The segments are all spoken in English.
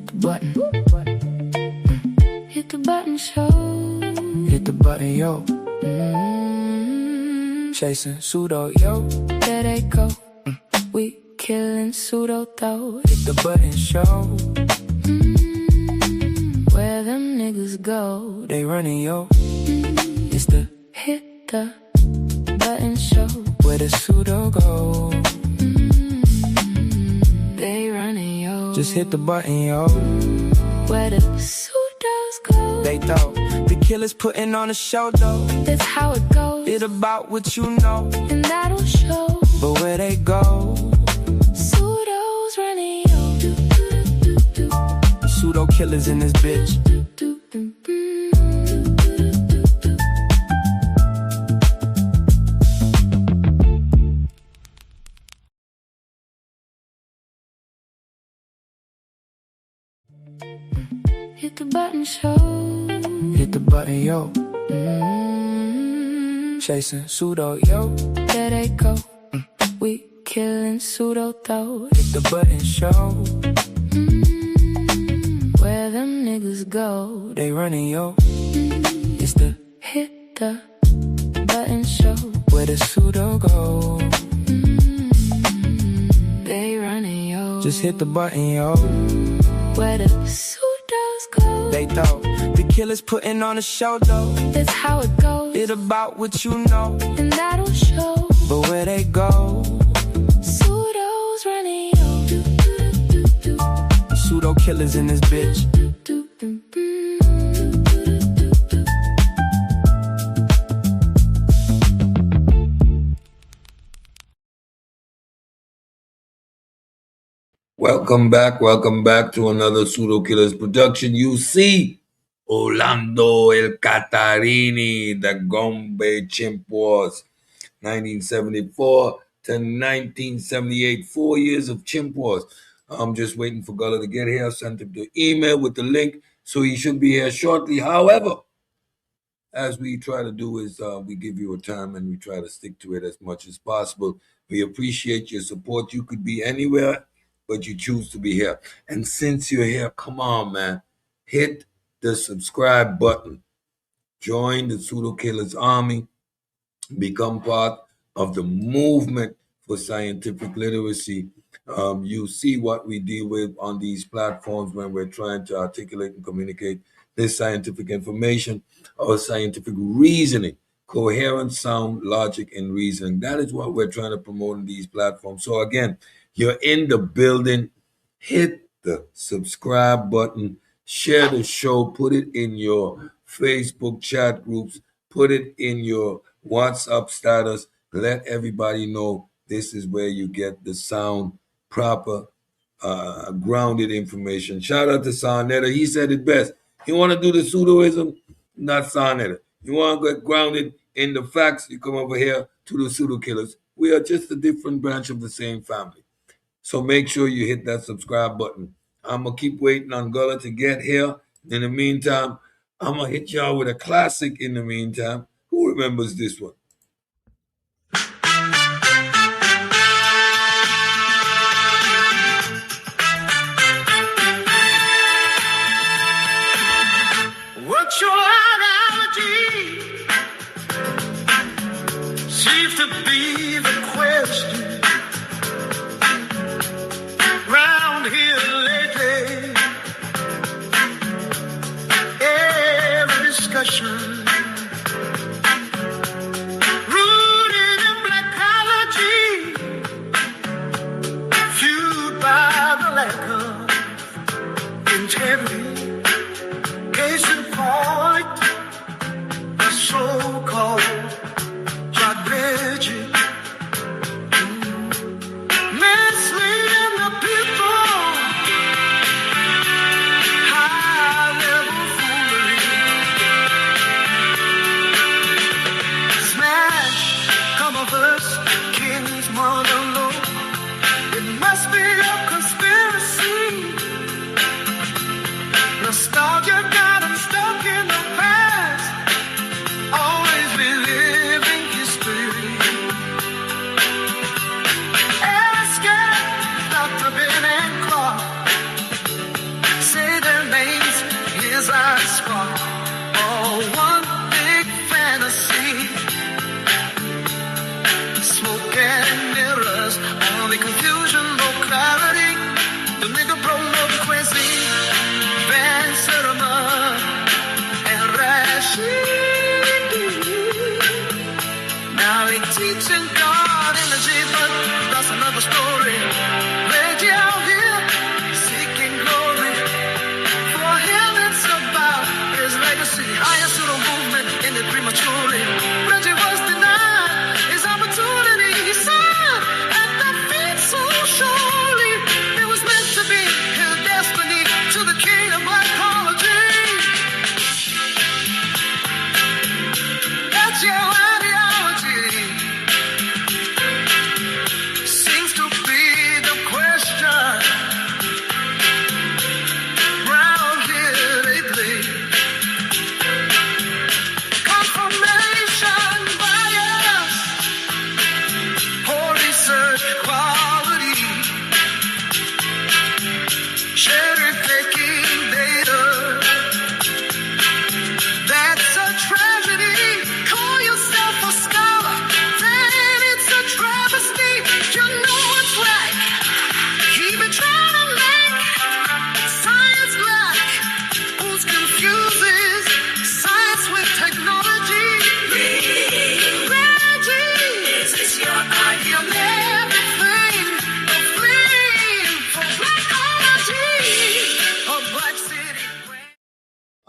hit the button. Hit the button, show. Hit the button, yo. Chasing pseudo, yo. There they go. We killing pseudo though. Hit the button, show. Where them niggas go? They running, yo. It's the hit the button show. Where the pseudo go? They running, yo. Just hit the button, yo. Where the pseudos go? They thought the killers putting on a show, though. That's how it goes. It about what you know, and that'll show. But where they go? Pseudos running, yo. Pseudo killers in this bitch. Hit the button, show. Hit the button, yo. Chasing pseudo, yo. There they go. We killing pseudo though. Hit the button, show. Where them niggas go? They running, yo. It's the hit the button show. Where the pseudo go? They running, yo. Just hit the button, yo. Where the pseudos go? They thought the killers putting on a show, though. That's how it goes. It about what you know, and that'll show. But where they go? Pseudos running, yo. Pseudo killers in this bitch. Welcome back to another Pseudokillas production. You see, Orlando El Catarini, the Gombe Chimp Wars, 1974 to 1978, 4 years of Chimp Wars. I'm just waiting for Gullah to get here. I sent him the email with the link, so he should be here shortly. However, as we try to do is we give you a time and we try to stick to it as much as possible. We appreciate your support. You could be anywhere, but you choose to be here. And since you're here, come on, man. Hit the subscribe button. Join the Pseudokillas army. Become part of the movement for scientific literacy. You see what we deal with on these platforms when we're trying to articulate and communicate this scientific information or scientific reasoning, coherent sound, logic, and reasoning. That is what we're trying to promote on these platforms. So again, you're in the building, hit the subscribe button, share the show, put it in your Facebook chat groups, put it in your WhatsApp status, let everybody know this is where you get the sound, proper, grounded information. Shout out to Sarnetta. He said it best. You want to do the pseudoism? Not Sarnetta. You want to get grounded in the facts? You come over here to the Pseudokillas. We are just a different branch of the same family. So make sure you hit that subscribe button. I'm going to keep waiting on Gullah to get here. In the meantime, I'm going to hit y'all with a classic in the meantime. Who remembers this one? What's your ideology? Seems to be the question. Round here lately, every discussion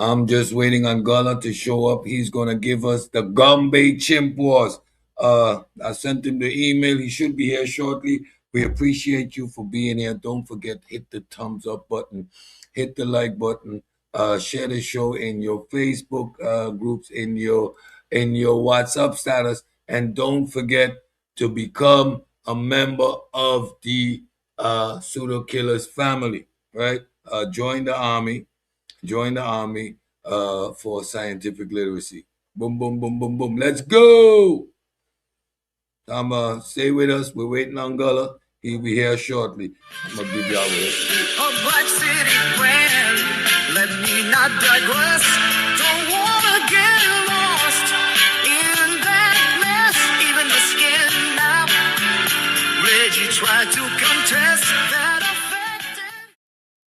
I'm just waiting on Gullah to show up. He's going to give us the Gombe Chimp Wars. I sent him the email. He should be here shortly. We appreciate you for being here. Don't forget, hit the thumbs up button, hit the like button, share the show in your Facebook groups, in your WhatsApp status, and don't forget to become a member of the Pseudokillas family, right? Join the army for scientific literacy. Boom, boom, boom, boom, boom. Let's go. Stay with us. We're waiting on Gullah. He'll be here shortly. I'm going to give y'all this. A black city brand. Let me not digress. Don't want to get lost in that mess. Even the skin now. Reggie tried to contest that affected.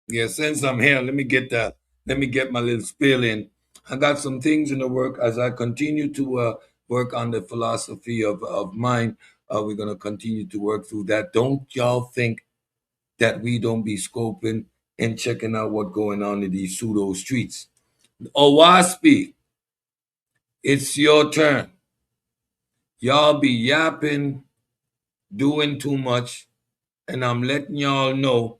Yeah, since I'm here, let me get my little spill in. I got some things in the work as I continue to work on the philosophy of mind. We're going to continue to work through that. Don't y'all think that we don't be scoping and checking out what's going on in these pseudo streets. Owaspy, it's your turn. Y'all be yapping, doing too much, and I'm letting y'all know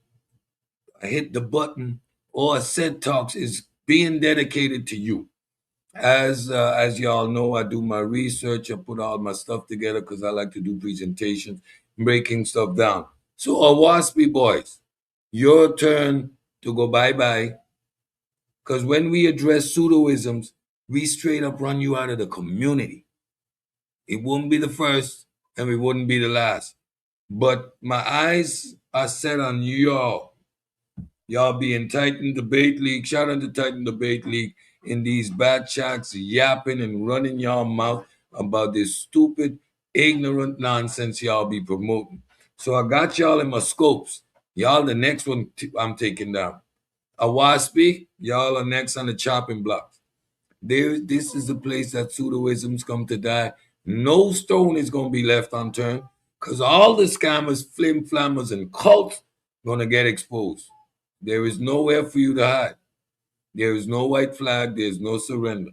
I hit the button or Said Talks is being dedicated to you. As y'all know, I do my research. I put all my stuff together because I like to do presentations, breaking stuff down. So, Owaspy boys, your turn to go bye-bye. Because when we address pseudoisms, we straight up run you out of the community. It wouldn't be the first, and we wouldn't be the last. But my eyes are set on y'all. Y'all be in Titan Debate League. Shout out to Titan Debate League in these bad chats, yapping and running y'all mouth about this stupid, ignorant nonsense y'all be promoting. So I got y'all in my scopes. Y'all the next one I'm taking down. Owaspy, y'all are next on the chopping block. This is the place that pseudoisms come to die. No stone is going to be left unturned because all the scammers, flim-flammers, and cults going to get exposed. There is nowhere for you to hide. There is no white flag. There's no surrender.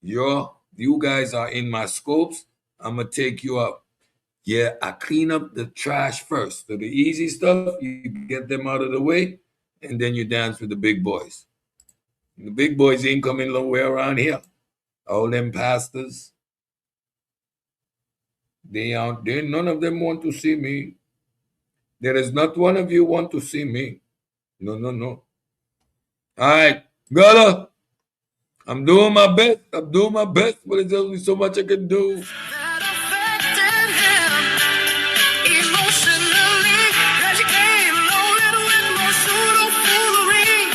You guys are in my scopes. I'm going to take you out. Yeah, I clean up the trash first. So the easy stuff, you get them out of the way, and then you dance with the big boys. The big boys ain't coming nowhere around here. All them pastors, none of them want to see me. There is not one of you want to see me. No. All right, Gullah, I'm doing my best, but there's only so much I can do. That affected him emotionally. Reggie came loaded with more pseudo foolery.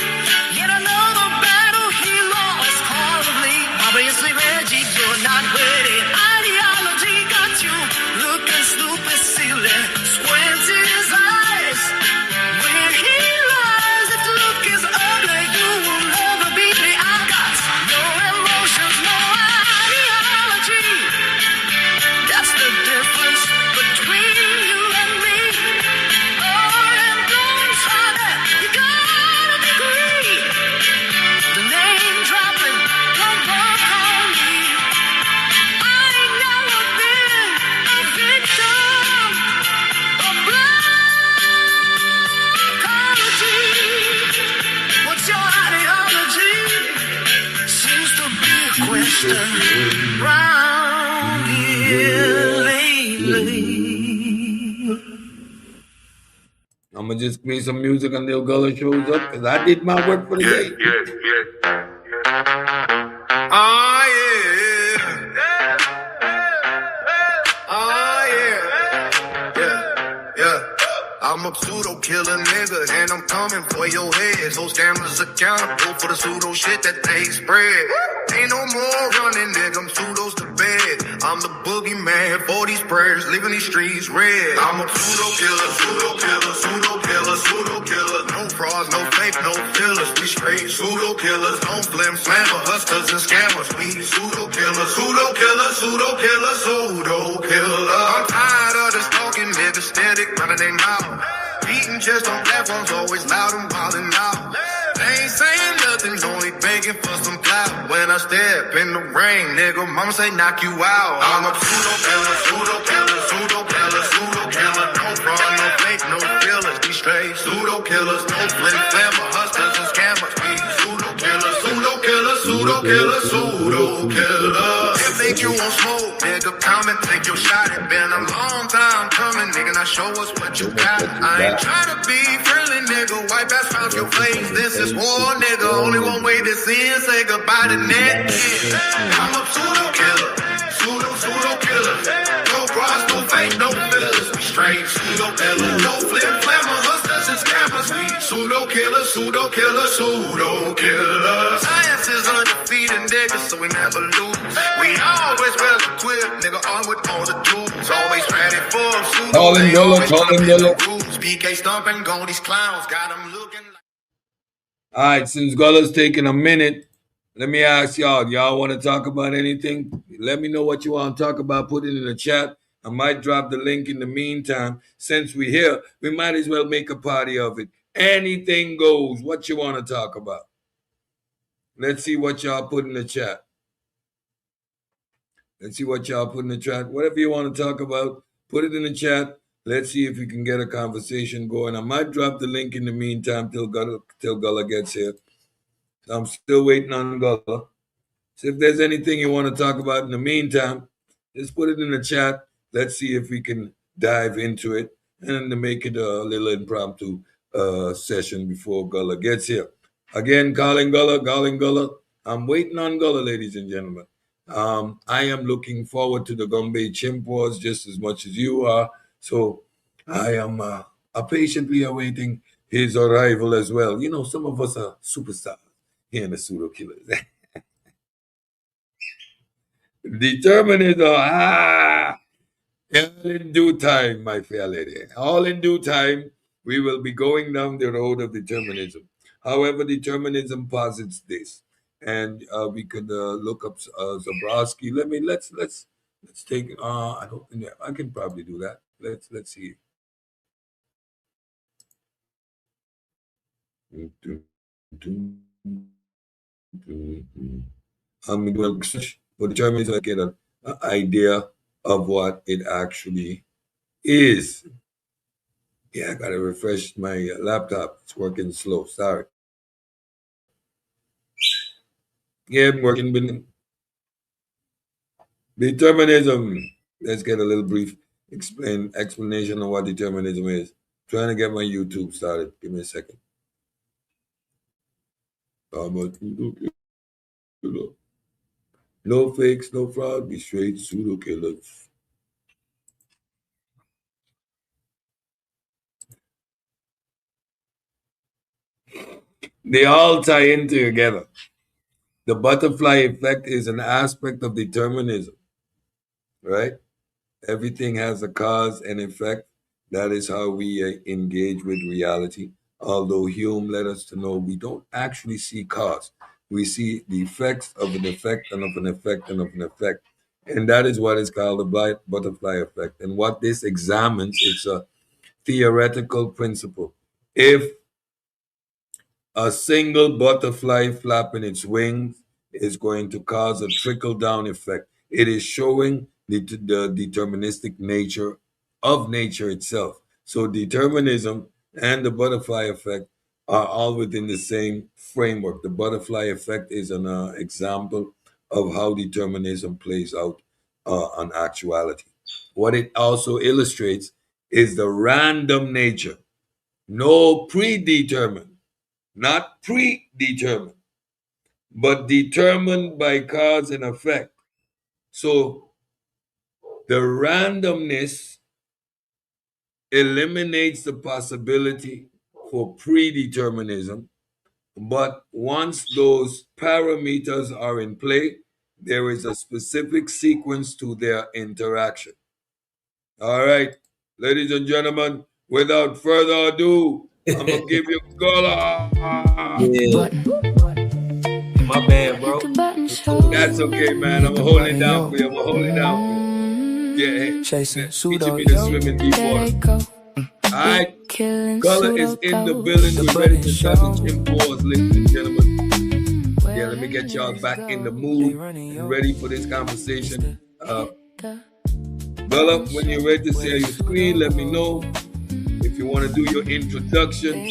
Yet another battle he lost horribly. Obviously, Reggie, you're not ready. Ideology got you looking stupid, silly, squinting his eyes. When he lies, if the look is ugly, you will never beat me. I've got no emotions, no ideology. That's the difference between you and me. Oh, and don't try that. You gotta degree. The name dropping, don't work on me. I ain't never been a victim of psychology. What's your ideology? Seems to be a question round here lately. I'm going to just play some music until Gullah shows up because I did my work for the day. Oh, yeah. Oh, yeah. I'm a pseudo killer nigga, and I'm coming for your head. So scammers accountable for the pseudo shit that they spread. Ain't no more running, nigga. I'm pseudos to bed. I'm the boogeyman for these prayers, leaving these streets red. I'm a pseudo killer. No frauds, no fake, no fillers. We straight pseudo killers. No flim slammer, hustlers and scammers. We pseudo killers. I'm tired of this talking niggas steady running their mouth. Beating chest on platforms, always loud and wild and out. They ain't saying nothing, only begging begging for some clout. When I step in the ring, nigga, mama say knock you out. I'm a pseudokilla, pseudokilla, pseudokilla, pseudokilla. No fraud, no fake, no feelings. We straight pseudokillers, no flip flammer, hustlers and scammers. We pseudokillers, pseudokillers, pseudokillers, pseudokillers. If think you won't smoke, nigga, come and take your shot. It been a long time coming, nigga. Now show us what you got. I ain't trying to be friendly, nigga. Wipe ass off your face. This is war, nigga. Only one way to see it. Say goodbye to net. I'm a pseudo-killer. Pseudo-killer. No cross, no fake, no fillers. We straight pseudo-killer. No flip-flammer, hustlers and scammers. We pseudo-killer, pseudo-killer, pseudo-killer. Science is undefeated, nigga, so we never lose. We always well equipped, nigga, armed with all the tools. Always ready for pseudo. Calling Gullah. PK stomping, go these clowns. Got them looking like. All right, since Gullah's taking a minute, let me ask y'all want to talk about anything? Let me know what you want to talk about. Put it in the chat. I might drop the link in the meantime. Since we're here, we might as well make a party of it. Anything goes. What you want to talk about? Let's see what y'all put in the chat. Let's see what y'all put in the chat. Whatever you want to talk about, put it in the chat. Let's see if we can get a conversation going. I might drop the link in the meantime till Gullah gets here. I'm still waiting on Gullah. So if there's anything you want to talk about in the meantime, just put it in the chat. Let's see if we can dive into it and make it a little impromptu session before Gullah gets here. Again, calling Gullah. I'm waiting on Gullah, ladies and gentlemen. I am looking forward to the Gombe Chimp Wars just as much as you are. So I am patiently awaiting his arrival as well. You know, some of us are superstars here in the Pseudokillas. Determinism, all in due time, my fair lady. All in due time, we will be going down the road of determinism. However, determinism posits this, and we could look up Zabrowski. Let's take. I don't. Yeah, I can probably do that. Let's see. I'm going to search for determinism to get an idea of what it actually is. Yeah, I gotta refresh my laptop. It's working slow. Sorry. Yeah, I'm working. Determinism. Let's get a little brief explanation of what determinism is. Trying to get my YouTube started. Give me a second. No fakes, no fraud. Be straight pseudo-killers. They all tie in together. The butterfly effect is an aspect of determinism, right? Everything has a cause and effect. That is how we engage with reality. Although Hume let us to know we don't actually see cause. We see the effects of an effect and of an effect and of an effect. And that is what is called the butterfly effect. And what this examines, it's a theoretical principle. If a single butterfly flapping its wings is going to cause a trickle-down effect, it is showing the deterministic nature of nature itself. So determinism and the butterfly effect are all within the same framework. The butterfly effect is an example of how determinism plays out on actuality. What it also illustrates is the random nature, no predetermined, not predetermined, but determined by cause and effect. So the randomness eliminates the possibility for predeterminism, but once those parameters are in play, there is a specific sequence to their interaction. All right, ladies and gentlemen, without further ado, I'm gonna give you Gullah. Yeah. My bad, bro. That's okay, man. I'm holding down for you. I'm holding down for you. Yeah, Chasing teaching me to swim in deep water. All right, Gullah is in the building. We're ready to start the Chimp Wars, ladies and gentlemen. Yeah, let me get y'all back in the mood and ready for this conversation. Bella, when you're ready to share your screen, let me know. If you want to do your introduction,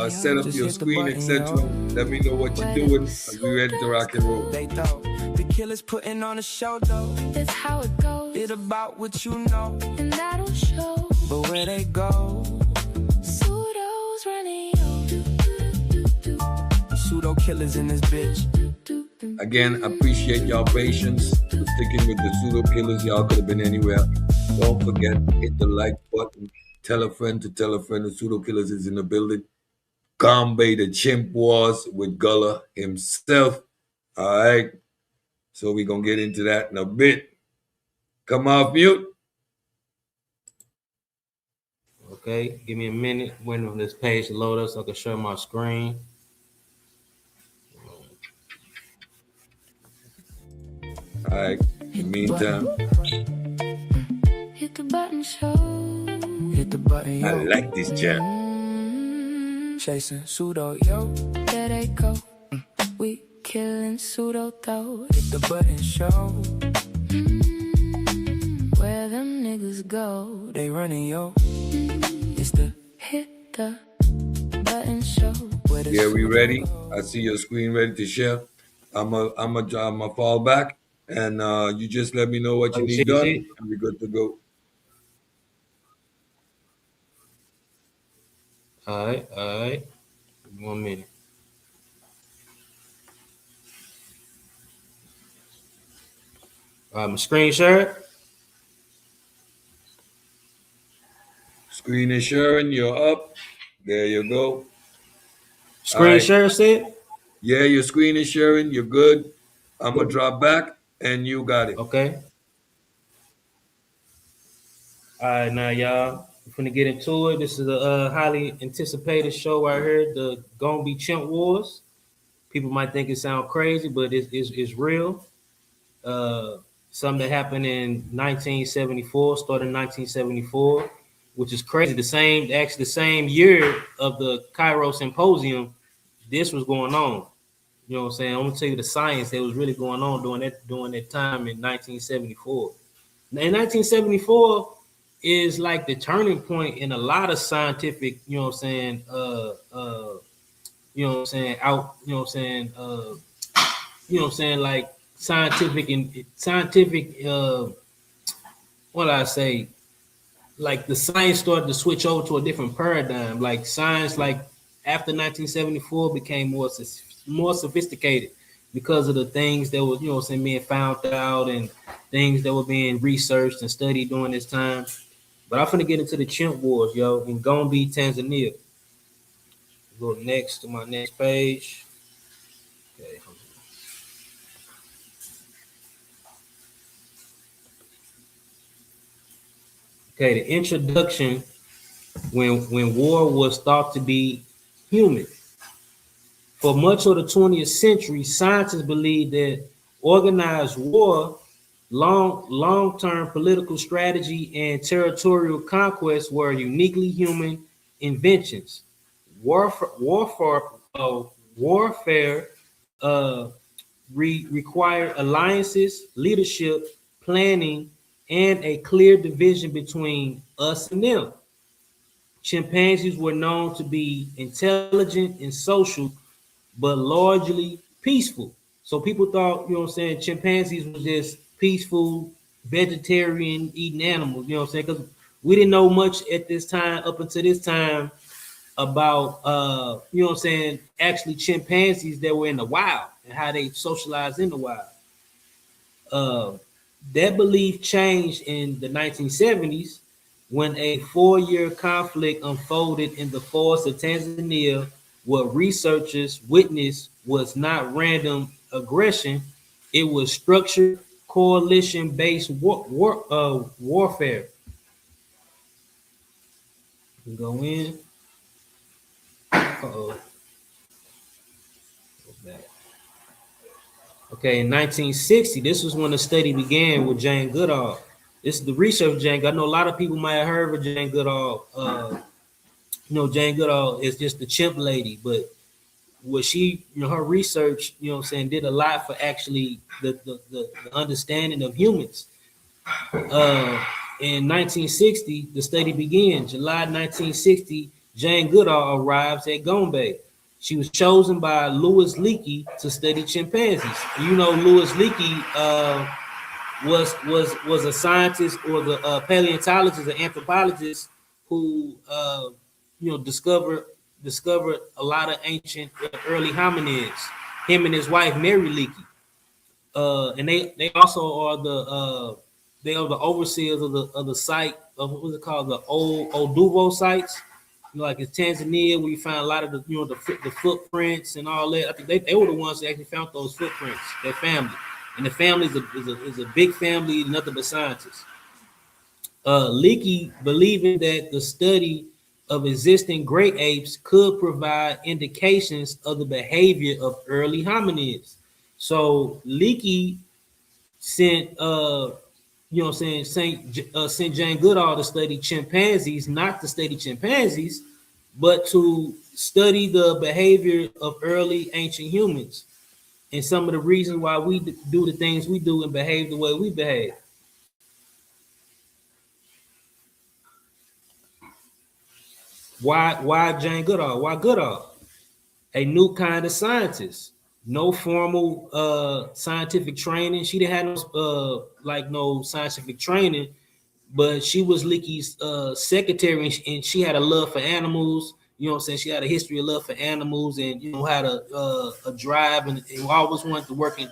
set up your screen, etc., let me know what you're doing. I'll be ready to rock and roll. They thought the killers putting on a show, though. That's how it goes. It's about what you know, and that'll show. But where they go, Pseudo's running. Pseudokillas in this bitch. Again, appreciate y'all patience for sticking with the Pseudokillas. Y'all could have been anywhere. Don't forget, hit the like button. Tell a friend to tell a friend. The Pseudokillas is in the building. Gombe the Chimp Wars with Gullah himself. All right. So we're going to get into that in a bit. Come off mute. Okay, give me a minute. Waiting on this page to load up so I can share my screen. All right. In the meantime, hit the button, show. Hit the button, yo. I like this jam. Chasing pseudo, yo. There they go. We killing pseudo, though. Hit the button, show. Where them niggas go? They running, yo. It's the hit the button, show. Yeah, we ready? I see your screen ready to share. I'm a fall back, and you just let me know what you need done, and we're good to go. All right. 1 minute. All right, my screen shared. Screen is sharing. You're up. There you go. Screen right. share, Sid? Yeah, your screen is sharing. You're good. I'm going to drop back, and you got it. Okay. All right, now, y'all, we're finna get into it. This is a highly anticipated show right here, the Gombe Chimp Wars. People might think it sounds crazy, but it's real. Something that happened in 1974, started in 1974, which is crazy. The same year of the Cairo Symposium, this was going on. You know what I'm saying? I'm gonna tell you the science that was really going on during that time in 1974. Now, in 1974 is like the turning point in a lot of scientific, you know what I'm saying, like scientific what I say, like the science started to switch over to a different paradigm. Like science, like after 1974 became more sophisticated because of the things that were, being found out and things that were being researched and studied during this time. But I'm finna get into the chimp wars, yo, in Gombe, Tanzania. Go next to my next page. Okay. Okay, the introduction when war was thought to be human. For much of the 20th century, scientists believed that organized war, long-term political strategy, and territorial conquest were uniquely human inventions. Warfare required alliances, leadership, planning, and a clear division between us and them. Chimpanzees were known to be intelligent and social, but largely peaceful. So people thought, chimpanzees was just peaceful, vegetarian, eating animals, because we didn't know much at this time, up until this time, about, actually chimpanzees that were in the wild and how they socialized in the wild. That belief changed in the 1970s when a 4-year conflict unfolded in the forests of Tanzania. What researchers witnessed was not random aggression, it was structured coalition-based warfare. We go in. Uh-oh. Go back. Okay, in 1960, this was when the study began with Jane Goodall. This is the research of Jane. I know a lot of people might have heard of Jane Goodall. Jane Goodall is just the chimp lady, but what she, her research, did a lot for actually the understanding of humans. In 1960, the study began. July 1960, Jane Goodall arrives at Gombe. She was chosen by Louis Leakey to study chimpanzees. Louis Leakey was a scientist, or the paleontologist, an anthropologist who discovered a lot of ancient early hominids. Him and his wife Mary Leakey, and they also are they are the overseers of the site of what's it called, the old Oduvo sites. Like in Tanzania, where you find a lot of the footprints and all that. I think they were the ones that actually found those footprints. Their family, and the family is a big family, nothing but scientists. Leakey believing that the study of existing great apes could provide indications of the behavior of early hominids. So Leakey sent sent Jane Goodall to study chimpanzees, not to study chimpanzees, but to study the behavior of early ancient humans and some of the reasons why we do the things we do and behave the way we behave. Why Jane Goodall? Why Goodall? A new kind of scientist. No formal scientific training. She didn't have no scientific training, but she was Leakey's secretary, and she had a love for animals. She had a history of love for animals, and had a drive, and always wanted to work in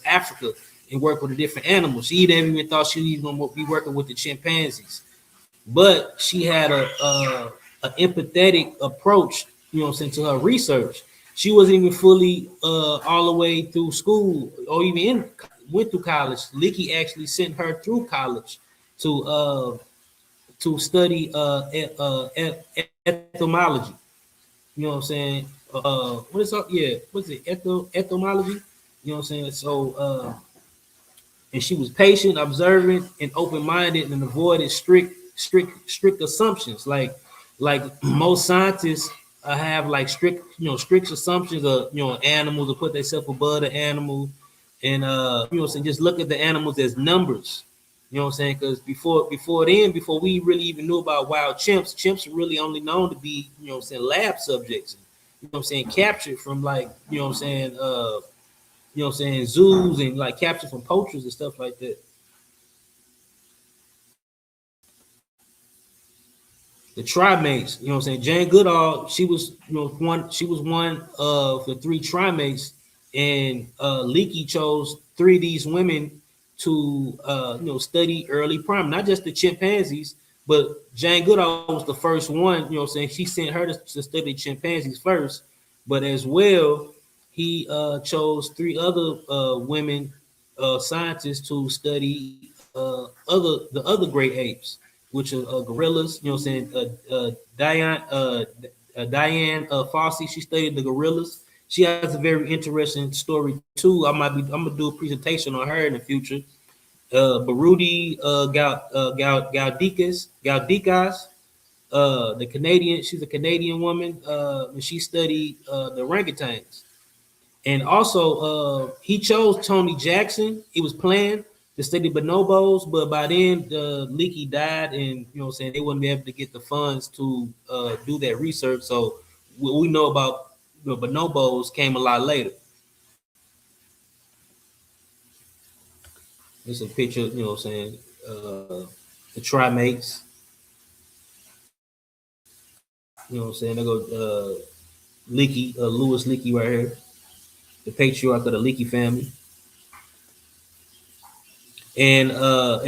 Africa and work with the different animals. She never even thought she was even going to be working with the chimpanzees, but she had a empathetic approach, to her research. She wasn't even fully all the way through school, or even went through college. Leakey actually sent her through college to study etymology. You know what I'm saying? What is up? Yeah, what's it? Etymology. You know what I'm saying? So, and she was patient, observant, and open-minded, and avoided strict assumptions. Like most scientists have like strict assumptions of animals, to put themselves above the animal, and just look at the animals as numbers. You know what I'm saying? Because before we really even knew about wild chimps were really only known to be lab subjects. Captured from zoos, and like captured from poachers and stuff like that. The trimates, Jane Goodall, she was one of the three trimates, and Leakey chose three of these women to study early primate, not just the chimpanzees, but Jane Goodall was the first one. She sent her to study chimpanzees first, but as well, he chose three other women scientists to study the other great apes, which are gorillas. Diane Fossey, she studied the gorillas. She has a very interesting story too. I'm gonna do a presentation on her in the future. Barudi Galdikas, the Canadian. She's a Canadian woman, and she studied the orangutans. And also, he chose Tony Jackson. It was planned to study bonobos, but by then, Leakey died, and they wouldn't be able to get the funds to do that research. So what we know about bonobos came a lot later. There's a picture, the trimates. They go Leakey, Louis Leakey right here, the patriarch of the Leakey family. And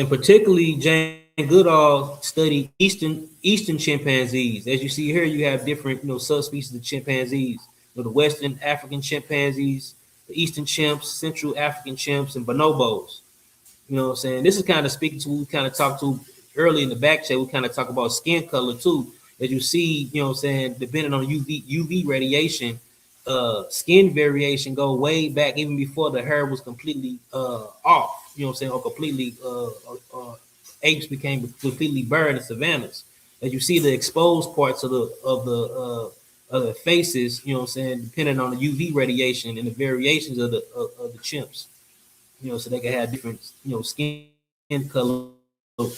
particularly Jane Goodall studied eastern chimpanzees. As you see here, you have different subspecies of chimpanzees. The Western African chimpanzees, the Eastern chimps, Central African chimps, and bonobos. This is kind of speaking to what we kind of talked to early in the back chat. We kind of talk about skin color too. As you see, depending on UV radiation, skin variation go way back even before the hair was completely off. Or completely apes became completely bare in the savannas. As you see the exposed parts of the other faces, you know what I'm saying, depending on the UV radiation and the variations of the chimps. You know, so they can have different, you know, skin color,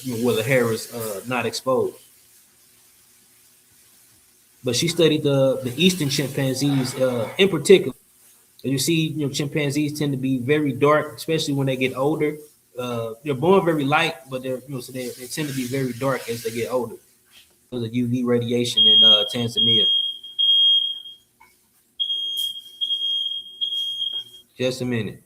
you know, where the hair is not exposed. But she studied the eastern chimpanzees in particular. You see, you know, chimpanzees tend to be very dark, especially when they get older. They're born very light, but they're, you know, so they tend to be very dark as they get older. Because of UV radiation in Tanzania. Just a minute.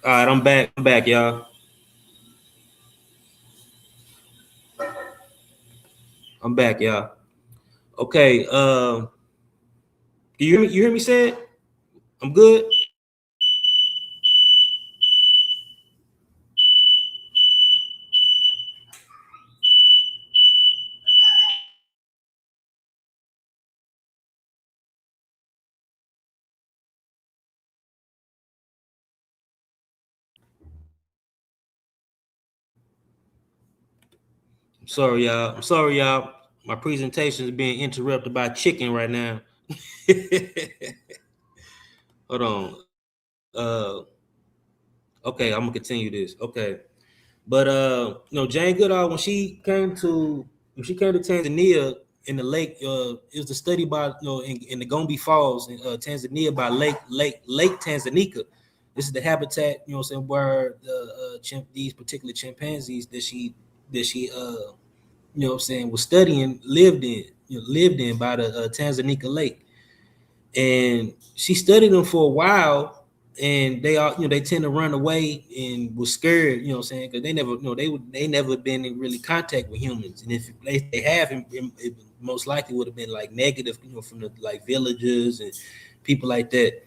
All right, I'm back. I'm back, y'all. I'm back, y'all. Okay. You hear me? You hear me say it? I'm good. I'm sorry, y'all. I'm sorry, y'all. My presentation is being interrupted by chicken right now. Hold on. Okay, I'm gonna continue this. Okay. But you know, Jane Goodall, when she came to Tanzania in the lake, it was a study by, you know, in the Gombe Falls in Tanzania by Lake Tanganyika. This is the habitat, you know what I'm saying, where the these particular chimpanzees that she you know what I'm saying was studying lived in by the Tanganyika Lake. And she studied them for a while, and they all, you know, they tend to run away and was scared, you know what I'm saying, because they never, you know, they never been in really contact with humans, and if they have, it most likely would have been like negative, you know, from the like villagers and people like that.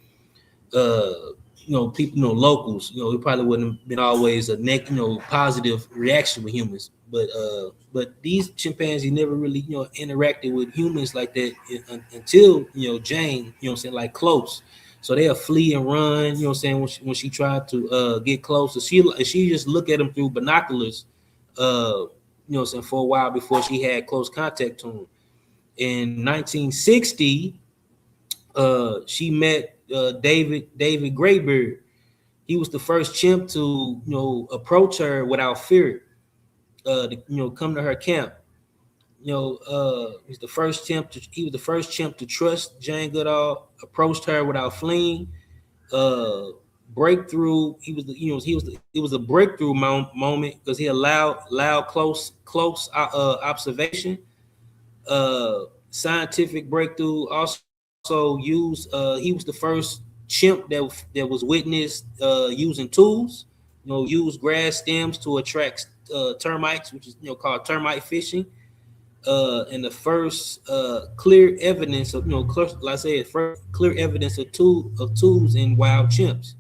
You know, people, you know, locals, you know, it probably wouldn't have been always a you know, positive reaction with humans. But these chimpanzees never really, you know, interacted with humans like that until, you know, Jane, you know what I'm saying, like close. So they'll flee and run, you know what I'm saying, when she tried to get close. So she just look at them through binoculars, you know what I'm saying, for a while before she had close contact to them. In 1960, she met David Graybeard. He was the first chimp to, you know, approach her without fear, to, you know, come to her camp. You know, he was the first chimp to trust Jane Goodall, approached her without fleeing. Uh, breakthrough. He was the, you know, it was a breakthrough moment because he allowed close observation. Scientific breakthrough. Also used. He was the first chimp that was witnessed using tools. You know, use grass stems to attract termites, which is, you know, called termite fishing. And the first clear evidence of, you know, like I said, first clear evidence of tools in wild chimps.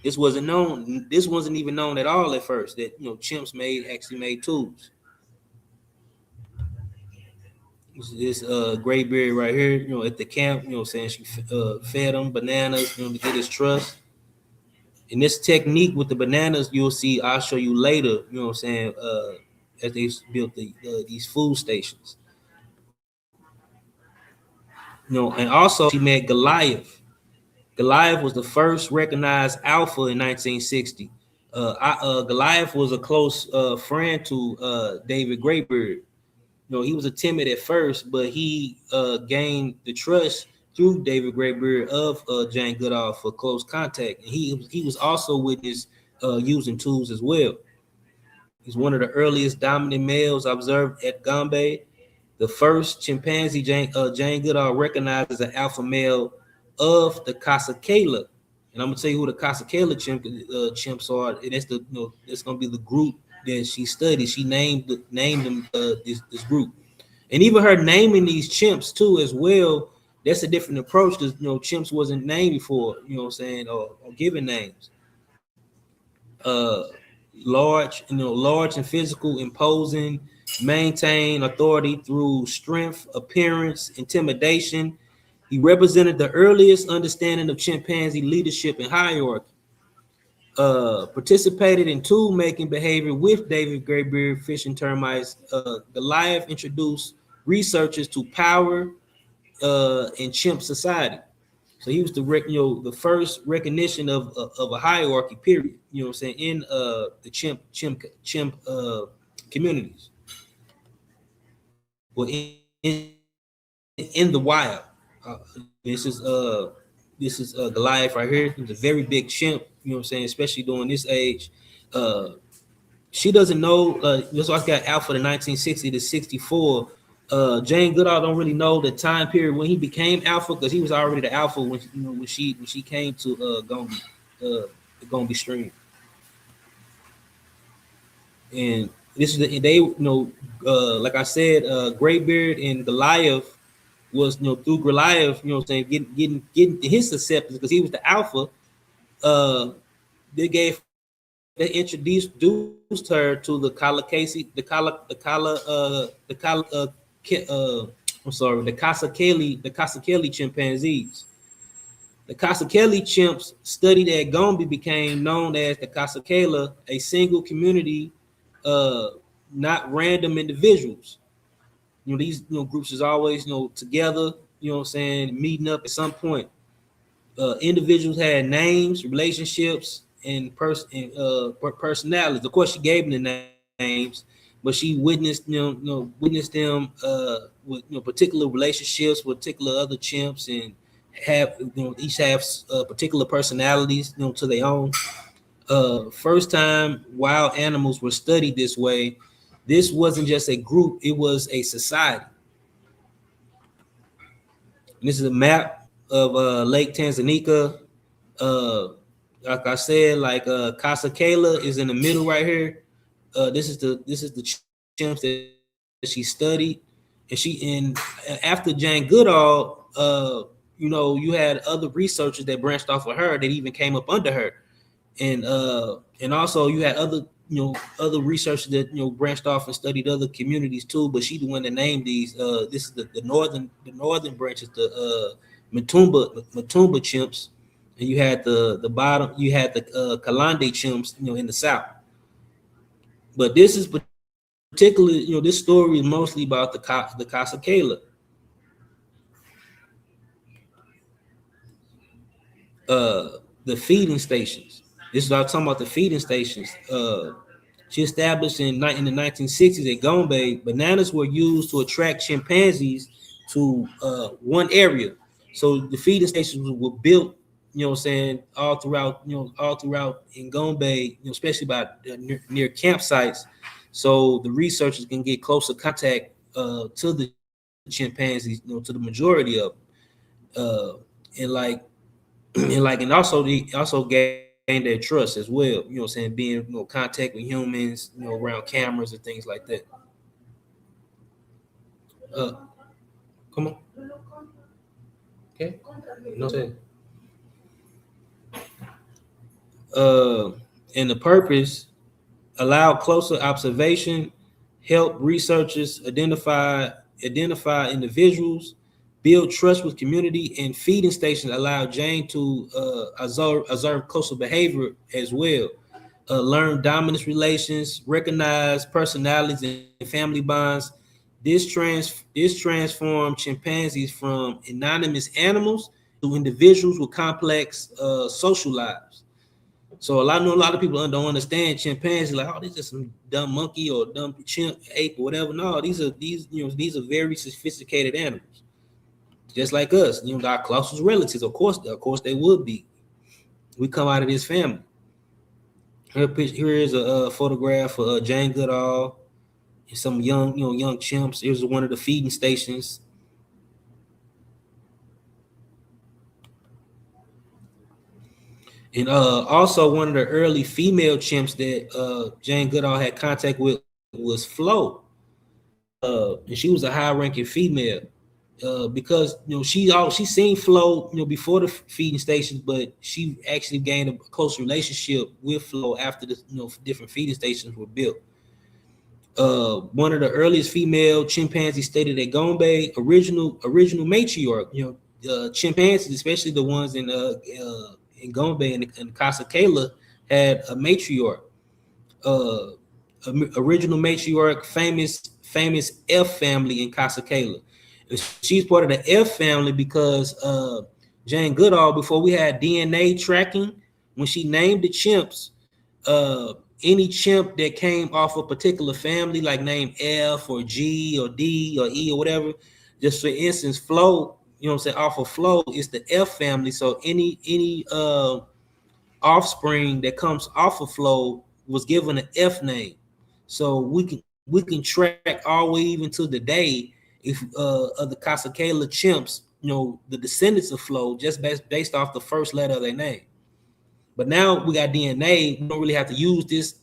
This wasn't known. This wasn't even known at all at first. That, you know, chimps actually made tools. This Grayberry right here, you know, at the camp, you know, saying she fed him bananas, you know, to get his trust. And this technique with the bananas, you'll see, I'll show you later, you know what I'm saying, as they built these food stations. You know, and also she met Goliath. Goliath was the first recognized alpha in 1960. Goliath was a close friend to David Graybeard. You know, he was a timid at first, but he gained the trust through David Graybeard of Jane Goodall for close contact. And he was also witnessed using tools as well. He's one of the earliest dominant males observed at Gombe. The first chimpanzee Jane Goodall recognized as an alpha male of the Kasakela And I'm gonna tell you who the Kasakela chimps are, and that's that's gonna be the group that she studied. She named them this group, and even her naming these chimps too as well. That's a different approach because chimps wasn't named before. You know what I'm saying, or given names. Uh, large and physical, imposing, maintain authority through strength, appearance, intimidation. He represented the earliest understanding of chimpanzee leadership and hierarchy. Participated in tool making behavior with David Graybeard, fish and termites. Goliath introduced researchers to power in chimp society. So he was the first recognition of a hierarchy. Period. You know what I'm saying, in the chimp communities, well, in the wild. Uh, this is Goliath right here. He's a very big chimp. You know what I'm saying, especially during this age. Uh, she doesn't know. That's why I got Alpha the 1960 to 64. Jane Goodall don't really know the time period when he became Alpha because he was already the Alpha when she came to Gombe, the Gombe Stream. And this is like I said, Graybeard and Goliath was through Goliath, what I'm saying, getting his acceptance because he was the Alpha. They introduced her to the Kasakela chimpanzees. The Kasakela chimps studied at Gombe became known as the Kasakela, a single community, not random individuals. These groups is always together, what I'm saying, meeting up at some point. Individuals had names, relationships, and personalities. Of course, she gave them the names, but she witnessed them with particular relationships with particular other chimps, and have each have particular personalities to their own. First time wild animals were studied this way. This wasn't just a group; it was a society. And this is a map of Lake Tanzania. Like I said, Kasakela is in the middle right here. This is the chimps that she studied, and after Jane Goodall, you had other researchers that branched off of her that even came up under her, and also you had other researchers that branched off and studied other communities too. But she the one that named these. This is the northern branches, the Matumba chimps. And you had the bottom, you had the Kalande chimps, in the south. But this is particularly, this story is mostly about the Kasakela. The feeding stations. This is what I'm talking about. The feeding stations. She established in the 1960s at Gombe. Bananas were used to attract chimpanzees to one area. So the feeding stations were built, what I'm saying, all throughout in Gombe, especially by near campsites, so the researchers can get closer contact to the chimpanzees, to the majority of them. And also they also gain their trust as well, what I'm saying, being contact with humans, around cameras and things like that. Come on. Okay. No say. And the purpose: allow closer observation, help researchers identify individuals, build trust with community, and feeding stations allow Jane to observe closer behavior as well, learn dominance relations, recognize personalities and family bonds. This transformed chimpanzees from anonymous animals to individuals with complex social lives. So I know a lot of people don't understand chimpanzees, like, oh, these are some dumb monkey or dumb chimp, ape, or whatever. No, these are very sophisticated animals, just like us. Our closest relatives, of course they would be. We come out of this family. Here is a photograph of Jane Goodall and some young chimps. Here's one of the feeding stations. And also one of the early female chimps that Jane Goodall had contact with was Flo. And she was a high-ranking female. Because she seen Flo before the feeding stations, but she actually gained a close relationship with Flo after the different feeding stations were built. One of the earliest female chimpanzees stated that Gombe original matriarch, chimpanzees, especially the ones in Gombe and Kasakela, had a matriarch. Uh, Original matriarch, famous F family in Kasakela. She's part of the F family because Jane Goodall, before we had DNA tracking, when she named the chimps, any chimp that came off a particular family, like name F or G or D or E or whatever, just for instance, Flo, off of Flo is the F family. So any offspring that comes off of Flo was given an F name. So we can track all the way even to the day if of the Kasakela chimps, the descendants of Flo, just based off the first letter of their name. But now we got DNA. We don't really have to use this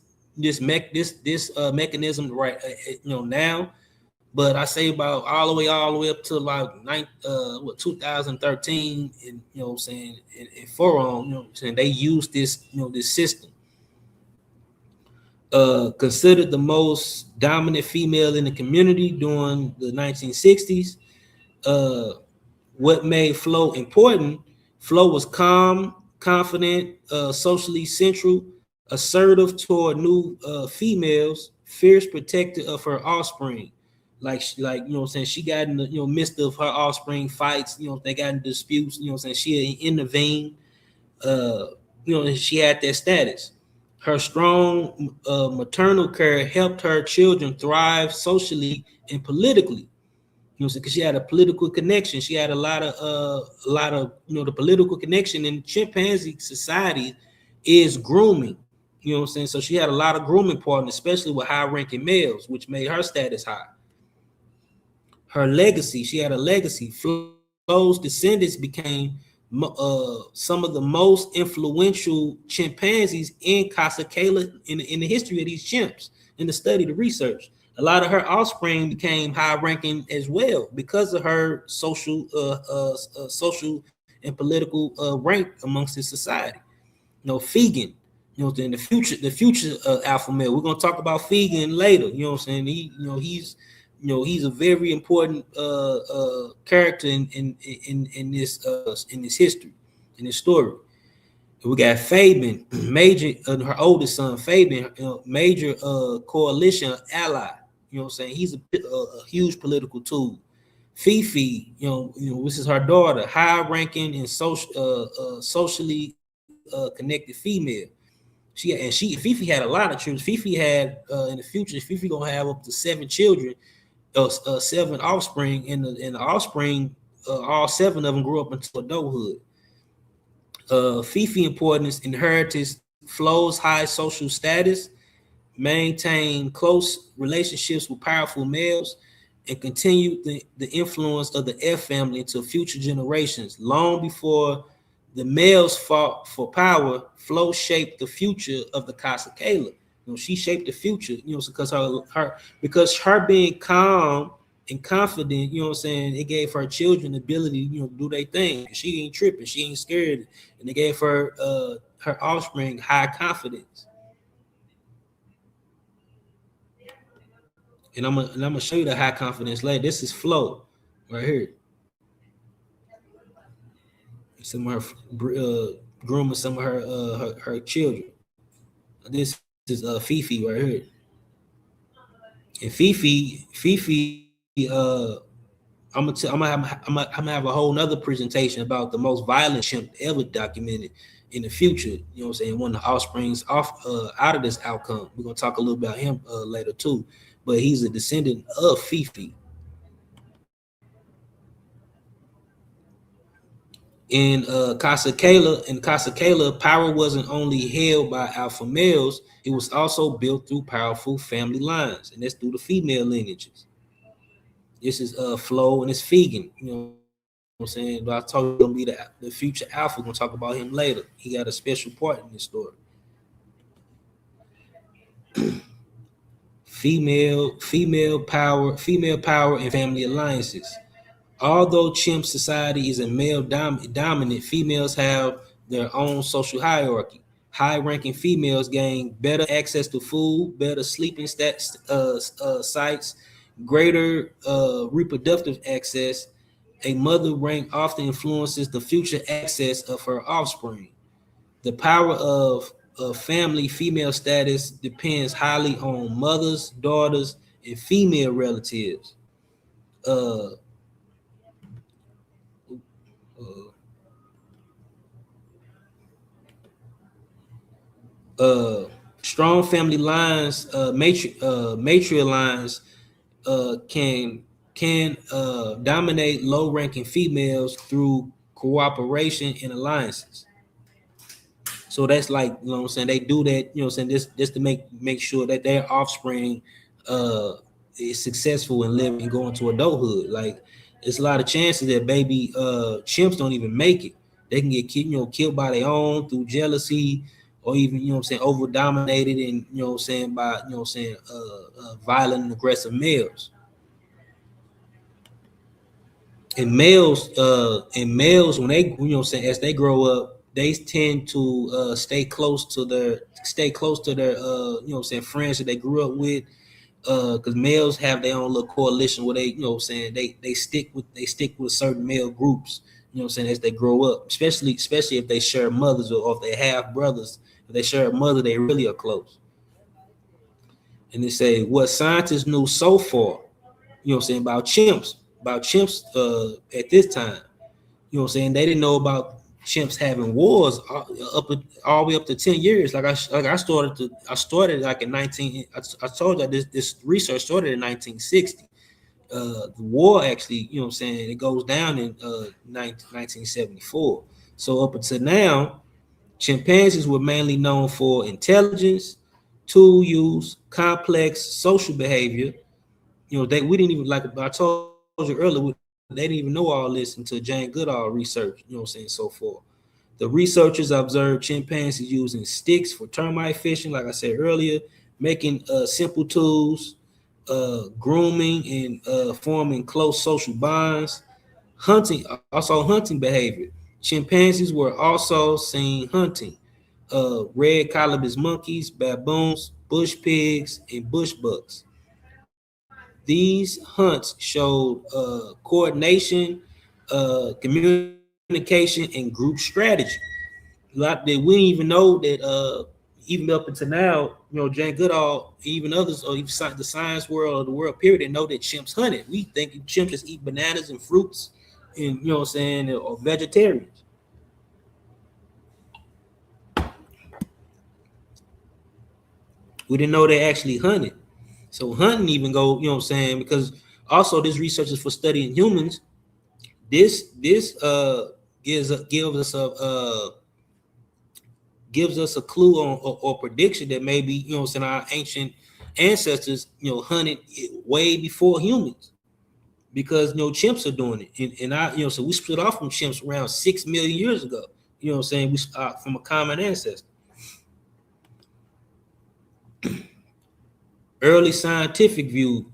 mechanism right now. But I say about all the way up to like 2013, and saying, and Forum, saying they used this this system. Considered the most dominant female in the community during the 1960s. What made Flo important? Flo was calm, confident, socially central, assertive toward new females, fierce protector of her offspring. Saying, she got in the midst of her offspring fights. They got in disputes. Saying, she intervened. She had that status. Her strong maternal care helped her children thrive socially and politically. Because she had a political connection. She had a lot of the political connection in chimpanzee society is grooming. So she had a lot of grooming partners, especially with high-ranking males, which made her status high. Her legacy, she had a legacy. Flo's descendants became some of the most influential chimpanzees in Kasakela in the history of these chimps, in the study, the research. A lot of her offspring became high-ranking as well because of her social and political rank amongst his society. Fegan, in the future alpha male. We're gonna talk about Fegan later. I'm saying? He's a very important character in this history, in this story. We got Fabian, major, her oldest son, Fabian, major coalition ally. He's a huge political tool. Fifi, this is her daughter, high-ranking and socially connected female. Fifi had a lot of children. Fifi had in the future, Fifi gonna have up to 7 children, 7 offspring, and the offspring, all 7 of them grew up into adulthood. Fifi importance, inheritance, Flo's high social status, maintain close relationships with powerful males, and continue the influence of the F family into future generations. Long before the males fought for power, Flo shaped the future of the Kasakela. She shaped the future, because her being calm and confident, it gave her children the ability, to do their thing. She ain't tripping, she ain't scared, and it gave her her offspring high confidence. And I'm gonna show you the high confidence later. This is Flo right here. Some of her grooming some of her children. This is Fifi right here. And Fifi, I'm gonna have a whole nother presentation about the most violent chimp ever documented in the future. One of the offsprings out of this outcome. We're gonna talk a little about him later too. But he's a descendant of Fifi. In Kasakela, power wasn't only held by alpha males, it was also built through powerful family lines, and that's through the female lineages. This is Flo and it's Fegan. what I'm saying? But I told you he's gonna be the future alpha. We're gonna talk about him later. He got a special part in this story. Female power, and family alliances. Although chimp society is a male dominant, females have their own social hierarchy. High-ranking females gain better access to food, better sleeping sites, greater reproductive access. A mother rank often influences the future access of her offspring. The power of family female status depends highly on mothers, daughters, and female relatives. Uh, uh, uh, Strong family lines, matriarch lines, can dominate low-ranking females through cooperation and alliances. So that's like, you know what I'm saying, they do that, you know what I'm saying, just to make sure that their offspring uh is successful and live and go into adulthood. Like, it's a lot of chances that baby chimps don't even make it. They can get killed by their own through jealousy, or even, you know what I'm saying, over dominated, and, you know what I'm saying, by, you know what I'm saying, violent and aggressive males. And males when they, you know what I'm saying, as they grow up, they tend to stay close to their you know what I'm saying, friends that they grew up with, because males have their own little coalition where they, you know what I'm saying, they stick with certain male groups, you know what I'm saying, as they grow up, especially if they share mothers, or if they have brothers. If they share a mother, they really are close. And they say what scientists knew so far, you know what I'm saying, about chimps at this time. You know what I'm saying? They didn't know about chimps having wars all the way up to 10 years. I started like in 19. I told you this research started in 1960. The war actually, you know what I'm saying, it goes down in 1974. So up until now, chimpanzees were mainly known for intelligence, tool use, complex social behavior. We didn't even, like I told you earlier, they didn't even know all this until Jane Goodall research, you know what I'm saying, so forth. The researchers observed chimpanzees using sticks for termite fishing, like I said earlier, making simple tools, grooming, and forming close social bonds. Hunting behavior. Chimpanzees were also seen hunting red colobus monkeys, baboons, bush pigs, and bush bucks. These hunts showed coordination, communication, and group strategy. A lot that we didn't even know that, even up until now, Jane Goodall, even others, or even the science world or the world period, didn't know that chimps hunted. We think chimps just eat bananas and fruits, and, you know what I'm saying, or vegetarians. We didn't know they actually hunted. So hunting even go, you know what I'm saying, because also this research is for studying humans. This gives us a clue on, or prediction that maybe, you know what I'm saying, our ancient ancestors, hunted way before humans, because, chimps are doing it. So we split off from chimps around 6 million years ago. You know what I'm saying? We from a common ancestor. Early scientific view,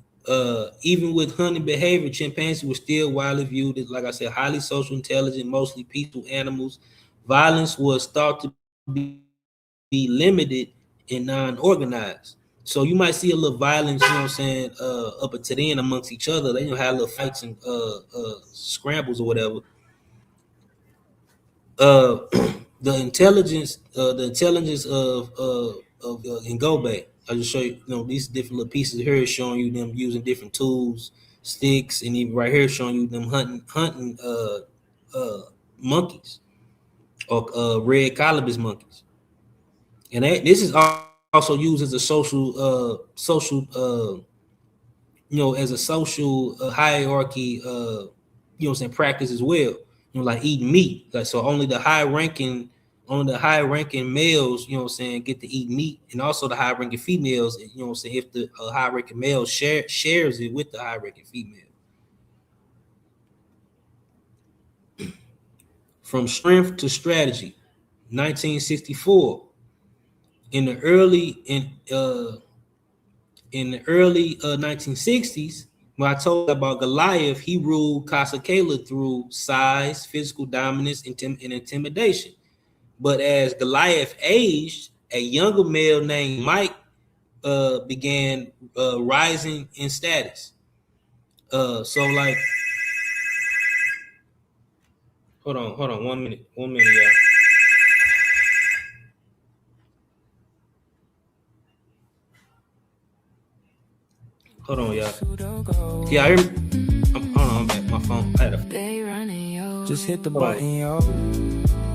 even with hunting behavior, chimpanzees were still widely viewed as, like I said, highly social, intelligent, mostly peaceful animals. Violence was thought to be limited and non-organized. So you might see a little violence, you know what I'm saying, up until then amongst each other. They have little fights and scrambles or whatever. Uh, the intelligence of in Gombe. I'll just show you, these different little pieces here showing you them using different tools, sticks, and even right here showing you them hunting monkeys, or red colobus monkeys. And this is also used as a as a social hierarchy, practice as well. Like eating meat. Like, so only the high ranking males, get to eat meat, and also the high ranking females, if the high ranking male shares it with the high ranking female. From Strength to Strategy, 1964. In the early 1960s, when I told you about Goliath, he ruled Kasakela through size, physical dominance, and intimidation. But as Goliath aged, a younger male named Mike began rising in status. So like, hold on, 1 minute, y'all. Hold on, y'all. Yeah, I hear me. Hold on, I'm back. My phone. I had a... Just hit the button, yo.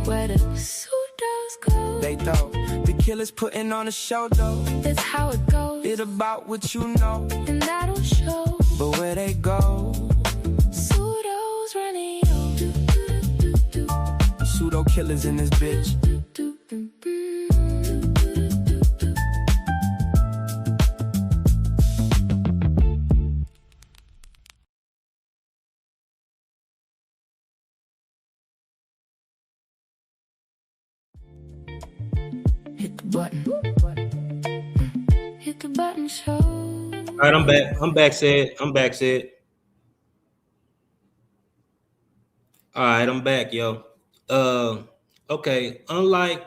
Where the pseudos go? They thought the killers putting on a show, though. That's how it goes. It about what you know, and that'll show. But where they go? Pseudos running, yo. Pseudokillas in this bitch. Hit the button. Hit the button, show. All right, I'm back. I'm back, Sid. All right, I'm back, yo. Okay. Unlike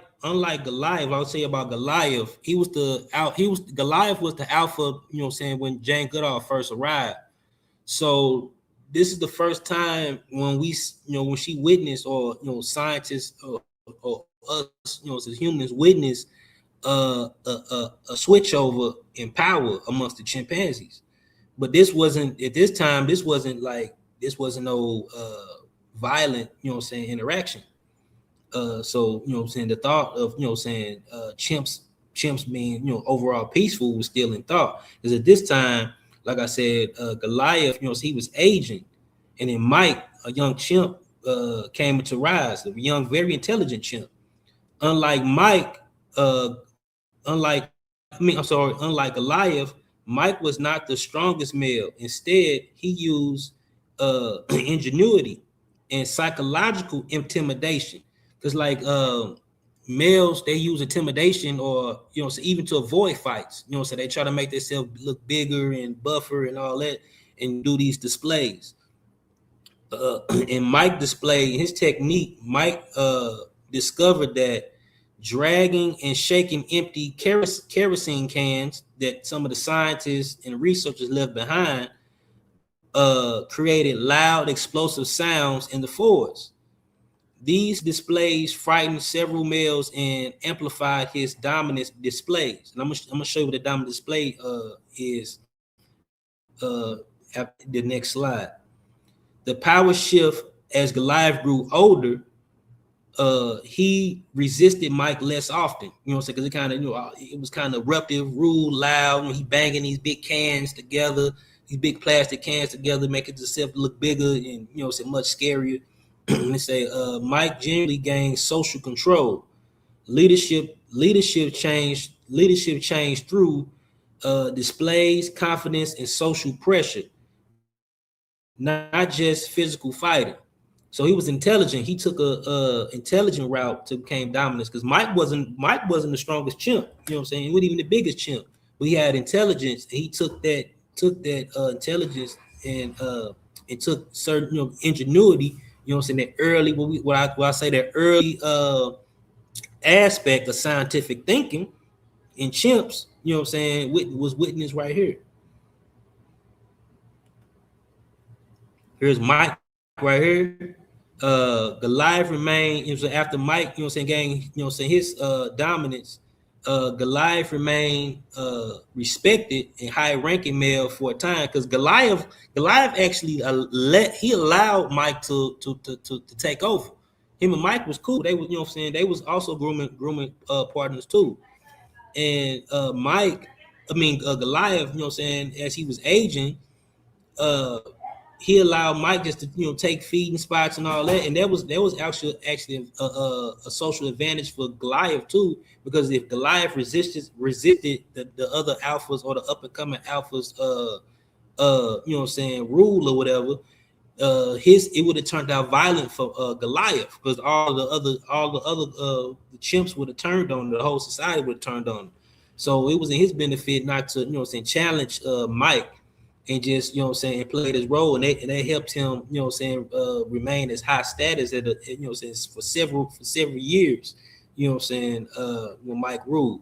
Goliath, I would say about Goliath, Goliath was the alpha, you know what I'm saying, when Jane Goodall first arrived. So this is the first time when when she witnessed, or scientists or us, as humans witness a switchover in power amongst the chimpanzees. But this wasn't at this time. This wasn't no violent, interaction. So the thought of chimps being overall peaceful was still in thought. Because at this time, like I said, Goliath, he was aging, and then Mike, a young chimp, came into rise, a young, very intelligent chimp. Unlike Goliath, Mike was not the strongest male. Instead, he used ingenuity and psychological intimidation. Because males, they use intimidation, or so even to avoid fights. So they try to make themselves look bigger and buffer and all that, and do these displays. And Mike displayed his technique. Mike discovered that dragging and shaking empty kerosene cans that some of the scientists and researchers left behind created loud, explosive sounds in the forest. These displays frightened several males and amplified his dominance displays. And I'm gonna show you what the dominant display is after the next slide. The power shift as Goliath grew older, he resisted Mike less often. Because it kind of, it was kind of eruptive, rude, loud. He banging these big cans together, these big plastic cans together, making himself look bigger and much scarier. They say Mike generally gained social control. Leadership changed through displays, confidence, and social pressure, not just physical fighting. So he was intelligent. He took a intelligent route to become dominance, because Mike wasn't the strongest chimp. He wasn't even the biggest chimp, but he had intelligence. And he took that intelligence and took certain ingenuity. That early what I say that early aspect of scientific thinking in chimps. Was witnessed right here. Here's Mike right here. Goliath remained, after Mike, gained, his dominance. Goliath remained respected and high-ranking male for a time, because Goliath actually allowed Mike to take over. Him and Mike was cool. They was, they was also grooming partners too. And Goliath, as he was aging, he allowed Mike just to take feeding spots and all that, and that was actually a social advantage for Goliath too, because if Goliath resisted the other alphas or the up and coming alphas rule or whatever, it would have turned out violent for Goliath, because all the other the chimps would have turned on him. The whole society would have turned on him. So it was in his benefit not to, challenge Mike and just, and play his role, and they helped him, remain as high status at for several years, when Mike ruled.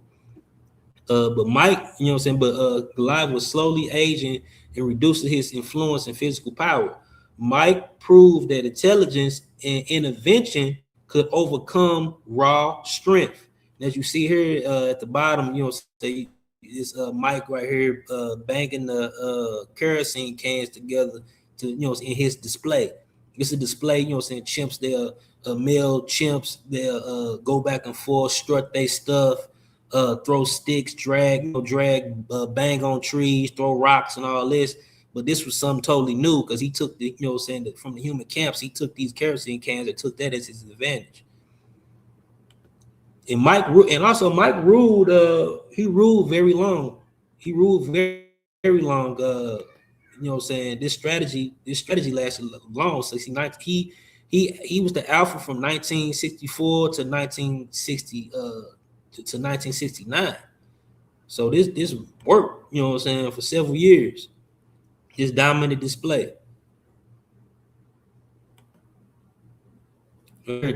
But Mike, Goliath was slowly aging and reducing his influence and physical power. Mike proved that intelligence and intervention could overcome raw strength. And as you see here at the bottom, it's Mike right here banging the kerosene cans together to, in his display. It's a display, chimps, they're male chimps, they'll go back and forth, strut their stuff, throw sticks, drag, bang on trees, throw rocks and all this. But this was something totally new, because he took the, from the human camps, he took these kerosene cans and took that as his advantage. And Mike ruled. He ruled very long. He ruled very, very long. This strategy lasted long. So he was the alpha from 1964 to 1960 to 1969. So this worked. For several years. This dominant display.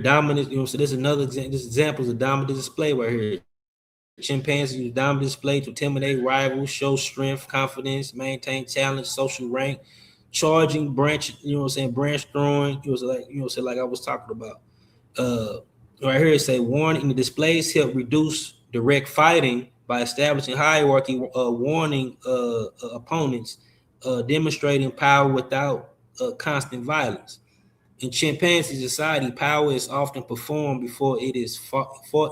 Dominant, so there's another example. This example is a dominant display right here. Chimpanzees use dominant display to intimidate rivals, show strength, confidence, maintain talent, social rank, charging, branch, branch throwing. Like I was talking about. Right here it say warning. The displays help reduce direct fighting by establishing hierarchy, warning opponents, demonstrating power without constant violence. In chimpanzee society, power is often performed before it is fought for.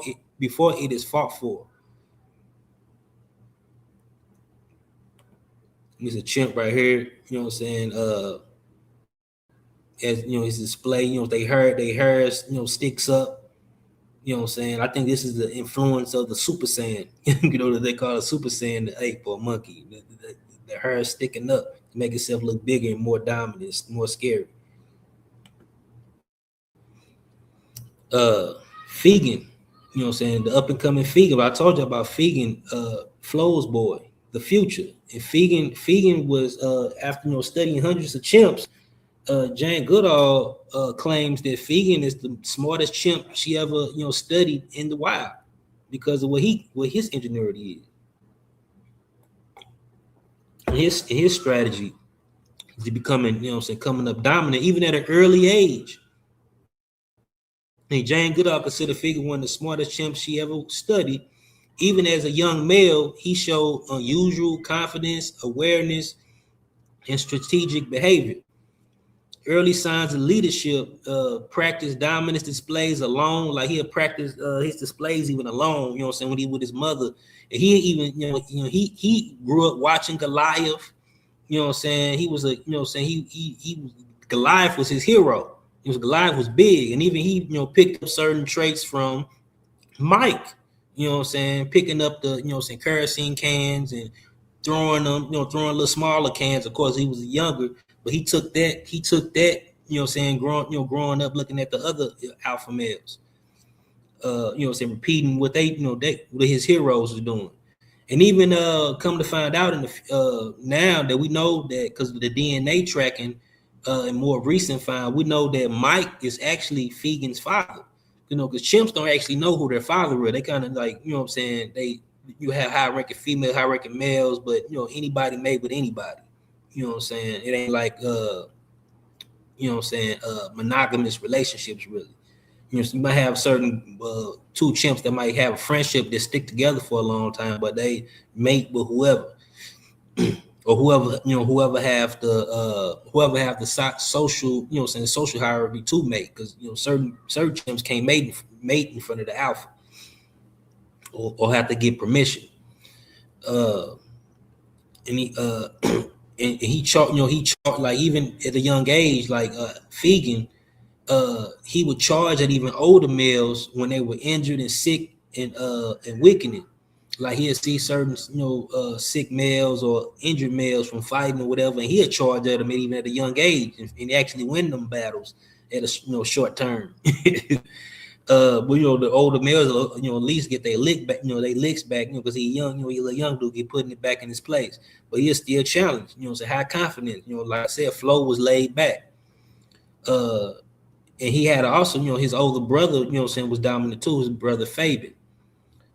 There's a chimp right here, as his display, they hair sticks up, I think this is the influence of the Super Saiyan, that they call a Super Saiyan, the ape or monkey. The hair sticking up to make itself look bigger and more dominant, more scary. Fegan, the up and coming Fegan. I told you about Fegan, Flo's boy, the future. And Fegan was after studying hundreds of chimps. Jane Goodall claims that Fegan is the smartest chimp she ever studied in the wild because of what his ingenuity is. His strategy is becoming coming up dominant even at an early age. And Jane Goodall considered Fegan one of the smartest chimps she ever studied. Even as a young male, he showed unusual confidence, awareness, and strategic behavior. Early signs of leadership, practice dominance displays alone. Like he'll practice his displays even alone, when he with his mother. And he even, he grew up watching Goliath, he was Goliath was his hero. Goliath was big, and even he, picked up certain traits from Mike, picking up the, kerosene cans and throwing them, throwing little smaller cans. Of course, he was younger, but he took that, growing up, looking at the other alpha males, repeating what what his heroes are doing. And even come to find out now that we know that because of the DNA tracking, and more recent find, we know that Mike is actually Fegan's father. Because chimps don't actually know who their father is. They kind of like, you have high-ranking female, high-ranking males, but anybody made with anybody. It ain't like monogamous relationships really. You might have certain two chimps that might have a friendship that stick together for a long time, but they mate with whoever. Or whoever have the social, social hierarchy to mate, because certain chimps can't mate in front of the alpha, or have to get permission. And he chart like even at a young age, like Fegan, he would charge at even older males when they were injured and sick and weakening. Like he'll see certain, sick males or injured males from fighting or whatever, and he'll charge at them even at a young age and actually win them battles at a short term. But the older males, at least get their lick back, they licks back, because he's young, he's a young dude, get putting it back in his place. But he's still challenged, so high confidence, like I said, Flo was laid back. And he had also, his older brother, was dominant too, his brother Fabian.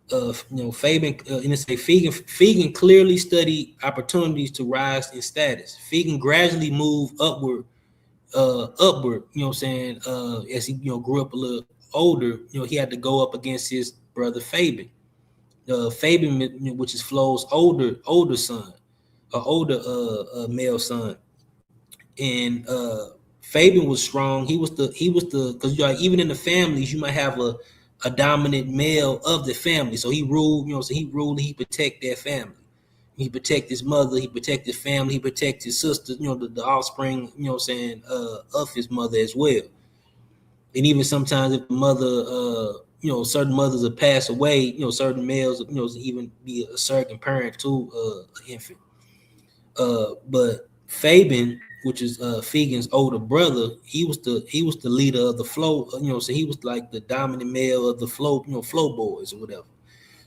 Fabian, Fegan clearly studied opportunities to rise in status. Fegan gradually moved upward, as he, grew up a little older, he had to go up against his brother Fabian. Fabian, which is Flo's older son, older male son. And Fabian was strong. He was the because even in the families you might have a dominant male of the family. So he ruled, he protect their family. He protect his mother, he protect his family, he protect his sisters, the offspring, of his mother as well. And even sometimes if the mother, certain mothers have passed away, certain males, even be a surrogate parent to an infant. But Fabian, which is Fegan's older brother, he was the leader of the Flo, so he was like the dominant male of the Flo, Flo boys or whatever.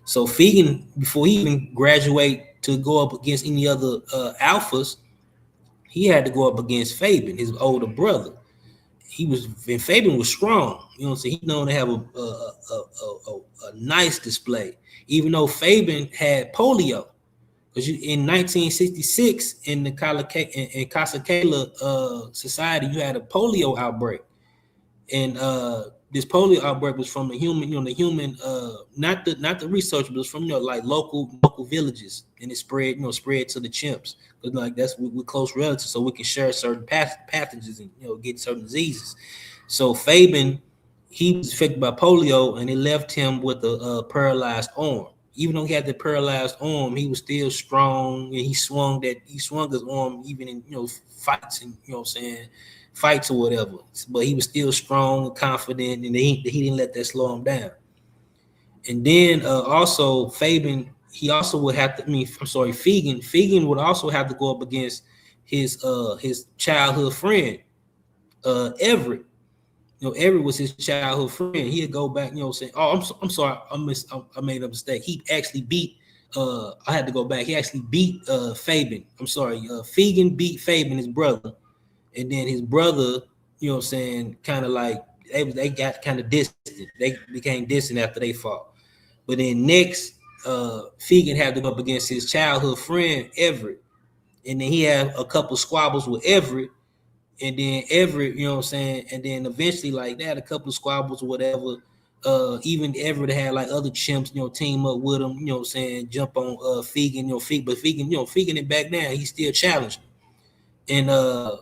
So Fegan, before he even graduate to go up against any other alphas, he had to go up against Fabian, his older brother. Fabian was strong, so he known to have a nice display, even though Fabian had polio. Because in 1966, in the Kasakela society, you had a polio outbreak, and this polio outbreak was from the human, not the research, but it was from like local villages, and it spread to the chimps. Because like that's we're close relatives, so we can share certain pathogens and get certain diseases. So Fabian, he was affected by polio, and it left him with a paralyzed arm. Even though he had the paralyzed arm, he was still strong, and he swung his arm even in fights and fights or whatever. But he was still strong and confident, and he didn't let that slow him down. And then also Fabian, he also would have to. Fegan would also have to go up against his childhood friend, Everett. Everett was his childhood friend. He'd go back, saying, "Oh, I'm sorry, I made a mistake." He actually beat. I had to go back. He actually beat Fabian. I'm sorry, Fegan beat Fabian, his brother, and then his brother, kind of like they got kind of distant. They became distant after they fought. But then next, Fegan had to go up against his childhood friend Everett, and then he had a couple squabbles with Everett. And then Everett, and then eventually like that, a couple of squabbles or whatever. Even Everett had like other chimps, team up with him, jump on Fegan, but Fegan it back down. He still challenged him. And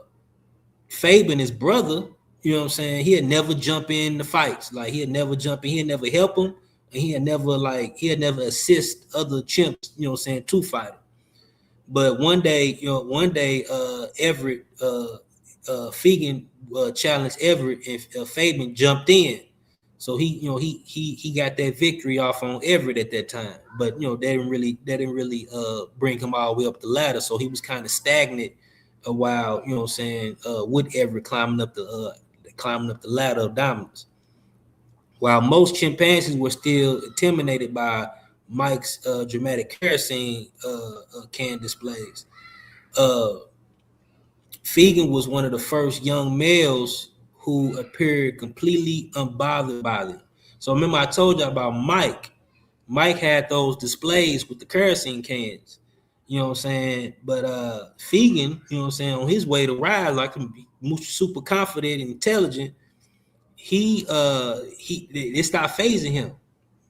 Fabian, his brother, he'd never jump in the fights. Like he'd never jump in, he'd never help him, and he'd never assist other chimps, to fight him. But one day, Everett Fegan challenged Everett, and Fabian jumped in. So he got that victory off on Everett at that time. But they didn't really bring him all the way up the ladder. So he was kind of stagnant a while, with Everett climbing up the ladder of dominance. While most chimpanzees were still intimidated by Mike's dramatic kerosene can displays. Fegan was one of the first young males who appeared completely unbothered by them. So remember I told you about Mike. Mike had those displays with the kerosene cans. But Fegan, on his way to rise, like super confident and intelligent, they stopped phasing him.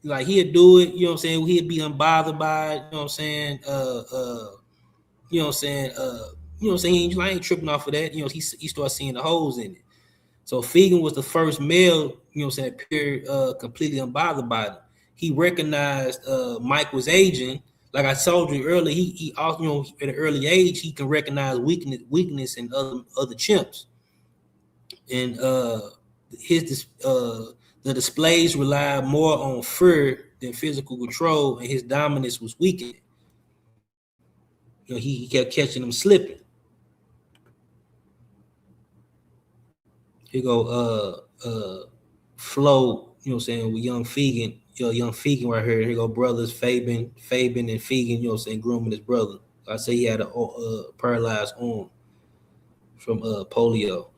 Like he'd do it, he'd be unbothered by it, I ain't tripping off of that. He started seeing the holes in it. So Fegan was the first male, appeared completely unbothered by it. He recognized Mike was aging. Like I told you earlier, he also, at an early age, he can recognize weakness in other chimps. And the displays rely more on fear than physical control, and his dominance was weakened. He kept catching them slipping. Here go Flo, saying, with young Fegan, young Fegan right here. Here go brothers Fabian and Fegan, saying, grooming his brother. I say he had a paralyzed arm from polio.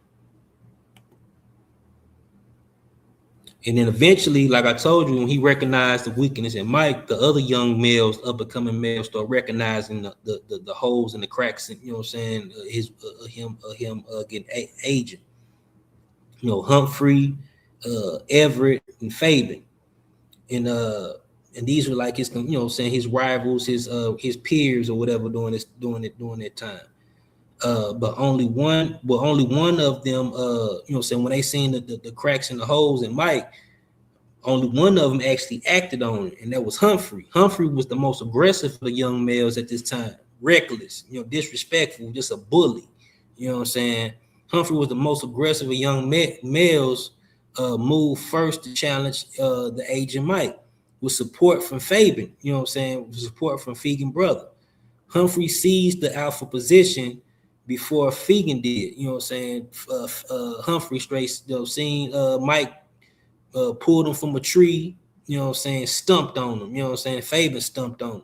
And then eventually, like I told you, when he recognized the weakness in Mike, the other young males, up and coming males, start recognizing the holes and the cracks, and him getting aging. Humphrey, Everett, and Fabian, and these were like his, his rivals, his peers or whatever during that time. But only one of them, when they seen the cracks and the holes in Mike, only one of them actually acted on it, and that was Humphrey. Humphrey was the most aggressive of the young males at this time, reckless, disrespectful, just a bully. Humphrey was the most aggressive of young males, moved first to challenge the aging Mike, with support from Fabian, with support from Fegan's brother. Humphrey seized the alpha position before Fegan did, Humphrey straight, seen Mike pulled him from a tree, stumped on him, Fabian stumped on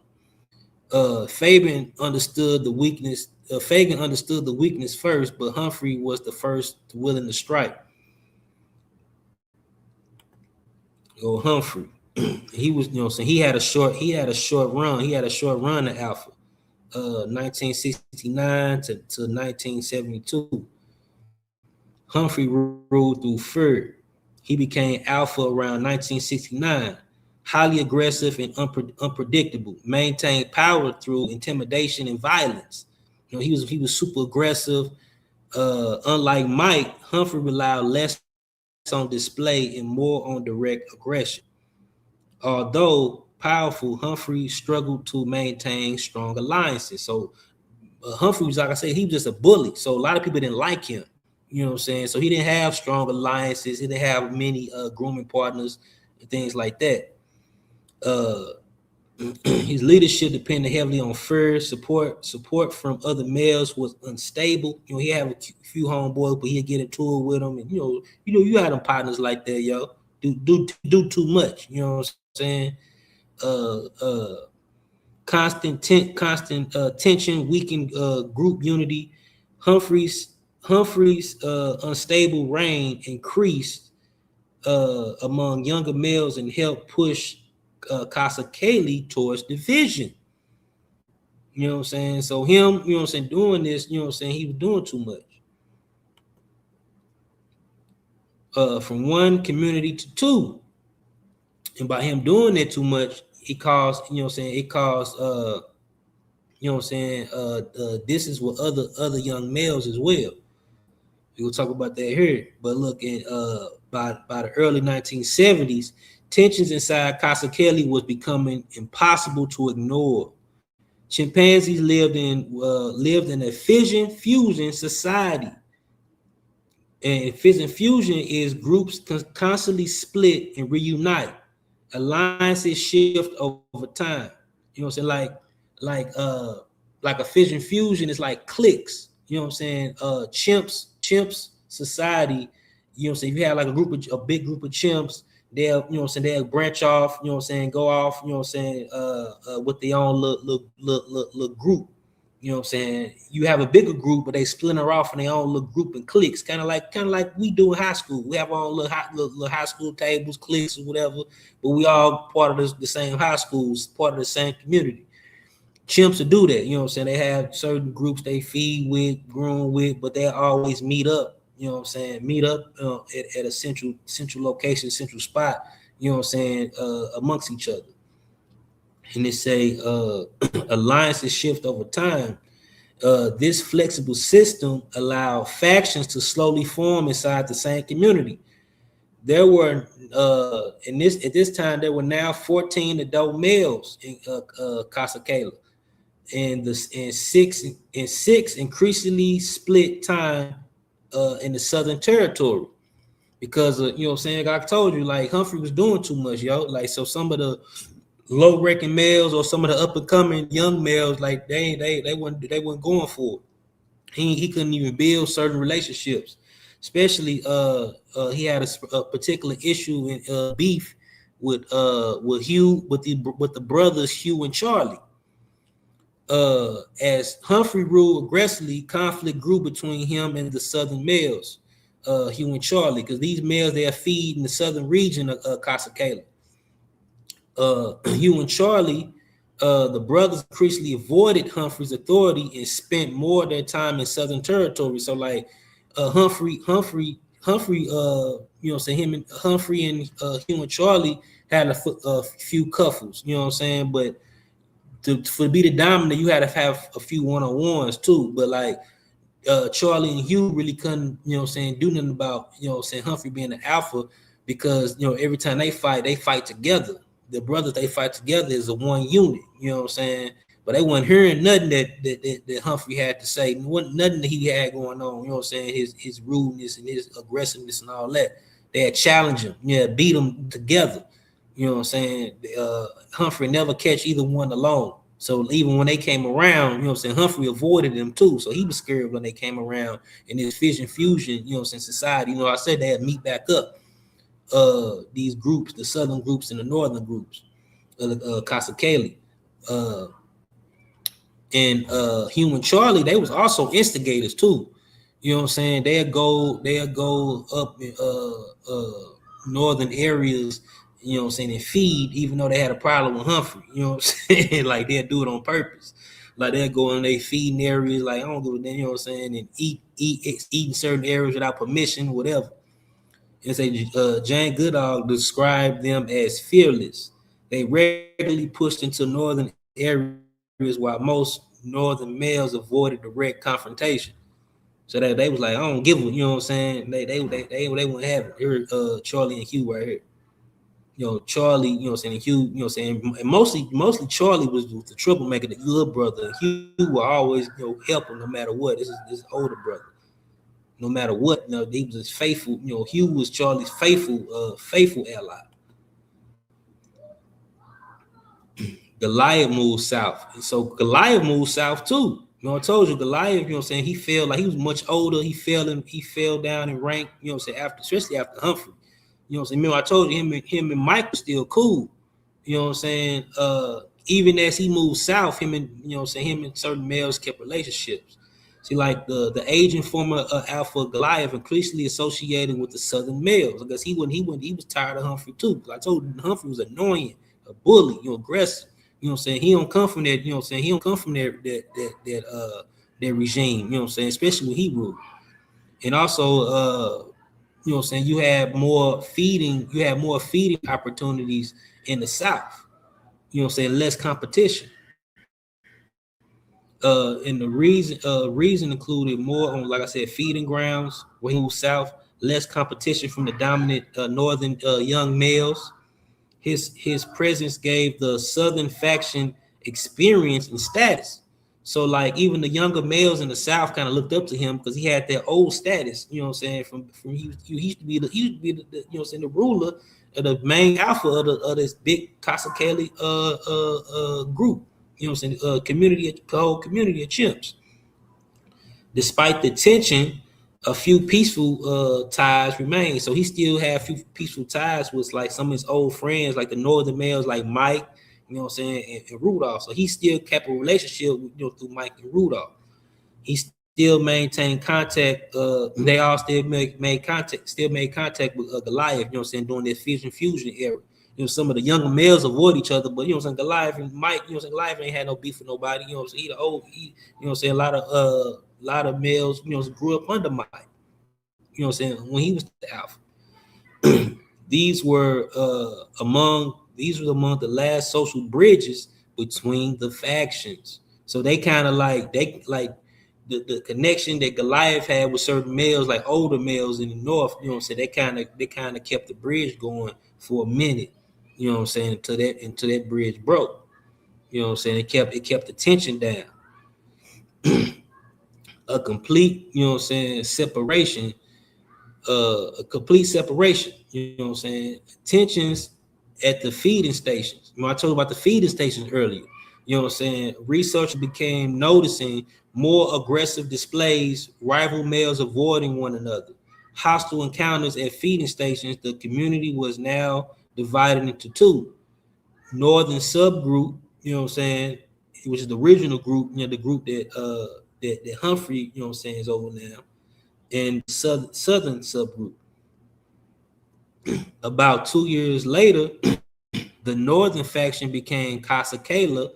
him. Fabian understood the weakness. Fagan understood the weakness first, but Humphrey was the first willing to strike. Humphrey, he was, he had a short run. He had a short run at Alpha, 1969 to 1972. Humphrey ruled through fear. He became Alpha around 1969. Highly aggressive and unpredictable. Maintained power through intimidation and violence. He was super aggressive. Unlike Mike, Humphrey relied less on display and more on direct aggression. Although powerful, Humphrey struggled to maintain strong alliances. So Humphrey was, like I said, he was just a bully. So a lot of people didn't like him. So he didn't have strong alliances. He didn't have many grooming partners and things like that. His leadership depended heavily on fear. Support from other males was unstable. He had a few homeboys, but he'd get into it with them. And you had them partners like that, yo. Do too much. You know what I'm saying? Constant tension weakened group unity. Humphrey's unstable reign increased among younger males and helped push Kasakela towards division. So him, doing this, he was doing too much. From one community to two. And by him doing that too much, it caused, this is with other young males as well. We'll talk about that here. But look, by the early 1970s, tensions inside Kasakela was becoming impossible to ignore. Chimpanzees lived in a fission-fusion society. And fission-fusion is groups constantly split and reunite. Alliances shift over time. Like a fission-fusion is like cliques. Chimps society, if you have like a big group of chimps, they'll branch off, go off, with their own little group. You have a bigger group, but they splinter off in their own little group and cliques, kind of like we do in high school. We have our own little high school tables, cliques or whatever, but we all part of the same high schools, part of the same community. Chimps will do that, they have certain groups they feed with, groom with, but they always meet up, at a central location, central spot, amongst each other. And they say alliances shift over time. This flexible system allowed factions to slowly form inside the same community. There were at this time there were now 14 adult males in Kasakela, and six increasingly split time in the Southern Territory, because you know what I'm saying, like I told you, like Humphrey was doing too much, yo. Like, so some of the low ranking males or some of the up and coming young males, like they weren't going for it. He couldn't even build certain relationships, especially he had a particular issue in beef with Hugh, with the brothers Hugh and Charlie. As Humphrey ruled aggressively, conflict grew between him and the southern males, Hugh and Charlie, because these males, they are feed in the southern region of Kasakela. Hugh and Charlie, the brothers increasingly avoided Humphrey's authority and spent more of their time in southern territory. So like Humphrey, you know what I'm saying, him and Humphrey and Hugh and Charlie had a few couples, you know what I'm saying, but to be the dominant, you had to have a few one-on-ones too. But like Charlie and Hugh really couldn't, you know what I'm saying, do nothing about, you know what I'm saying, Humphrey being the alpha, because, you know, every time they fight together. The brothers, they fight together as a one unit, you know what I'm saying? But they weren't hearing nothing that Humphrey had to say. Wasn't nothing that he had going on, you know what I'm saying? His rudeness and his aggressiveness and all that. They had challenged him, yeah, beat him together. You know what I'm saying? Humphrey never catch either one alone. So even when they came around, you know what I'm saying, Humphrey avoided them too. So he was scared when they came around in this fission fusion, you know what I'm saying, society. You know, I said they had meet back up. These groups, the southern groups and the northern groups, Kasakela, and Hugh and Charlie, they was also instigators too. You know what I'm saying? They'll go up in northern areas, you know what I'm saying, and feed, even though they had a problem with Humphrey. You know what I'm saying? Like they'll do it on purpose. Like they'll go in their feeding areas, like I don't give a damn, you know what I'm saying, and eat in certain areas without permission, whatever. And say Jane Goodall described them as fearless. They regularly pushed into northern areas while most northern males avoided direct confrontation. So that they was like, I don't give a, you know what I'm saying? They wouldn't have it. Here, Charlie and Hugh right here. You know, Charlie, you know what I'm saying, and Hugh, you know what I'm saying, and mostly Charlie was the troublemaker, the good brother. Hugh will always, you know, help him no matter what. This is his older brother. No matter what, you know, he was his faithful, you know, Hugh was Charlie's faithful ally. Goliath moved south. And so Goliath moved south too. You know, I told you Goliath, you know what I'm saying, he fell, like he was much older. He fell down in rank, you know what I'm saying, especially after Humphrey. You know what I'm saying? Remember, I told you him and Mike were still cool. You know what I'm saying? Even as he moved south, him and certain males kept relationships. See, like the aging former alpha Goliath increasingly associated with the southern males, because he was tired of Humphrey too. I told you Humphrey was annoying, a bully, you know, aggressive. You know what I'm saying? He don't come from that, you know what I'm saying? He don't come from that regime, you know what I'm saying, especially when he ruled. And also you know what I'm saying, you had more feeding opportunities in the South. You know what I'm saying, less competition. And the reason included more on, like I said, feeding grounds where he moved south, less competition from the dominant northern young males. His presence gave the southern faction experience and status. So like even the younger males in the South kind of looked up to him because he had their old status. You know what I'm saying? From he used to be the you know what I'm saying, the ruler of the main alpha of this big Kasakela group. You know what I'm saying? Whole community of chimps. Despite the tension, a few peaceful ties remain. So he still had a few peaceful ties with like some of his old friends, like the northern males, like Mike, you know what I'm saying, and Rudolph. So he still kept a relationship, you know, through Mike and Rudolph. He still maintained contact. They all still made contact with Goliath, you know what I'm saying, during their fusion era. You know, some of the younger males avoid each other, but you know what I'm saying, Goliath and Mike, you know what I'm saying, Goliath ain't had no beef with nobody, you know what I'm saying, you know what I'm saying, a lot of males, you know, grew up under Mike, you know what I'm saying, when he was the alpha. These were among the last social bridges between the factions. So they kind of like the connection that Goliath had with certain males, like older males in the north, you know what I'm saying, they kind of kept the bridge going for a minute, you know what I'm saying, until that bridge broke. You know what I'm saying? It kept the tension down. A complete, you know what I'm saying, separation a complete separation. You know what I'm saying? Tensions at the feeding stations. You know, I told you about the feeding stations earlier. You know what I'm saying? Researchers became noticing more aggressive displays, rival males avoiding one another, hostile encounters at feeding stations. The community was now divided into two. Northern subgroup, you know what I'm saying, which is the original group, you know, the group that Humphrey, you know what I'm saying, is over now, and southern subgroup. About 2 years later, the northern faction became Kasakela.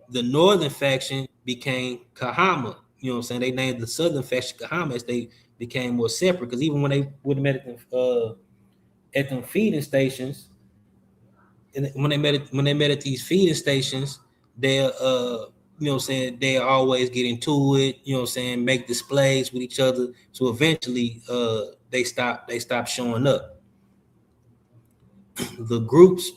The northern faction became Kahama. You know what I'm saying? They named the southern faction Kahama as they became more separate. Because even when they would have met at them feeding stations, and when they met at these feeding stations, they you know what I'm saying, they always get into it, you know what I'm saying, make displays with each other. So eventually they stop showing up. The groups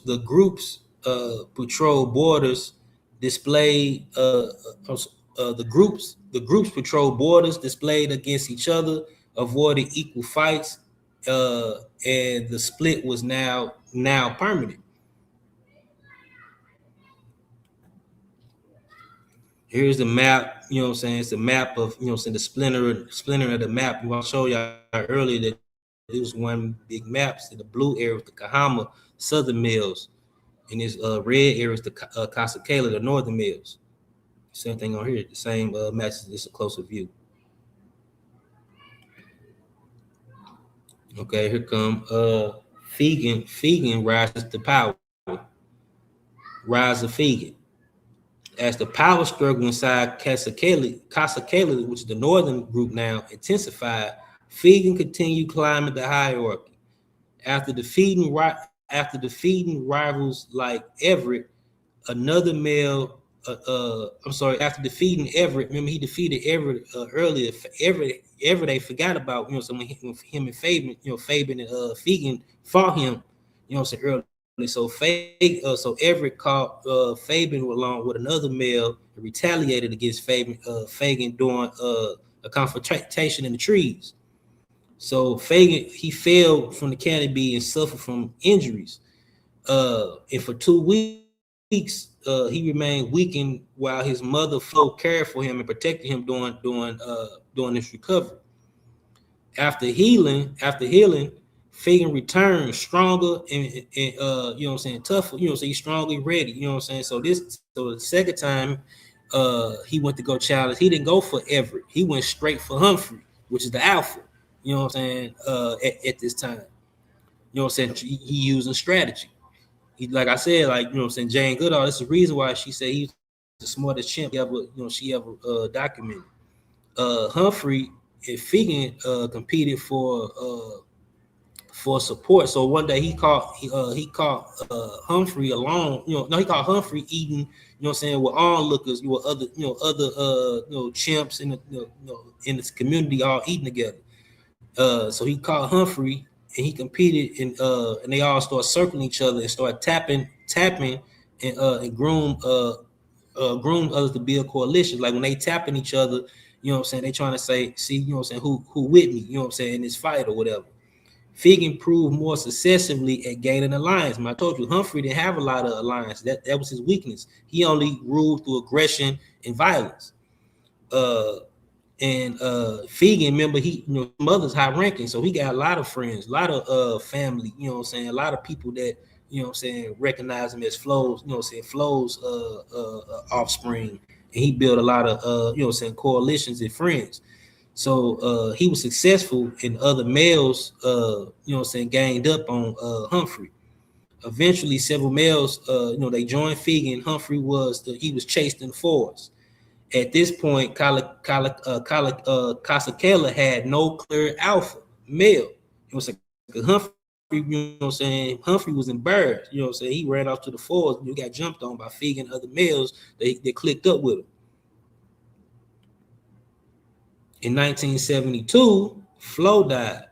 patrol borders, display the groups patrol borders, displayed against each other, avoided equal fights, and the split was now permanent. Here's the map, you know what I'm saying? It's the map of, you know what I'm saying, the splinter of the map. I'll show y'all earlier that it was one big map. So the blue area was the Kahama southern mills, and this red area is the Kasakela, the northern mills. Same thing on here, the same matches, just a closer view. Okay, here come Fegan rises to power. Rise of Fegan. As the power struggle inside Kasakela, which is the northern group now, intensified, Fegan continued climbing the hierarchy. After defeating rivals like Everett, another male. After defeating Everett, remember he defeated Everett earlier. Everett they forgot about, you know, so when him and Fabian, you know, Fabian and Fegan fought him, you know, what I'm saying, earlier. So Everett caught Fabian along with another male and retaliated against Fagan during a confrontation in the trees. So Fagan, he fell from the canopy and suffered from injuries. And for 2 weeks, he remained weakened while his mother Flo cared for him and protected him during his recovery. After healing, Fagan returned stronger and you know what I'm saying, tougher, you know, so he's strongly ready, you know what I'm saying. So the second time he went to go challenge, he didn't go for Everett, he went straight for Humphrey, which is the alpha, you know what I'm saying, at this time. You know what I'm saying? He using strategy. He, like I said, like, you know what I'm saying, Jane Goodall, that's the reason why she said he's the smartest chimp she ever documented. Humphrey and Fegan competed for support. So one day he caught Humphrey alone. He caught Humphrey eating, you know what I'm saying, with onlookers, other chimps in this community all eating together. So he caught Humphrey and he competed, and they all started circling each other and started tapping and groom others to build coalitions. Like when they tapping each other, you know what I'm saying, they trying to say, see, you know what I'm saying, who with me, you know what I'm saying, in this fight or whatever. Fegan proved more successively at gaining alliance. I told you, Humphrey didn't have a lot of alliance. That was his weakness. He only ruled through aggression and violence. And Fegan, remember, he, you know, mother's high ranking, so he got a lot of friends, a lot of family, you know what I'm saying, a lot of people that, you know what I'm saying, recognize him as Flo's, you know what I'm saying, Flo's offspring. And he built a lot of you know what I'm saying, coalitions and friends. So he was successful, and other males, you know what I'm saying, ganged up on Humphrey. Eventually, several males, you know, they joined Fegan. Humphrey was chased in the forest. At this point, Kasakela had no clear alpha male. It was like Humphrey, you know what I'm saying, Humphrey was embarrassed, you know what I'm saying, he ran off to the forest and he got jumped on by Fegan and other males. They clicked up with him. In 1972, Flo died.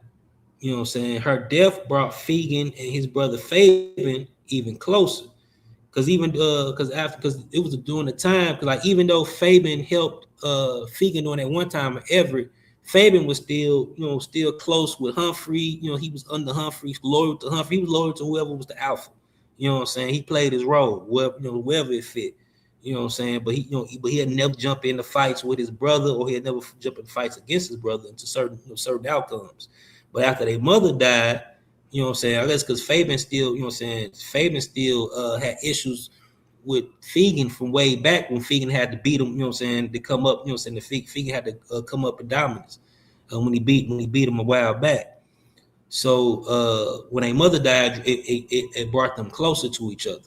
You know what I'm saying? Her death brought Fegan and his brother Fabian even closer. Because it was during the time, because like even though Fabian helped Fegan during that one time, Everett, Fabian was still, still close with Humphrey. He was under Humphrey, loyal to Humphrey. He was loyal to whoever was the alpha. You know what I'm saying? He played his role, wherever it fit. You know what I'm saying? But he had never jump into fights with his brother, or he had never jump in fights against his brother into certain outcomes. But after their mother died, you know what I'm saying? I guess because Fabian still, Fabian still had issues with Fegan from way back when Fegan had to beat him, to come up, Fegan had to come up in dominance when he beat him a while back. So when their mother died, it brought them closer to each other.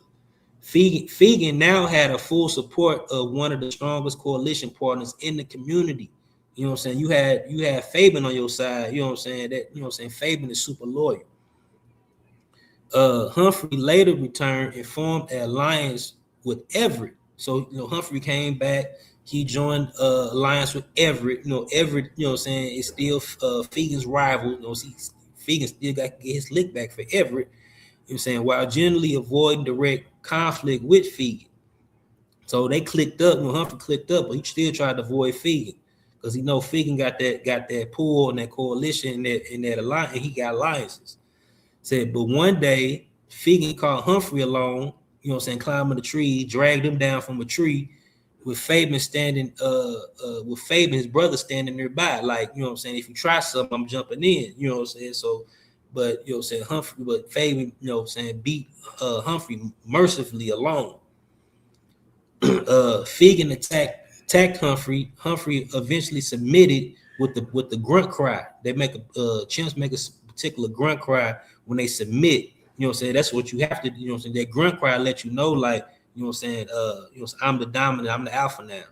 Fegan now had a full support of one of the strongest coalition partners in the community. You know what I'm saying? You had Fabian on your side. You know what I'm saying? Fabian is super loyal. Humphrey later returned and formed an alliance with Everett. So Humphrey came back. He joined alliance with Everett. Everett, is still Fegan's rival. Fegan still got to get his lick back for Everett. While generally avoiding direct conflict with Fegan. So they clicked up. Humphrey clicked up, but he still tried to avoid Fegan because Fegan got that pull and that coalition and that alliance, and he got alliances. But one day Fegan called Humphrey along, climbing the tree, dragged him down from a tree with Fabian standing, with Fabian, his brother, standing nearby. Like, if you try something, I'm jumping in, So, but, Humphrey, but Fabian, beat Humphrey mercifully alone. Fegan attacked Humphrey. Humphrey eventually submitted with the grunt cry. They chimps make a particular grunt cry when they submit. That's what you have to do. That grunt cry let you know, like, I'm the dominant, I'm the alpha now.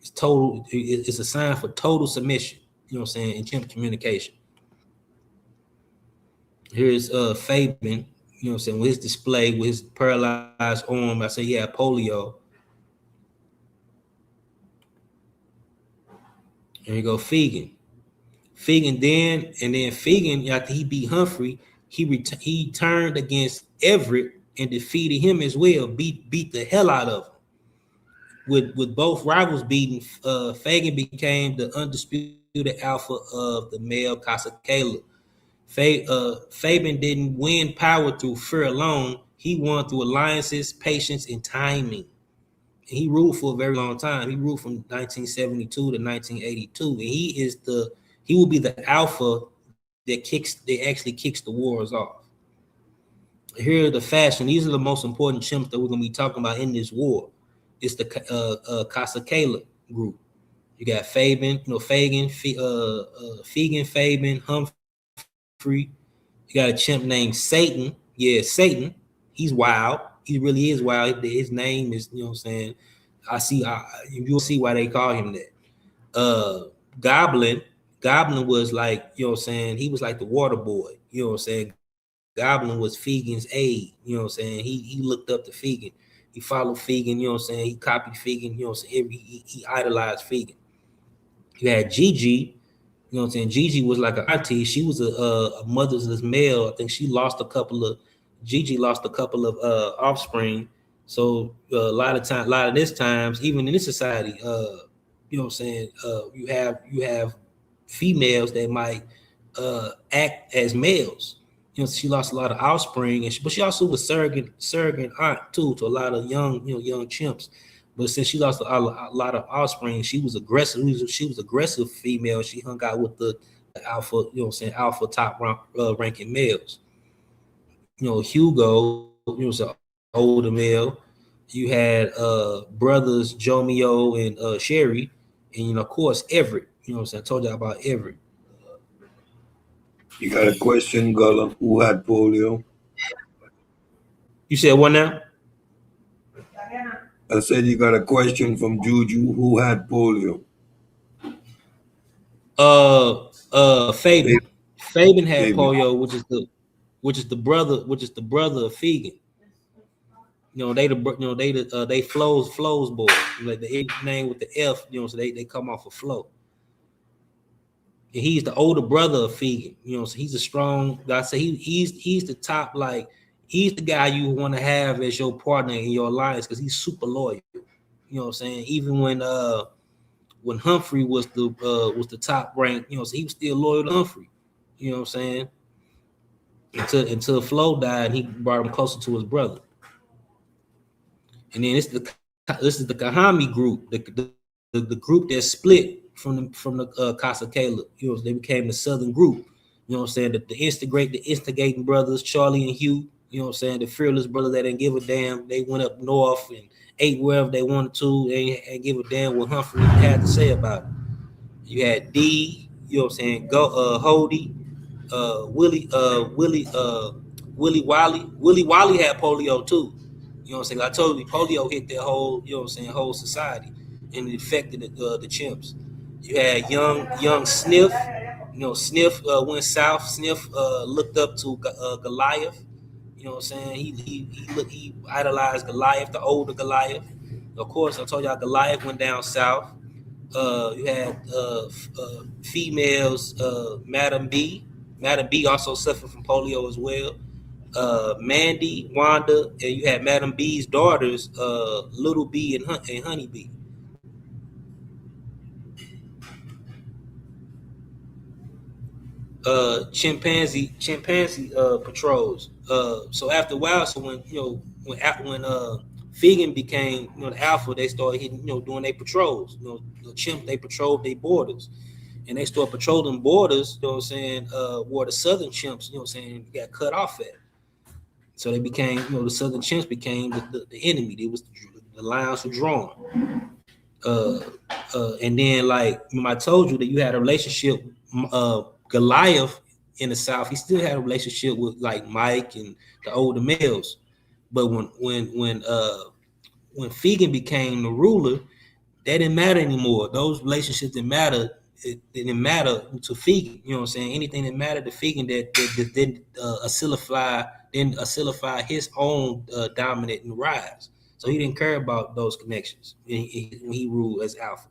It's a sign for total submission, in chimp communication. Here's Fabian, with his display, with his paralyzed arm. I say he had polio. There you go, Fegan. Fegan, after he beat Humphrey, he turned against Everett and defeated him as well, beat the hell out of him. With both rivals beaten, Fagan became the undisputed alpha of the male Kasakela. Fabian didn't win power through fear alone. He won through alliances, patience, and timing. And he ruled for a very long time. He ruled from 1972 to 1982. And he will be the alpha that actually kicks the wars off. Here are the fashion. These are the most important chimps that we're going to be talking about in this war. It's the Kasakela group. You got Fabian, Fegan, Fabian, Humphrey. You got a chimp named Satan. Yeah, Satan. He's wild. He really is wild. His name is, you'll see why they call him that. Goblin was like, he was like the water boy. Goblin was Fegan's aide. He looked up to Fegan. He followed Fegan. He copied Fegan. He idolized Fegan. You had Gigi. Gigi was like an auntie. She was a motherless male. I think Gigi lost a couple of offspring. So a lot of this times, even in this society, you have females that might act as males. She lost a lot of offspring, but she also was surrogate aunt too to a lot of young chimps. But since she lost a lot of offspring, she was aggressive. She was aggressive female. She hung out with the alpha, alpha top ranking males. Hugo, was an older male. You had brothers Jomeo and Sherry, and of course Everett. I told you about Everett. You got a question, Gullah? Who had polio? You said what now? I said you got a question from Juju. Who had polio? Fabian. Fabian had polio, which is the brother of Fegan. They flows boy. Like the name with the F, so they come off of flow. And he's the older brother of Fegan. So he's a strong guy. So he's the top, like he's the guy you want to have as your partner in your alliance because he's super loyal. Even when when Humphrey was the top ranked, so he was still loyal to Humphrey. You know what I'm saying? Until Flo died, and he brought him closer to his brother. And then this is the Kahama group, the group that split from the Kasakela. They became the Southern group. You know what I'm saying? The instigating brothers, Charlie and Hugh. You know what I'm saying? The fearless brother that didn't give a damn. They went up north and ate wherever they wanted to. They didn't give a damn what Humphrey had to say about it. You had D. You know what I'm saying? Hody, Willie Wally had polio too. You know what I'm saying? I told you polio hit their whole, whole society, and it affected the chimps. You had young Sniff. Sniff went south. Sniff looked up to Goliath. You know what I'm saying? He idolized Goliath, the older Goliath. Of course, I told y'all Goliath went down south. You had females, Madam B. Madam B also suffered from polio as well. Mandy, Wanda, and you had Madam B's daughters, Little B and Honey B. Chimpanzee patrols. So after a while, so when Fegan became the alpha, they started hitting, doing their patrols. The chimp, they patrolled their borders, and they started patrolling borders. You know what I'm saying? Where the southern chimps, got cut off at. So they became, the southern chimps became the enemy. It was the lines were drawn. And then, like I told you that you had a relationship. Goliath in the South, he still had a relationship with like Mike and the older males. But when Fegan became the ruler, that didn't matter anymore. Those relationships didn't matter. It didn't matter to Fegan. You know what I'm saying? Anything that mattered to Fegan that didn't accelerate his own dominant and rise. So he didn't care about those connections when he ruled as alpha.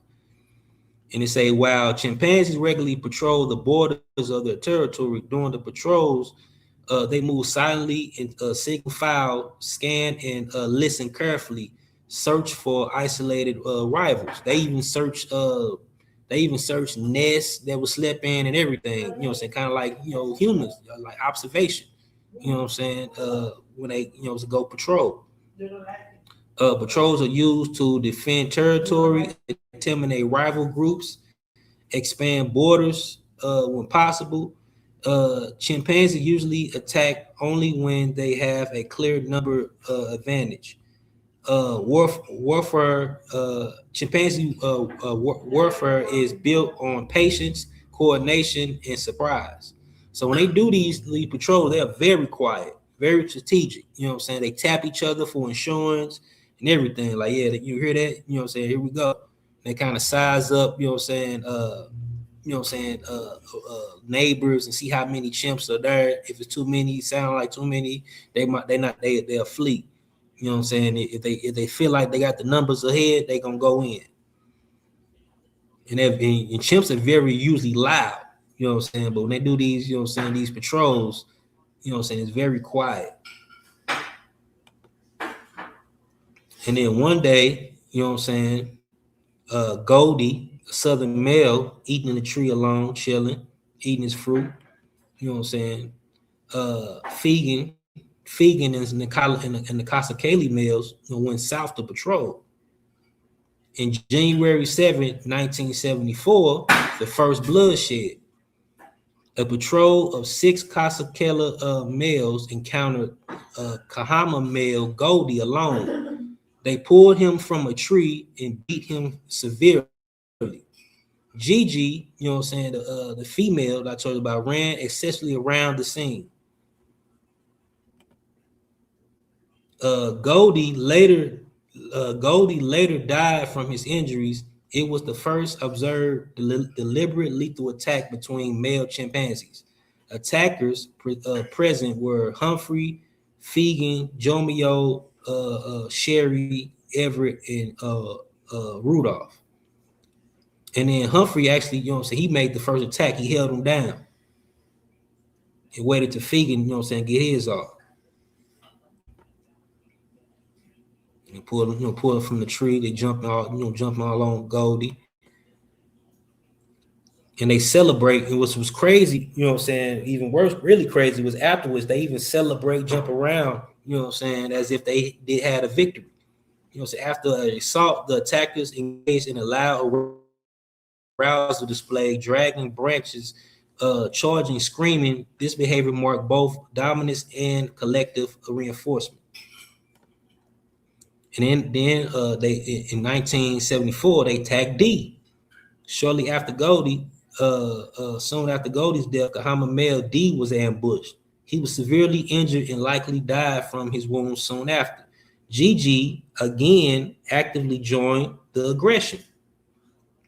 And they say, while chimpanzees regularly patrol the borders of their territory, during the patrols, they move silently in single file, scan and listen carefully, search for isolated rivals. They even search nests that was slept in and everything. You know what I'm saying? Kind of like humans, like observation. You know what I'm saying? When they to go patrol. Patrols are used to defend territory, intimidate rival groups, expand borders when possible. Chimpanzees usually attack only when they have a clear number advantage. Warfare, chimpanzee warfare is built on patience, coordination, and surprise. So when they do these patrols, they're very quiet, very strategic. You know what I'm saying? They tap each other for insurance and everything. Like, yeah, you hear that? You know what I'm saying? Here we go. They kind of size up, neighbors and see how many chimps are there. If it's too many, sound like too many, they'll flee. You know what I'm saying? If they feel like they got the numbers ahead, they gonna go in. And chimps are very usually loud. You know what I'm saying? But when they do these, these patrols, it's very quiet. And then one day, Goldie, a southern male, eating in the tree alone, chilling, eating his fruit. You know what I'm saying? Fegan and the Kasakela males went south to patrol. In January 7th, 1974, the first bloodshed. A patrol of 6 Kasakela males encountered Kahama male Goldie alone. They pulled him from a tree and beat him severely. Gigi, the female that I told you about, ran excessively around the scene. Goldie later died from his injuries. It was the first observed deliberate lethal attack between male chimpanzees. Attackers present were Humphrey, Fegan, Jomio, Sherry, Everett, and Rudolph. And then Humphrey actually, he made the first attack. He held him down and waited to Fegan, get his off. And pulled him from the tree. They jumping all on Goldie. and they celebrate. And what was crazy, you know what I'm saying, even worse, really crazy, was afterwards they even celebrate, jump around, you know what I'm saying, as if they did had a victory. You know, so after an assault, the attackers engaged in a loud arousal display, dragging branches, charging, screaming. This behavior marked both dominance and collective reinforcement. And then they in 1974 they attacked D. Shortly after Goldie, soon after Goldie's death, Kahama male D was ambushed. He was severely injured and likely died from his wounds soon after. Gigi again actively joined the aggression.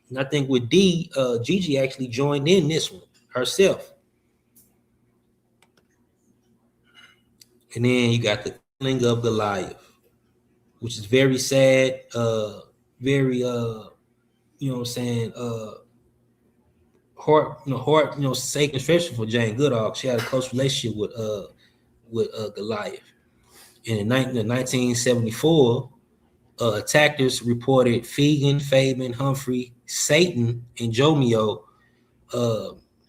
And I think with D, Gigi actually joined in this one herself. And then you got the killing of Goliath, which is very sad, very you know what I'm saying, heart, sake, especially for Jane Goodall. She had a close relationship with Goliath. And in 1974, attackers reported Fegan, Fabian, Humphrey, Satan, and Jomeo.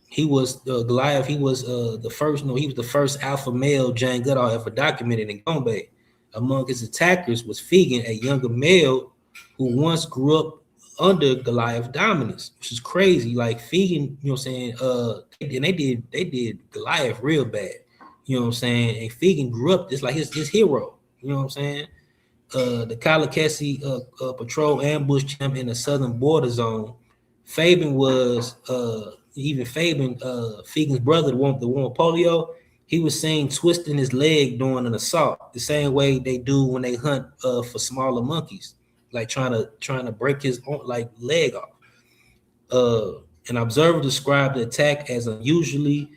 He was Goliath. He was the first. He was the first alpha male Jane Goodall ever documented in Gombe. Among his attackers was Fegan, a younger male who once grew up under Goliath dominance, which is crazy. Like Fegan, you know what I'm saying? And they did Goliath real bad. You know what I'm saying? And Fegan grew up just like his hero. You know what I'm saying? The Kalakesi patrol ambush him in the southern border zone. Fabian was Fegan's brother, the one with polio. He was seen twisting his leg during an assault, the same way they do when they hunt for smaller monkeys, like trying to break his leg off. An observer described the attack as unusually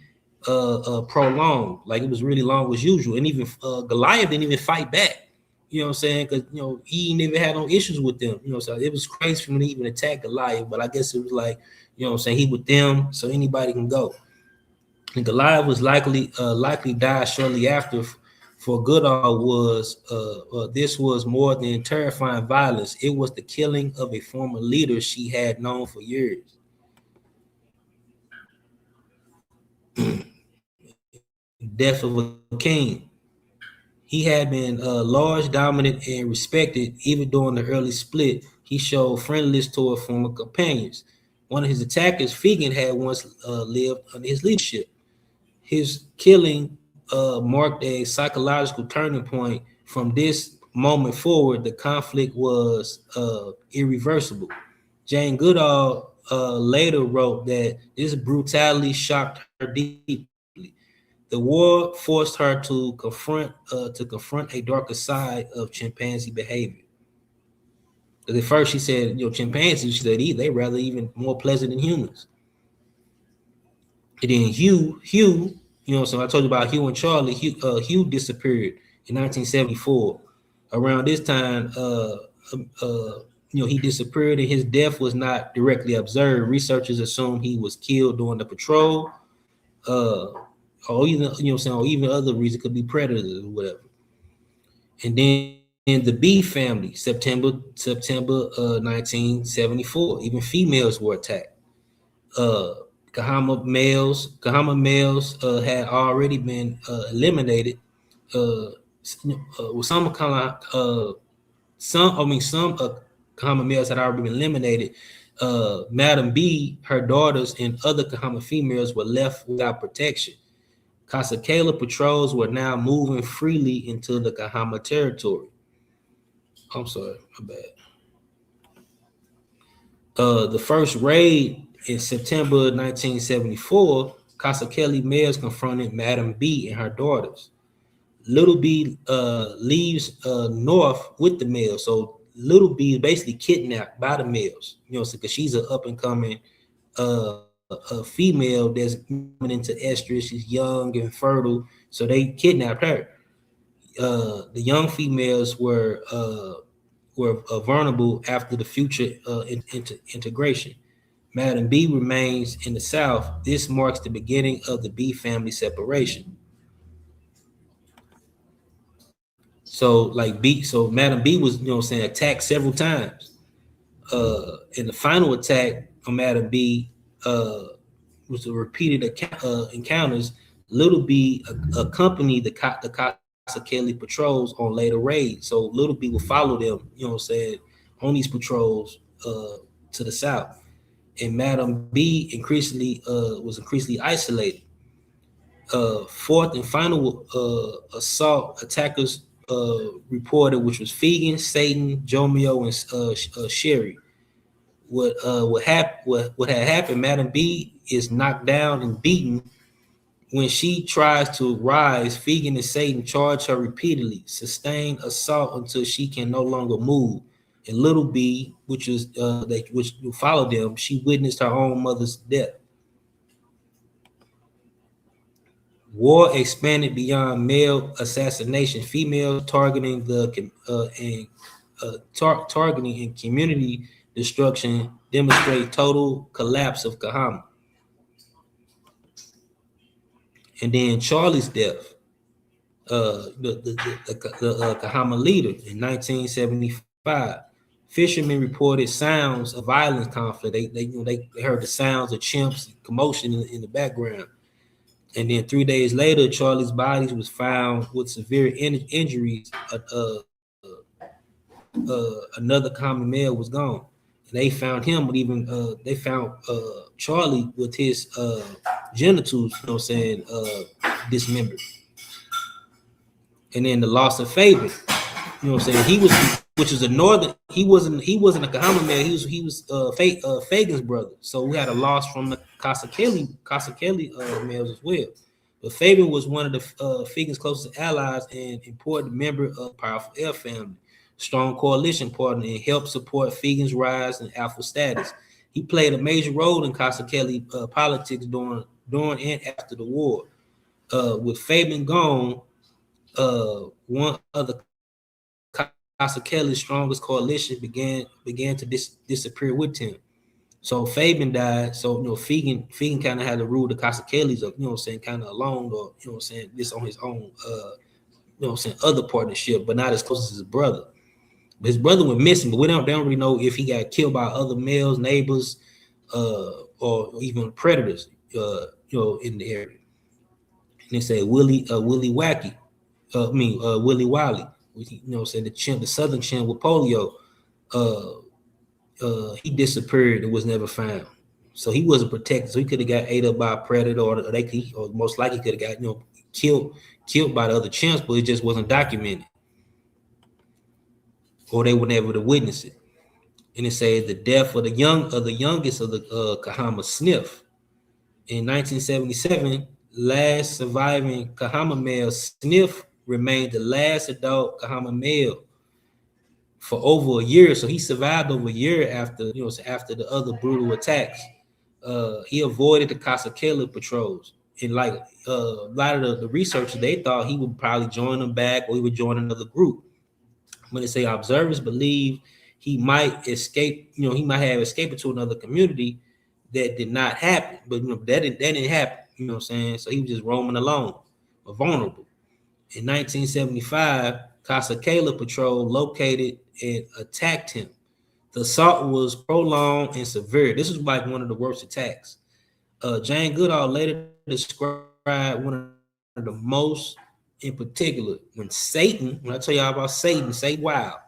prolonged, like it was really long as usual. And even Goliath didn't even fight back. You know what I'm saying? Because he never had no issues with them. So it was crazy for him to even attack Goliath. But I guess it was like, you know what I'm saying, he with them, so anybody can go. And Goliath was likely died shortly after. For Goodall was this was more than terrifying violence. It was the killing of a former leader she had known for years. Death of a king. He had been large, dominant, and respected. Even during the early split, he showed friendliness toward former companions. One of his attackers, Fegan, had once lived under his leadership. His killing marked a psychological turning point. From this moment forward, the conflict was irreversible. Jane Goodall later wrote that this brutality shocked her deeply. The war forced her to confront a darker side of chimpanzee behavior. At first, she said, chimpanzees, she said, they rather even more pleasant than humans. And then Hugh, so I told you about Hugh and Charlie. Hugh disappeared in 1974. Around this time, he disappeared, and his death was not directly observed. Researchers assume he was killed during the patrol, or even or even other reasons, could be predators or whatever. And then in the B family, September 1974, even females were attacked. Kahama males had already been eliminated. Some Kahama males had already been eliminated. Madam B, her daughters, and other Kahama females were left without protection. Kasakela patrols were now moving freely into the Kahama territory. I'm sorry, my bad. The first raid in September 1974, Kasakela males confronted Madam B and her daughters. Little B leaves north with the males. So Little B is basically kidnapped by the males, because she's an up and coming a female that's coming into estrus. She's young and fertile, so they kidnapped her. The young females were vulnerable after the future integration. Madam B remains in the south. This marks the beginning of the B family separation. So Madam B was, attacked several times. In the final attack on Madam B, was the repeated encounters. Little B accompanied the Kasakela patrols on later raids. So Little B would follow them, on these patrols to the south. And Madam B was increasingly isolated. Fourth and final assault attackers reported, which was Fegan, Satan, Jomeo, and Sherry. What had happened? Madam B is knocked down and beaten. When she tries to rise, Fegan and Satan charge her repeatedly, sustain assault until she can no longer move. And Little B, which followed them, she witnessed her own mother's death. War expanded beyond male assassination. Female targeting targeting and community destruction demonstrate total collapse of Kahama. And then Charlie's death, the Kahama leader in 1975. Fishermen reported sounds of violent conflict. They heard the sounds of chimps, commotion in the background. And then 3 days later, Charlie's body was found with severe injuries. Another common male was gone. And they found him with Charlie with his genitals, dismembered. And then the loss of Fabian, he was, which was a northern. He wasn't a Kahama male. He was Fagan's brother. So we had a loss from the Kasakela males as well. But Fabian was one of the Fagan's closest allies and important member of powerful air family, strong coalition partner, and helped support Fagan's rise in alpha status. He played a major role in Kasakela politics during and after the war. With Fabian gone, one of the Kasakela's strongest coalition began to disappear with him. So Fabian died. So Fegan kind of had to rule the Kasakelas of kind of alone, or this on his own other partnership, but not as close as his brother. His brother went missing, but they don't really know if he got killed by other males, neighbors, or even predators in the area. And they say Willie Wacky. Willie Wiley, the chimp, the southern chimp with polio, he disappeared and was never found. So he wasn't protected. So he could have got ate up by a predator, or most likely could have got killed by the other chimps, but it just wasn't documented, or they were never to witness it. And it says the death of the youngest of the Kahama Sniff in 1977. Last surviving Kahama male, Sniff remained the last adult Kahama male for over a year. So he survived over a year after the other brutal attacks. He avoided the Kasakela patrols. And a lot of the researchers, they thought he would probably join them back, or he would join another group. When they say observers believe he might escape, he might have escaped into another community. That did not happen, but that didn't happen. So he was just roaming alone, or vulnerable. In 1975, Kasakela patrol located and attacked him. The assault was prolonged and severe. This was like one of the worst attacks. Jane Goodall later described one of the most, in particular, when I tell y'all about Satan, say wow.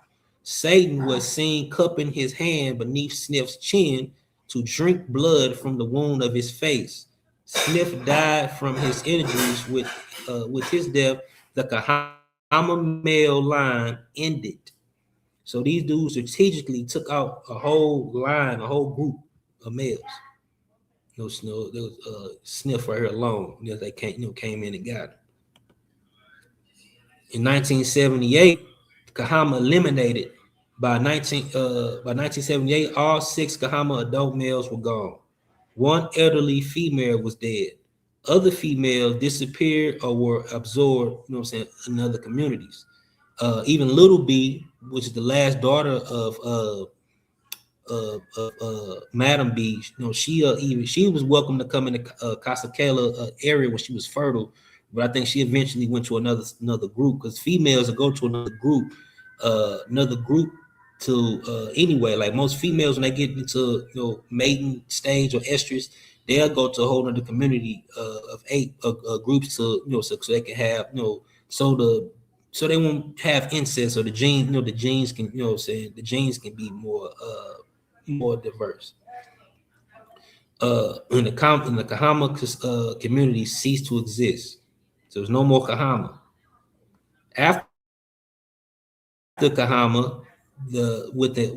Satan was seen cupping his hand beneath Sniff's chin to drink blood from the wound of his face. Sniff died from his injuries. With his death, the Kahama male line ended. So these dudes strategically took out a whole line, a whole group of males. There was Sniff right here alone. They came in and got him. In 1978, Kahama eliminated. By 1978, all 6 Kahama adult males were gone. One elderly female was dead. Other females disappeared or were absorbed, in other communities. Even Little B, which is the last daughter of Madam B, she was welcome to come in the Kasakela area when she was fertile, but I think she eventually went to another group, because females will go to another group to anyway. Like most females, when they get into mating stage or estrus, they'll go to a whole other community of 8 groups to so they can have so they won't have incest, or the genes the genes can the genes can be more diverse. In the Kahama community ceased to exist. So there's no more Kahama. After Kahama, with the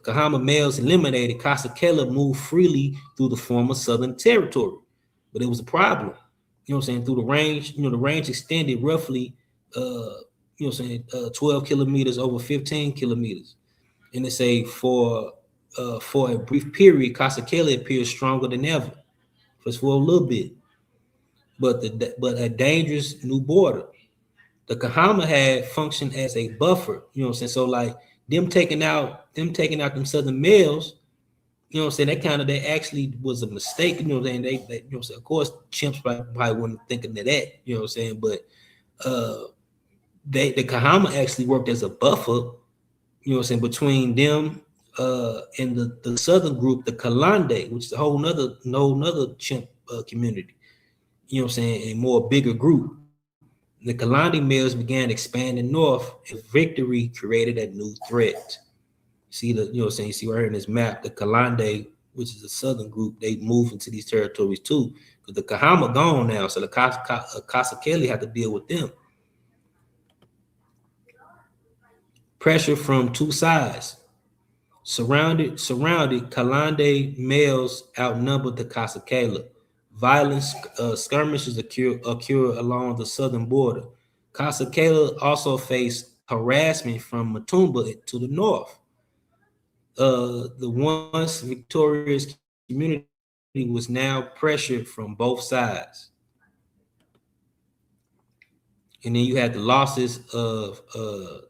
Kahama males eliminated, Kasakela moved freely through the former Southern Territory, but it was a problem. Through the range, the range extended roughly, 12 kilometers over 15 kilometers, and they say for a brief period, Kasakela appeared stronger than ever, just for a little bit, but a dangerous new border. The Kahama had functioned as a buffer, So like them taking out them southern males, that actually was a mistake, They of course chimps probably wouldn't thinking of that, But the Kahama actually worked as a buffer, between them and the southern group, the Kalande, which is a whole nother chimp community, a more bigger group. The Kalande males began expanding north, and victory created a new threat. See you see right here in this map, the Kalande, which is a southern group, they move into these territories too, because the Kahama gone now, so the Kasakela had to deal with them. Pressure from two sides. Surrounded, Kalande males outnumbered the Kasakela. Violence skirmishes occur along the southern border. Kasakela also faced harassment from Matumba to the north. The once victorious community was now pressured from both sides. And then you had the losses to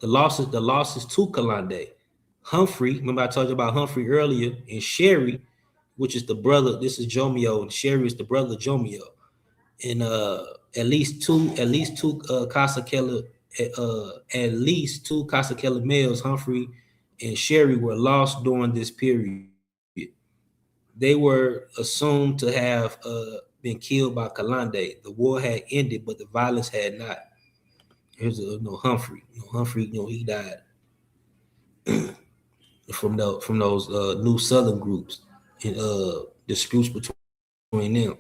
Kalande. Humphrey, remember I told you about Humphrey earlier, and Sherry, which is the brother. This is Jomio, and Sherry is the brother of Jomio. And at least two Kasakela males, Humphrey and Sherry, were lost during this period. They were assumed to have been killed by Kalande. The war had ended, but the violence had not. Here's Humphrey. Humphrey, he died from those new southern groups and disputes between them. And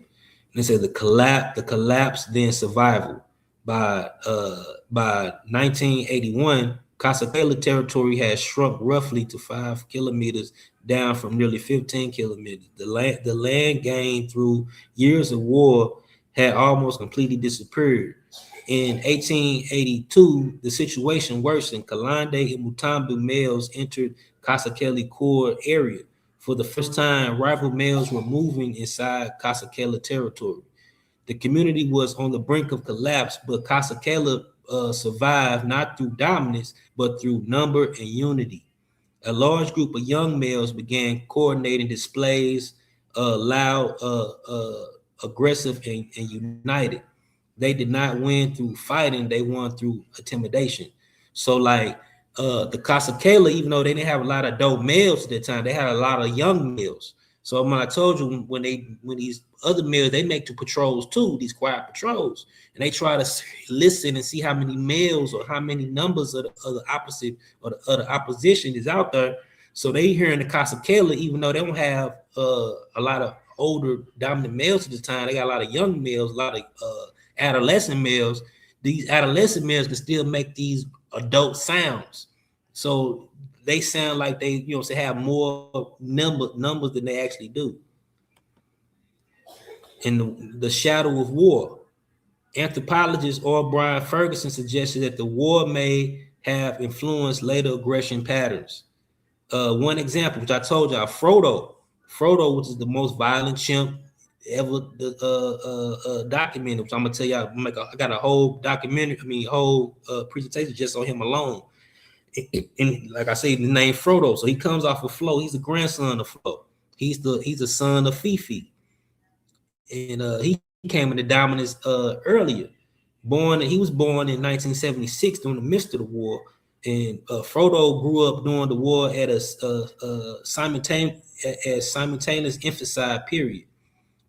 they said the collapse, then survival. By 1981, Kasakela territory had shrunk roughly to 5 kilometers, down from nearly 15 kilometers. The land gained through years of war had almost completely disappeared. In 1882, the situation worsened. Kalande and Mutambu males entered Kasakela core area. For the first time, rival males were moving inside Kasakela territory. The community was on the brink of collapse, but Kasakela survived not through dominance, but through number and unity. A large group of young males began coordinating displays, loud, aggressive, and united. They did not win through fighting, they won through intimidation. So like the Kasakela, even though they didn't have a lot of dope males at the time, they had a lot of young males. So when I told you, when these other males, they make the patrols too, these quiet patrols, and they try to listen and see how many males or how many numbers of the opposite or the other opposition is out there. So they hearing the Kasakela, even though they don't have a lot of older dominant males at the time, they got a lot of young males, a lot of adolescent males. These adolescent males can still make these adult sounds, so they sound like they have more numbers than they actually do. In the shadow of war, anthropologist Brian Ferguson suggested that the war may have influenced later aggression patterns. One example, which I told y'all, Frodo, which is the most violent chimp ever documented, which I'm gonna tell y'all. I got a whole documentary, presentation just on him alone. And like I say, the name Frodo, so he comes off of Flo. He's the grandson of Flo. He's the son of Fifi, and he came into dominance earlier. He was born in 1976 during the midst of the war, and Frodo grew up during the war at a simultaneous infanticide period.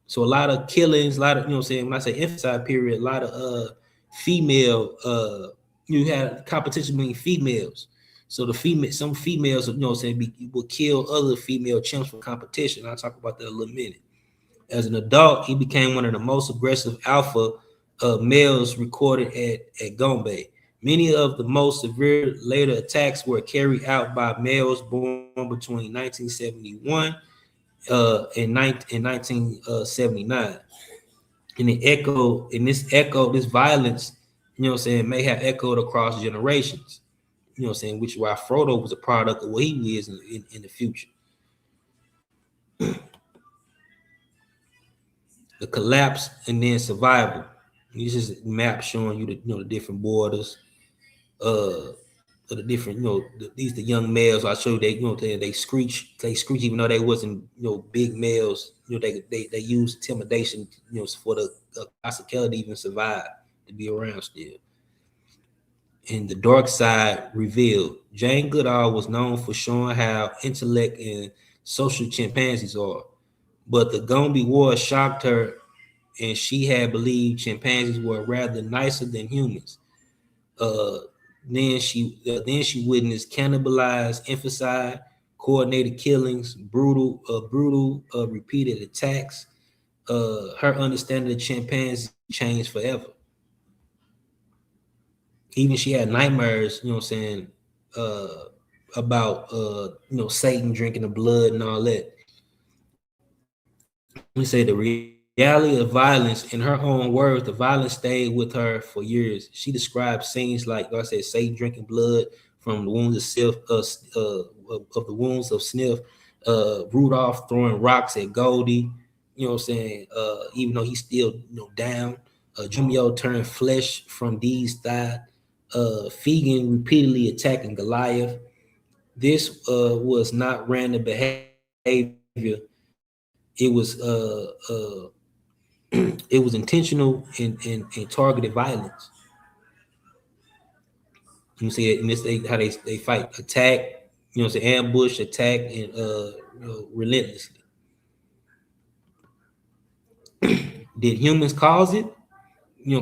So a lot of killings, a lot of, you know what I'm saying, when I say infanticide period, a lot of female, you had competition between females. So some females, you know what I'm saying, will kill other female chimps for competition. I'll talk about that in a little minute. As an adult, he became one of the most aggressive alpha males recorded at Gombe. Many of the most severe later attacks were carried out by males born between 1971 and 1979. And this violence, you know what I'm saying, may have echoed across generations. You know what I'm saying, which is why Frodo was a product of what he is in the future. The collapse and then survival. This is a map showing you the different borders, of the different, these the young males. I show you they screech even though they wasn't big males. They use intimidation for the Kasakela to even survive, to be around still. And the dark side revealed. Jane Goodall was known for showing how intellect and social chimpanzees are, but the Gombe War shocked her, and she had believed chimpanzees were rather nicer than humans. Uh, then she witnessed cannibalized infanticide, coordinated killings, brutal repeated attacks. Her understanding of chimpanzees changed forever. Even she had nightmares, uh, about Satan drinking the blood and all that. We say the reality of violence, in her own words, the violence stayed with her for years. She described scenes like I said, Satan drinking blood from the wounds of Sniff, of the wounds of Sniff, Rudolph throwing rocks at Goldie. You know what I'm saying? Even though he's still down, Jumio turned flesh from Dee's thigh. Fegan repeatedly attacking Goliath. This was not random behavior. It was it was intentional and targeted violence. You see it in this how they fight, attack, say ambush, attack, and relentlessly. Did humans cause it?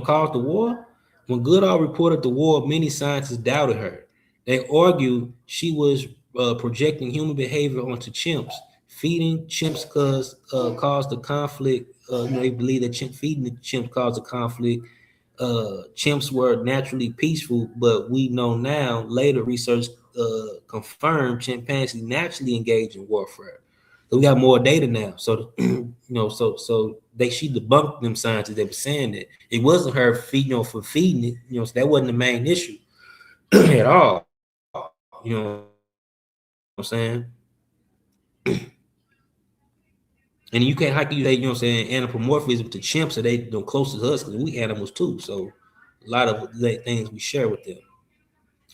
Cause the war? When Goodall reported the war, many scientists doubted her. They argued she was projecting human behavior onto chimps. Feeding chimps caused the conflict. They believe that feeding the chimps caused the conflict. Chimps were naturally peaceful, but we know now, later research confirmed chimpanzees naturally engage in warfare. So we got more data now. So so she debunked them scientists that were saying that it wasn't her for feeding it. So that wasn't the main issue at all. You know what I'm saying? And you can't, how can you say, anthropomorphism to chimps, are they closest to us, because we animals too. So a lot of the things we share with them.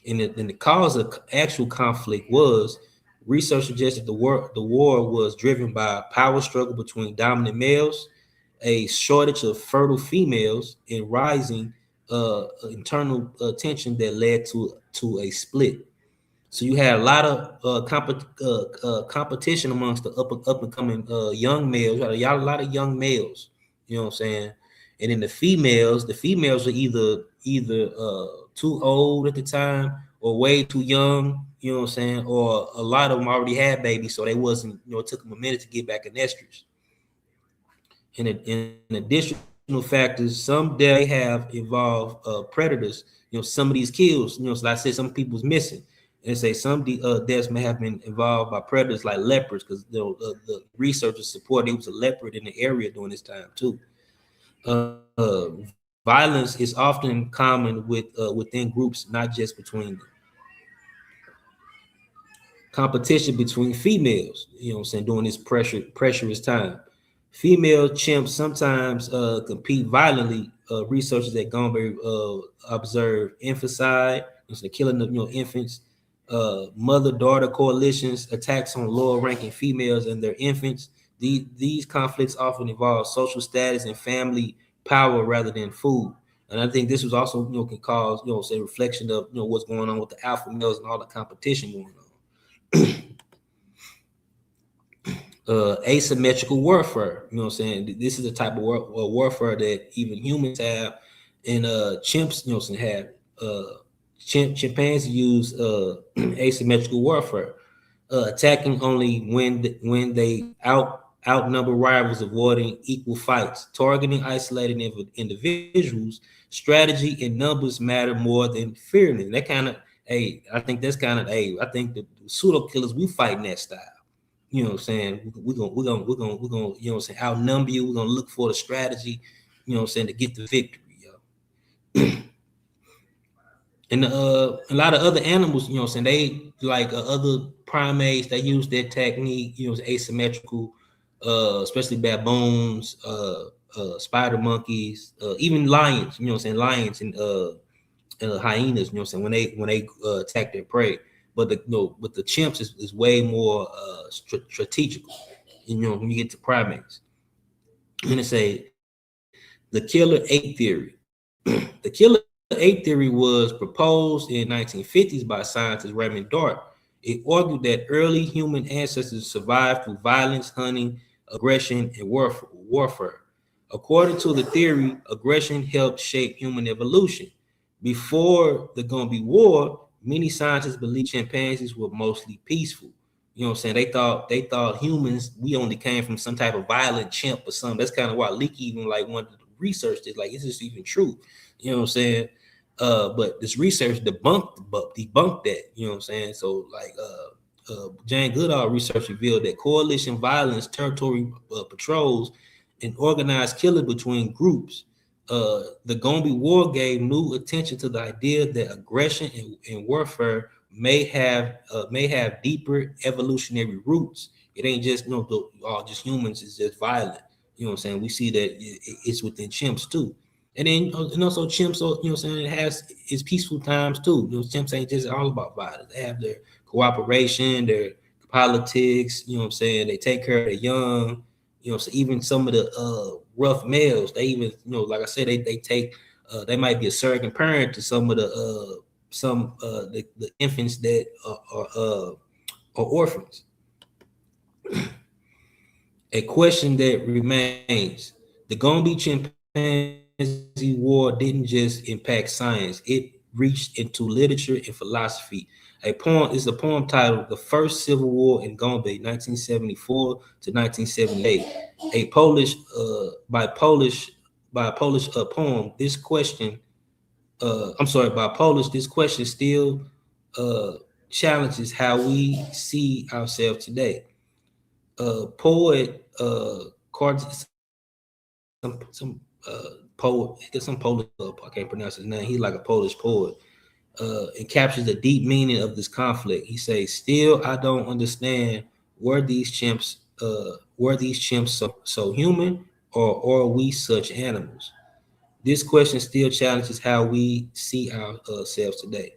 And the cause of actual conflict was, research suggested the war was driven by a power struggle between dominant males, a shortage of fertile females, and rising internal tension that led to a split. So you had a lot of competition amongst the up and coming young males. You had a lot of young males, you know what I'm saying? And then the females were either too old at the time or way too young, you know what I'm saying? Or a lot of them already had babies, so they wasn't, it took them a minute to get back in estrus. In additional factors, some they have involved predators. Some of these kills, so like I said, some people's missing. And say some deaths may have been involved by predators like leopards, because the researchers support it was a leopard in the area during this time too. Violence is often common within groups, not just between them. Competition between females, during this pressurous time. Female chimps sometimes compete violently. Researchers at Gombe observe infanticide, the killing of infants, mother-daughter coalitions, attacks on lower-ranking females and their infants. These conflicts often involve social status and family power rather than food. And I think this was also, can cause, say, reflection of, what's going on with the alpha males and all the competition going on. Asymmetrical warfare. You know what I'm saying? This is the type of warfare that even humans have, and chimps, you know what I'm saying, have. Chimpanzees use asymmetrical warfare, attacking only when they outnumber rivals, avoiding equal fights, targeting isolated individuals. Strategy and numbers matter more than fearless. That kind of, I think that's kind of, I think the Pseudokillas, we fighting that style. You know what I'm saying? We're gonna, you know what I'm saying, outnumber you. We're gonna look for the strategy, you know what I'm saying, to get the victory, yo. And a lot of other animals, you know what I'm saying, they like other primates, they use that technique, you know, it's asymmetrical, especially baboons, spider monkeys, even lions, you know what I'm saying, lions and hyenas, you know what I'm saying, when they attack their prey. But with the chimps is way more strategical, you know, when you get to primates. I'm gonna say the killer ape theory. The killer ape theory was proposed in 1950s by scientist Raymond Dart. It argued that early human ancestors survived through violence, hunting, aggression, and warfare. According to the theory, aggression helped shape human evolution. Before the Gombe War, many scientists believed chimpanzees were mostly peaceful. You know what I'm saying? They thought humans, we only came from some type of violent chimp or something. That's kind of why Leakey even like wanted to research this. Like, is this even true? You know what I'm saying? But this research debunked that. You know what I'm saying? So like Jane Goodall research revealed that coalition violence, territorial patrols, and organized killing between groups. The Gombe War gave new attention to the idea that aggression and warfare may have deeper evolutionary roots. It ain't just just humans. It's just violent. You know what I'm saying? We see that it's within chimps too. And then and also chimps, you know what I'm saying, it has its peaceful times too. You know, chimps ain't just all about violence. They have their cooperation, their politics, you know what I'm saying? They take care of the young, you know, so even some of the rough males, they even, you know, like I said, they take they might be a surrogate parent to some of the infants that are orphans. A question that remains: the Gombe Chimpanzee War didn't just impact science; it reached into literature and philosophy. A poem titled "The First Civil War in Gombe, 1974 to 1978." A by a Polish poem. This question, by Polish. This question still challenges how we see ourselves today. Poet some poet, some Polish, I can't pronounce his name. He's like a Polish poet. And captures the deep meaning of this conflict. He says, "Still, I don't understand were these chimps so human, or are we such animals? This question still challenges how we see ourselves today."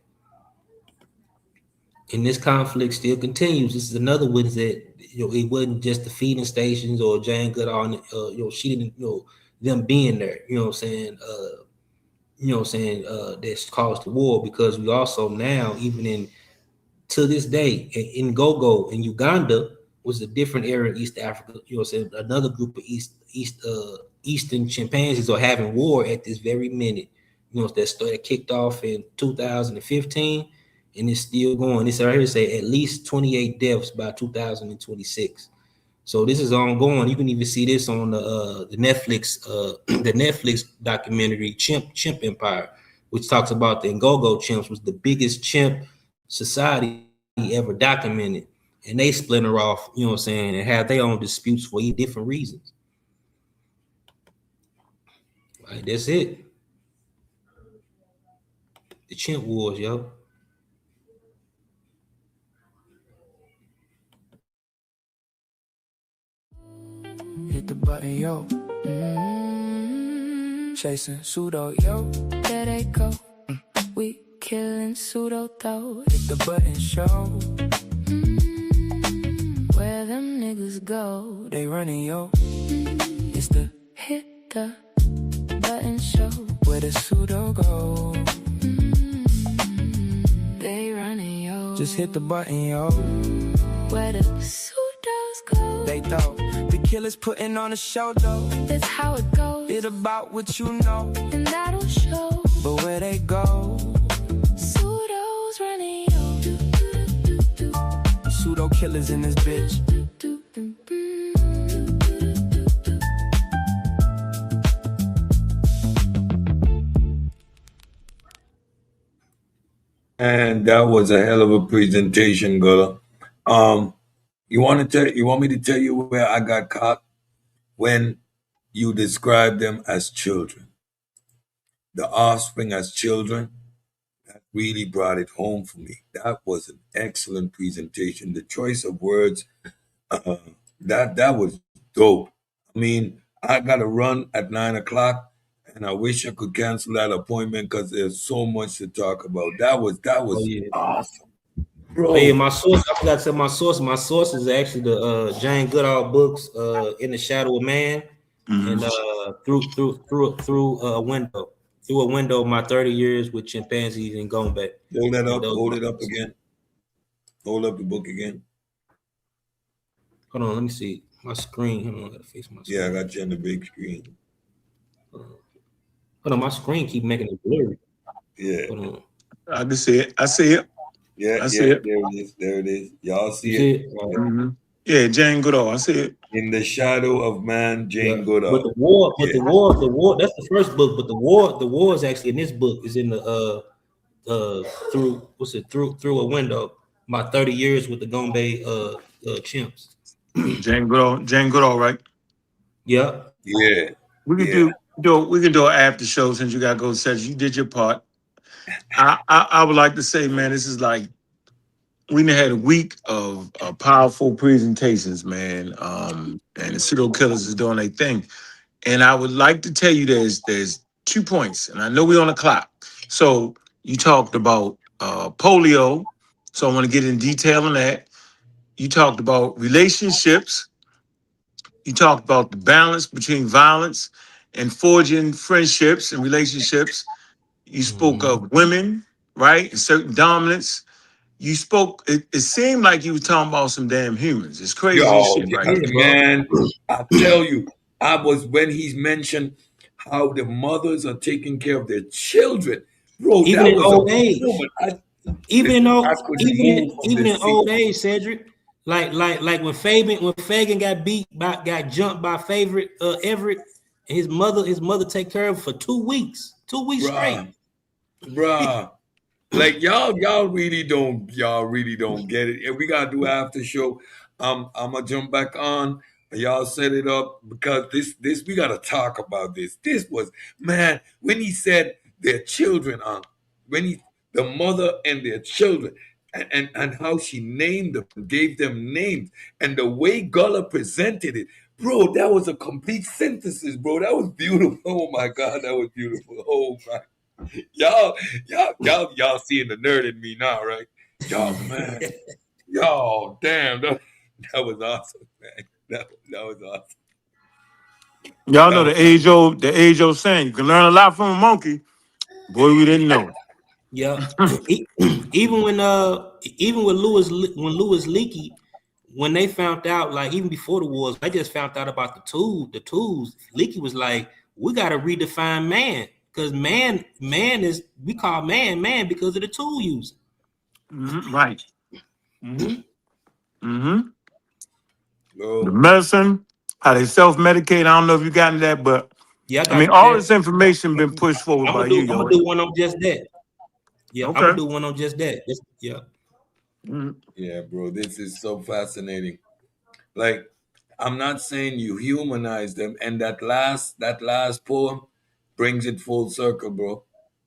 And this conflict still continues. This is another witness that, you know, it wasn't just the feeding stations or Jane Goodall, you know, she didn't, you know, them being there, you know what I'm saying, that's caused the war, because we also now, even in to this day, in Gogo in Uganda, was a different area in East Africa, you know what I'm saying, another group of Eastern chimpanzees are having war at this very minute, you know, that kicked off in 2015, and it's still going. It's right here say at least 28 deaths by 2026. So this is ongoing. You can even see this on the Netflix the Netflix documentary Chimp Empire, which talks about the Ngogo chimps was the biggest chimp society ever documented, and they splinter off, you know what I'm saying, and have their own disputes for different reasons. Like, that's it. The chimp wars, yo. Hit the button, yo. Chasing pseudo, yo. There they go. We killing pseudo though. Hit the button, show. Where them niggas go? They running, yo. It's the hit the button show. Where the pseudo go? They running, yo. Just hit the button, yo. Where the pseudos go? They thought the killers putting on a show though. That's how it goes. It about what you know, and that'll show. But where they go? Pseudos running. Pseudokillas in this bitch. And that was a hell of a presentation, Goodall. You want me to tell you where I got caught? When you described them as children. The offspring as children, that really brought it home for me. That was an excellent presentation. The choice of words, uh, that was dope. I mean, I got to run at 9 o'clock, and I wish I could cancel that appointment because there's so much to talk about. That was Oh yeah. awesome, Oh yeah, bro. my source. I forgot to say my source. My source is actually the Jane Goodall books, "In the Shadow of Man," and through a window, my 30 years with chimpanzees in Gombe. Hold that up. Those Hold my it up books. again. Hold up the book again. Hold on, let me see my screen. Hold on, I gotta face my Yeah, I screen. got you on the big screen. Hold on, my screen keep making it blurry. Yeah. Hold on, I can see it. I see it. Yeah, I see yeah, it. there it is. There it is. Y'all you see see it? it? hmm Yeah, Jane Goodall. I see it. In the Shadow of Man, Yeah, Jane but Goodall. the war, Yeah. the war. That's the first book, but the war is actually in this book. Is in the through what's it through a window. My 30 years with the Gombe chimps. Jane Goodall. Jane Goodall, right? Yep. Yeah. We could Yeah. we can do an after show since you got to go to session. You did your part. I would like to say, man, this is like we done had a week of powerful presentations, man. And the pseudo killers is doing their thing. And I would like to tell you there's 2 points, and I know we're on the clock. So you talked about polio. So I want to get in detail on that. You talked about relationships. You talked about the balance between violence and forging friendships and relationships. You spoke Mm-hmm. of women, right? And certain dominance. You spoke, it seemed like you were talking about some damn humans. It's crazy as Yo, shit, right? Yeah, bro. man, I tell you, I was when he's mentioned how the mothers are taking care of their children. Bro, Even that in was a old age. moment. I Even in listen, I old, couldn't move from even the in seat. old age, Cedric. Like when Fagan got got jumped by favorite Everett, and his mother take care of him for 2 weeks, 2 weeks straight. Bruh, bruh. Like y'all really don't get it. And we gotta do after show. I'm gonna jump back on. Y'all set it up because this we gotta talk about this. This was man when he said their children when he the mother and their children and how she named them, gave them names, and the way Gullah presented it, bro, that was a complete synthesis, bro. That was beautiful. Oh my god, that was beautiful. Oh my y'all seeing the nerd in me now, right? Y'all, man, y'all, damn, that was awesome, man. That was awesome. Y'all know That was, the age old saying, you can learn a lot from a monkey. Boy, we didn't know. Yeah. Even even with Lewis Leakey, when they found out, like even before the wars, they just found out about the tools. Leakey was like, we gotta redefine man. Because man is we call man because of the tool using. Right. hmm hmm The bro. medicine, how they self-medicate. I don't know if you got into that, but Yeah, I I mean, got all that. this information been pushed forward by you, I'm gonna yo. do one on just that. Yeah, I'm Okay. gonna do one on just that. Yeah. Mhm. Yeah, bro, this is so fascinating. Like, I'm not saying you humanize them, and that last poem brings it full circle, bro.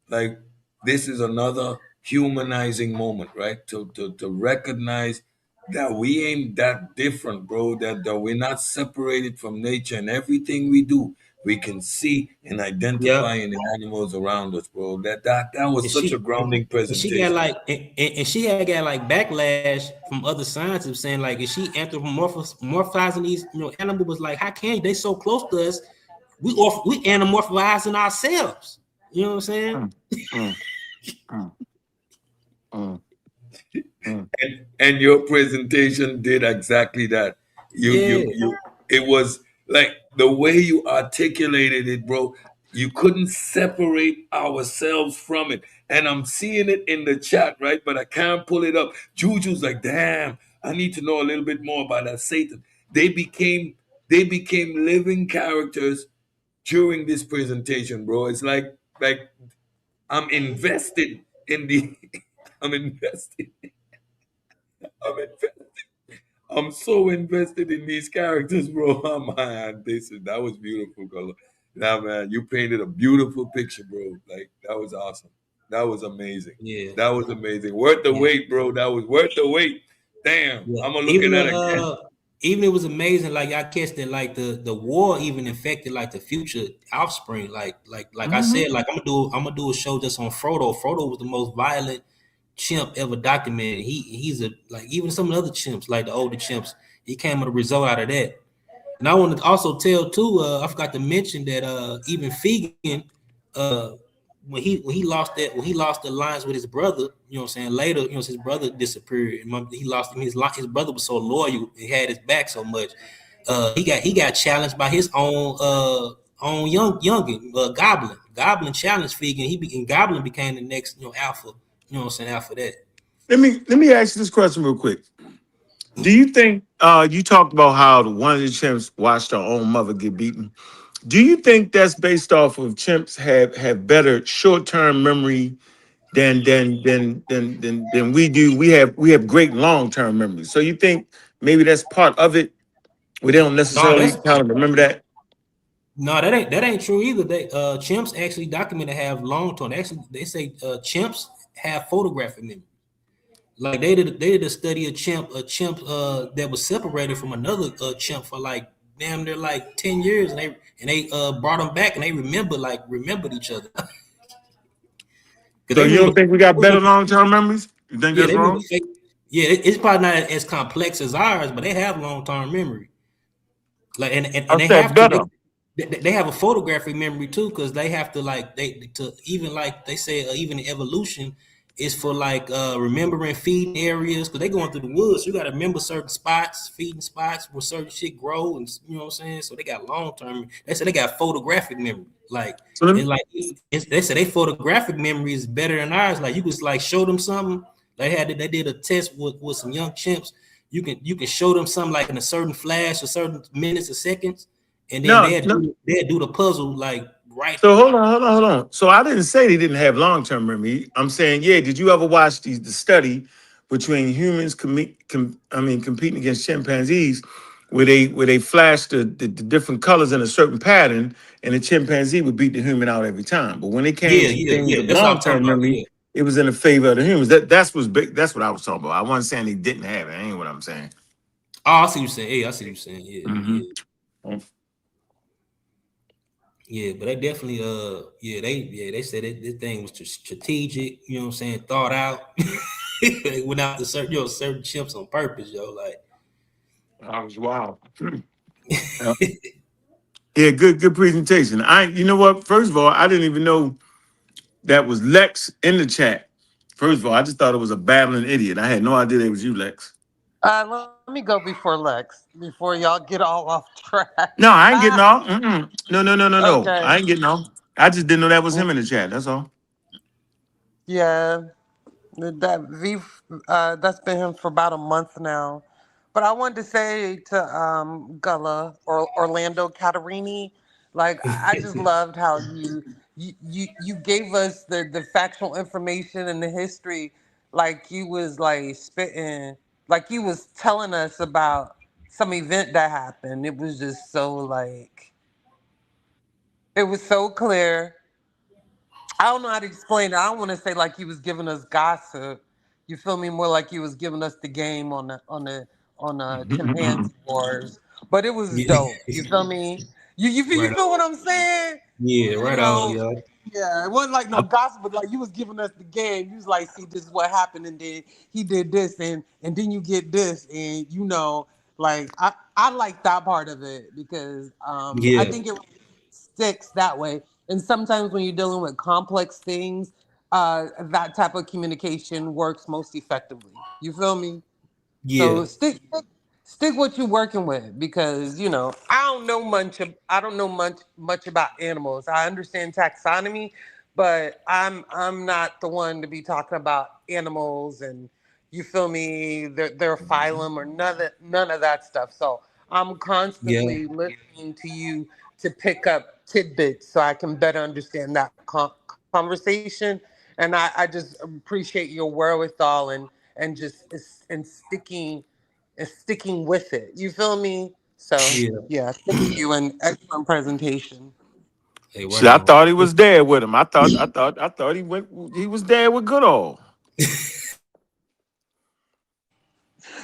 Like, this is another humanizing moment, right? To recognize that we ain't that different, bro. That we're not separated from nature, and everything we do, we can see and Yeah. identify in the animals around us, bro. That was And such a grounding she got presentation. like and she had got like backlash from other scientists saying like is she anthropomorphizing these animals was like how can you? They so close to us we anamorphizing ourselves, you know what I'm saying? Mm, mm, mm, mm, mm. And your presentation did exactly that. Yeah, It was like the way you articulated it, bro. You couldn't separate ourselves from it. And I'm seeing it in the chat, right? But I can't pull it up. Juju's like, damn, I need to know a little bit more about that Satan. They became living characters during this presentation, bro. It's like I'm invested in the I'm invested. I'm invested. I'm so invested in these characters, bro. Oh, man, that was beautiful, color. Now, man, you painted a beautiful picture, bro. Like that was awesome. That was amazing. yeah, That was amazing. Worth the yeah. wait, bro. That was worth the wait. Damn, Yeah, I'm gonna look at that again. even it was amazing. Like I catch that, like the war even infected like the future offspring. Like I Hmm. said, like I'm gonna do a show just on Frodo. Frodo was the most violent chimp ever documented. He's a like even some of the other chimps, like the older chimps, he came with a result out of that. And I want to also tell too. I forgot to mention that even Fegan, uh, when he lost the alliance with his brother, you know what I'm saying. Later, you know, his brother disappeared. And he lost him. His brother was so loyal. He had his back so much. He got challenged by his own youngin, Goblin. Goblin challenged Fegan. And Goblin became the next alpha. You know what I'm saying after that. Let me ask you this question real quick. Do you think you talked about how one of the chimps watched her own mother get beaten? Do you think that's based off of chimps have better short term memory than we do? We have great long term memory. So you think maybe that's part of it? We don't No, necessarily that's kind of remember that. No, that ain't true either. They chimps actually documented have long term. Actually, they say chimps have photographic memory. Like they did a study of a chimp that was separated from another chimp for like damn near like 10 years, and they brought them back and they remembered each other because So they you remember. don't think we got better long term memories? You think Yeah, that's they remember. wrong? Yeah, it's probably not as complex as ours, but they have long term memory. Like and I they said have to better. they have a photographic memory too because they have to like they to even like they say even the evolution is for like remembering feeding areas because they going through the woods. So you got to remember certain spots, feeding spots where certain shit grow, and you know what I'm saying. So they got long term. They say they got photographic memory. Like So let me, and like they say they photographic memory is better than ours. Like you could like show them something. They did a test with some young chimps. You can show them something like in a certain flash or certain minutes or seconds, and then no, they'll no. do the puzzle like right. So hold on. So I didn't say they didn't have long term memory. I'm saying, yeah. Did you ever watch the study between humans competing against chimpanzees, where they flash the different colors in a certain pattern, and the chimpanzee would beat the human out every time. But when it came Yeah, to yeah, things yeah. of That's what long I'm talking term about. memory, Yeah. it was in the favor of the humans. That's what's big. That's what I was talking about. I wasn't saying they didn't have it. That ain't what I'm saying. Oh, I see what you're saying. Yeah, I see what you're saying. Yeah, Hmm. yeah, yeah. But they definitely they said this thing was strategic. You know what I'm saying? Thought out. They went out to certain chimps on purpose, yo. Like That was wild. Yeah, yeah, good presentation. You know what? First of all, I didn't even know that was Lex in the chat. First of all, I just thought it was a babbling idiot. I had no idea it was you, Lex. Let me go before Lex, before y'all get all off track. No, I ain't getting off. Mm-mm. No, no, no, no, no. Okay. I ain't getting off. I just didn't know that was him in the chat. That's all. Yeah, that's been him for about a month now. But I wanted to say to Gullah or Orlando Catarini, like I just loved how you gave us the factual information and the history, like you was like spitting, like you was telling us about some event that happened. It was just so like it was so clear. I don't know how to explain it. I don't want to say like he was giving us gossip. You feel me? More like he was giving us the game on the chimpanzee wars. But it was yeah, dope. You feel me? You right. feel what I'm saying? Yeah, You right on, know, yo. yeah. It wasn't like no gossip, but like you was giving us the game. You was like, see, this is what happened, and then he did this, and then you get this, and like I like that part of it because I Yeah, think it sticks that way. And sometimes when you're dealing with complex things, that type of communication works most effectively. You feel me? So yeah, stick what you're working with, because I don't know much about animals. I understand taxonomy, but I'm not the one to be talking about animals and, you feel me, their phylum or none of that stuff. So I'm Yeah, constantly listening to you to pick up tidbits so I can better understand that conversation. And I just appreciate your wherewithal and just and sticking with it. You feel me? So yeah. yeah, thank you, and excellent presentation. Hey, right Shit, I on. thought he was dead with him. I thought he was dead with Goodall.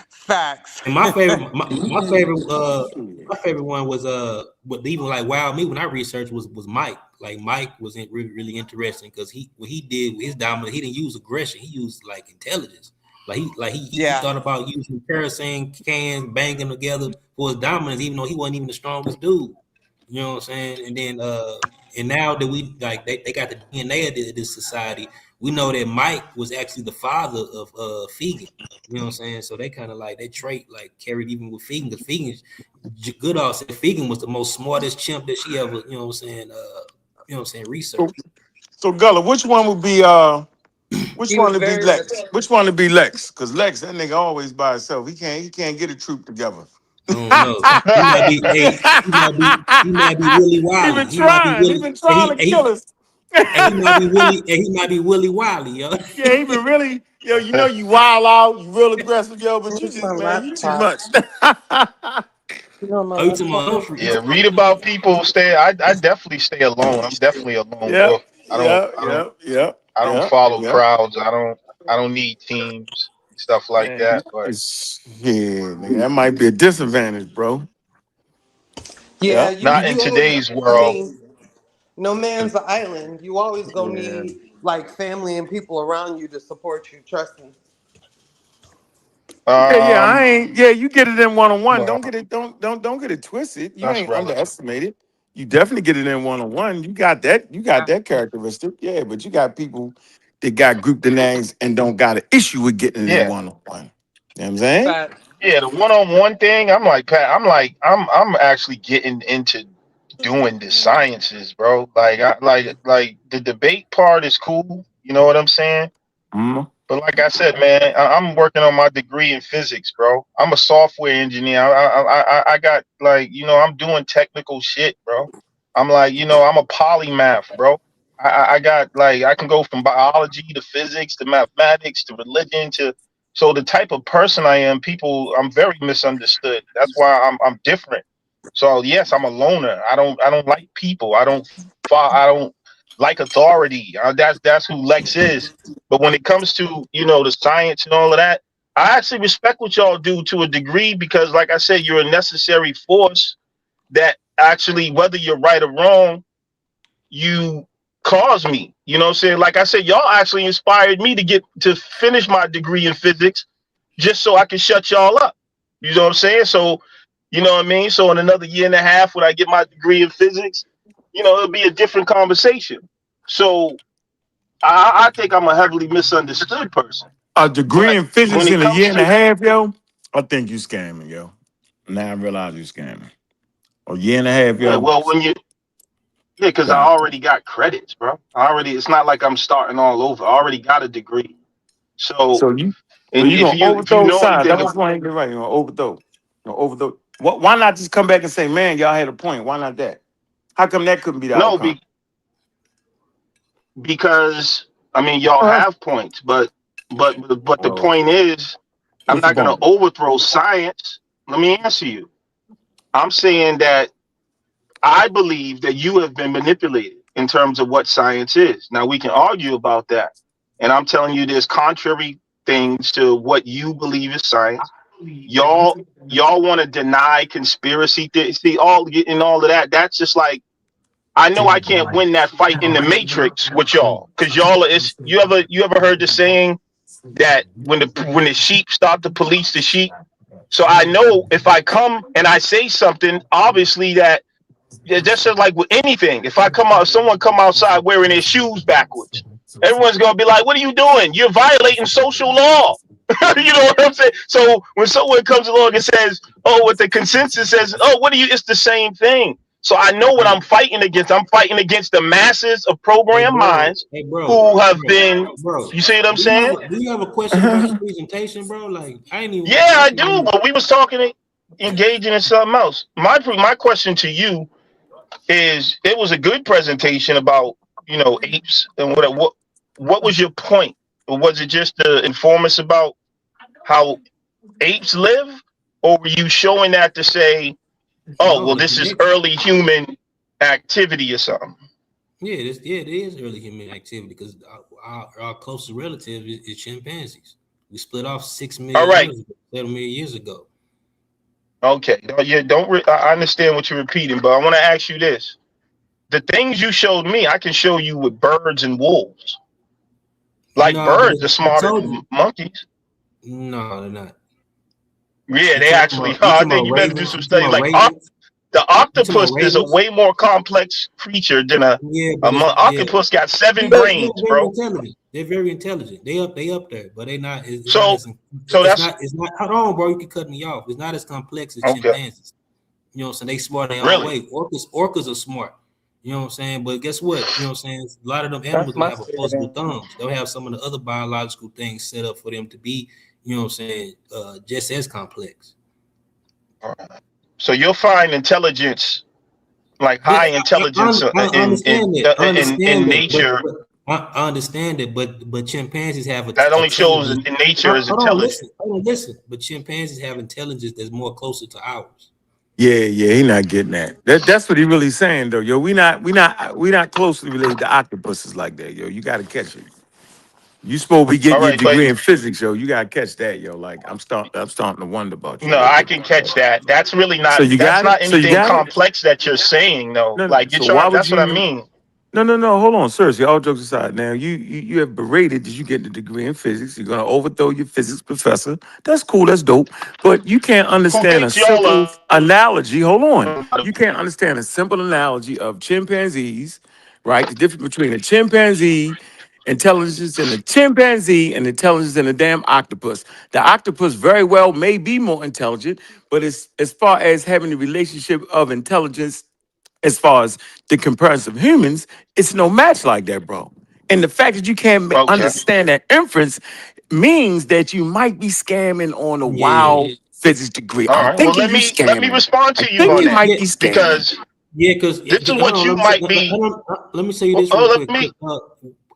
Facts. And my favorite one was what even like wowed me when I researched was Mike. Like Mike was really interesting because what he did with his dominant, he didn't use aggression, he used like intelligence. He Yeah. thought about using kerosene cans, banging together for his dominance, even though he wasn't even the strongest dude. You know what I'm saying? And then and now that we like they got the DNA of this society, we know that Mike was actually the father of Fegan. You know what I'm saying? So they kind of like that trait like carried even with Fegan, because Fegan, Goodall said Fegan was the most smartest chimp that she ever, you know what I'm saying, So, research. so Gullah, which He one was would be very Lex? Which one would be Lex? Because Lex, that nigga always by himself. He can't get a troop together. I don't know. He might be, hey, he might be Willie He Wiley. been trying. He been trying to kill us. He might be Willie Wiley, yo. Yeah, he been really, yo, you wild out, you real aggressive, yo, but you Where's my just, man, you too laptop? much. You know my Oh, you talking laptop about? is. You Yeah, talking read about people stay. I definitely stay alone. I'm definitely a lone Yeah, wolf. yeah, yeah, yeah, I don't yeah, follow yeah. crowds. I don't need teams, stuff like Man, that. But yeah, nigga, that might be a disadvantage, bro. Yeah, Yeah, not in you always. today's I world. mean, no man's an island. You always gonna yeah. need like family and people around you to support you. Trust me. Yeah, I Um, ain't. Yeah, you get it in one on one. well, Don't get it twisted. You that's ain't relative. underestimated. You definitely get it in one on one. You got that. You got that characteristic. Yeah, but you got people that got group dynamics and don't got an issue with getting it in Yeah, one on one. You know what I'm saying? But yeah. The one-on-one thing. I'm like Pat. I'm actually getting into doing the sciences, bro. Like the debate part is cool. You know what I'm saying? Mm. But like I said, man, I'm working on my degree in physics, bro. I'm a software engineer. I got like, I'm doing technical shit, bro. I'm like, I'm a polymath, bro. I got like, I can go from biology to physics to mathematics to religion to, so the type of person I am, I'm very misunderstood. That's why I'm different. So yes, I'm a loner. I don't like people. I don't like authority. That's who Lex is. But when it comes to, the science and all of that, I actually respect what y'all do to a degree because, like I said, you're a necessary force that actually, whether you're right or wrong, you cause me. You know what I'm saying? Like I said, y'all actually inspired me to finish my degree in physics just so I can shut y'all up. You know what I'm saying? So, you know what I mean? So in another year and a half, when I get my degree in physics, it'll be a different conversation. So I think I'm a heavily misunderstood person. A degree But in physics when it in a year comes and a to half, yo. I think you scamming, yo. Now I realize you scamming. A year and a half, yeah, yo. well, because I Got already got credits, bro. It's not like I'm starting all over. I already got a degree. So, so you so and you if gonna you overthrow know science. anything, That's what's going to right. You're gonna overthrow. Why not just come back and say, man, y'all had a point. Why not that? How come that couldn't be the no, outcome? because I mean y'all Uh-huh. have points, but the Oh, point is, I'm what's the not going to point? overthrow science. Let me answer you. I'm saying that I believe that you have been manipulated in terms of what science is. Now we can argue about that. And I'm telling you there's contrary things to what you believe is science. Y'all want to deny conspiracy See, all getting all of that. That's just like I know I can't win that fight in the matrix with y'all. Cause y'all is you ever heard the saying that when the sheep stop to police the sheep? So I know if I come and I say something, obviously that yeah, just like with anything, if someone come outside wearing their shoes backwards, everyone's gonna be like, "What are you doing? You're violating social law." You know what I'm saying? So when someone comes along and says, "Oh," what the consensus says, "Oh, what are you?" It's the same thing. So I know what Hey, I'm fighting against. I'm fighting against the masses of hey, programmed bro. minds Hey, bro. who have Bro. been. Bro. You see what I'm saying? Do you have a question about his presentation, bro? Like, I ain't even. Yeah, I I ain't do. even. But we was talking, engaging in something else. My question to you is: it was a good presentation about apes and what was your point? Or was it just to inform us about how apes live, or were you showing that to say, oh, No, well, the this is connection. early human activity or something? Yeah, it is early human activity because our closest relative is chimpanzees. We split off 6 million All right. years ago, 7 million years ago. Okay. Yeah, I understand what you're repeating, but I want to ask you this. The things you showed me, I can show you with birds and wolves. Like No, but birds are I smarter told than you. monkeys. No, they're not. Yeah, You they talking actually about are. you I talking think about you better do ravens? some You talking study. about Like ravens? the You talking octopus about is a ravens? way more complex creature than Yeah, but it's yeah. octopus got seven They're brains, very bro. intelligent. They're very intelligent. They up there, but they not. It's not So as. so that's It's not. Hold on, bro. You can cut me off. It's not as complex as okay. chimpanzees. You know what I'm saying? They smart in their own Really? way. Orcas are smart. You know what I'm saying? But guess what? You know what I'm saying? A lot of them animals That's don't my have opposable statement. thumbs. They'll have some of the other biological things set up for them to be, you know what I'm saying, just as complex. All right. So you'll find intelligence, like high Yeah, intelligence, I understand that. I in understand that. nature. I understand it. But chimpanzees have That only shows intelligence. in nature is intelligent. Hold on, listen. But chimpanzees have intelligence that's more closer to ours. Yeah, he not getting that. That's what he really saying though, yo. We not closely related to octopuses like that, yo. You gotta catch it. You supposed to be All getting your right, but degree in physics, yo. You gotta catch that, yo. Like I'm starting to wonder about you a no, little I bit. can catch that. That's really So not. you That's got not it. So you anything got it. complex that you're saying, though. No. Like you're So why trying. would That's what I you? mean. No. Hold on, seriously. All jokes aside, now you have berated that you get the degree in physics. You're gonna overthrow your physics professor. That's cool. That's dope. But you can't Who understand a thinks y'all simple are? analogy. Hold on. You can't understand a simple analogy of chimpanzees, right? The difference between a chimpanzee intelligence and a chimpanzee and intelligence in a damn octopus. The octopus very well may be more intelligent, but as far as having the relationship of intelligence as far as the comparison of humans, it's no match like that, bro. And the fact that you can't Okay. understand that inference means that you might be scamming on a Yeah. wild physics degree. All I'm right. Well, thinking you let me scamming. respond I to you think on you that might Yeah. be scamming. because Yeah, because this is hold what on, you might be. let me say you Oh, this real let quick. me.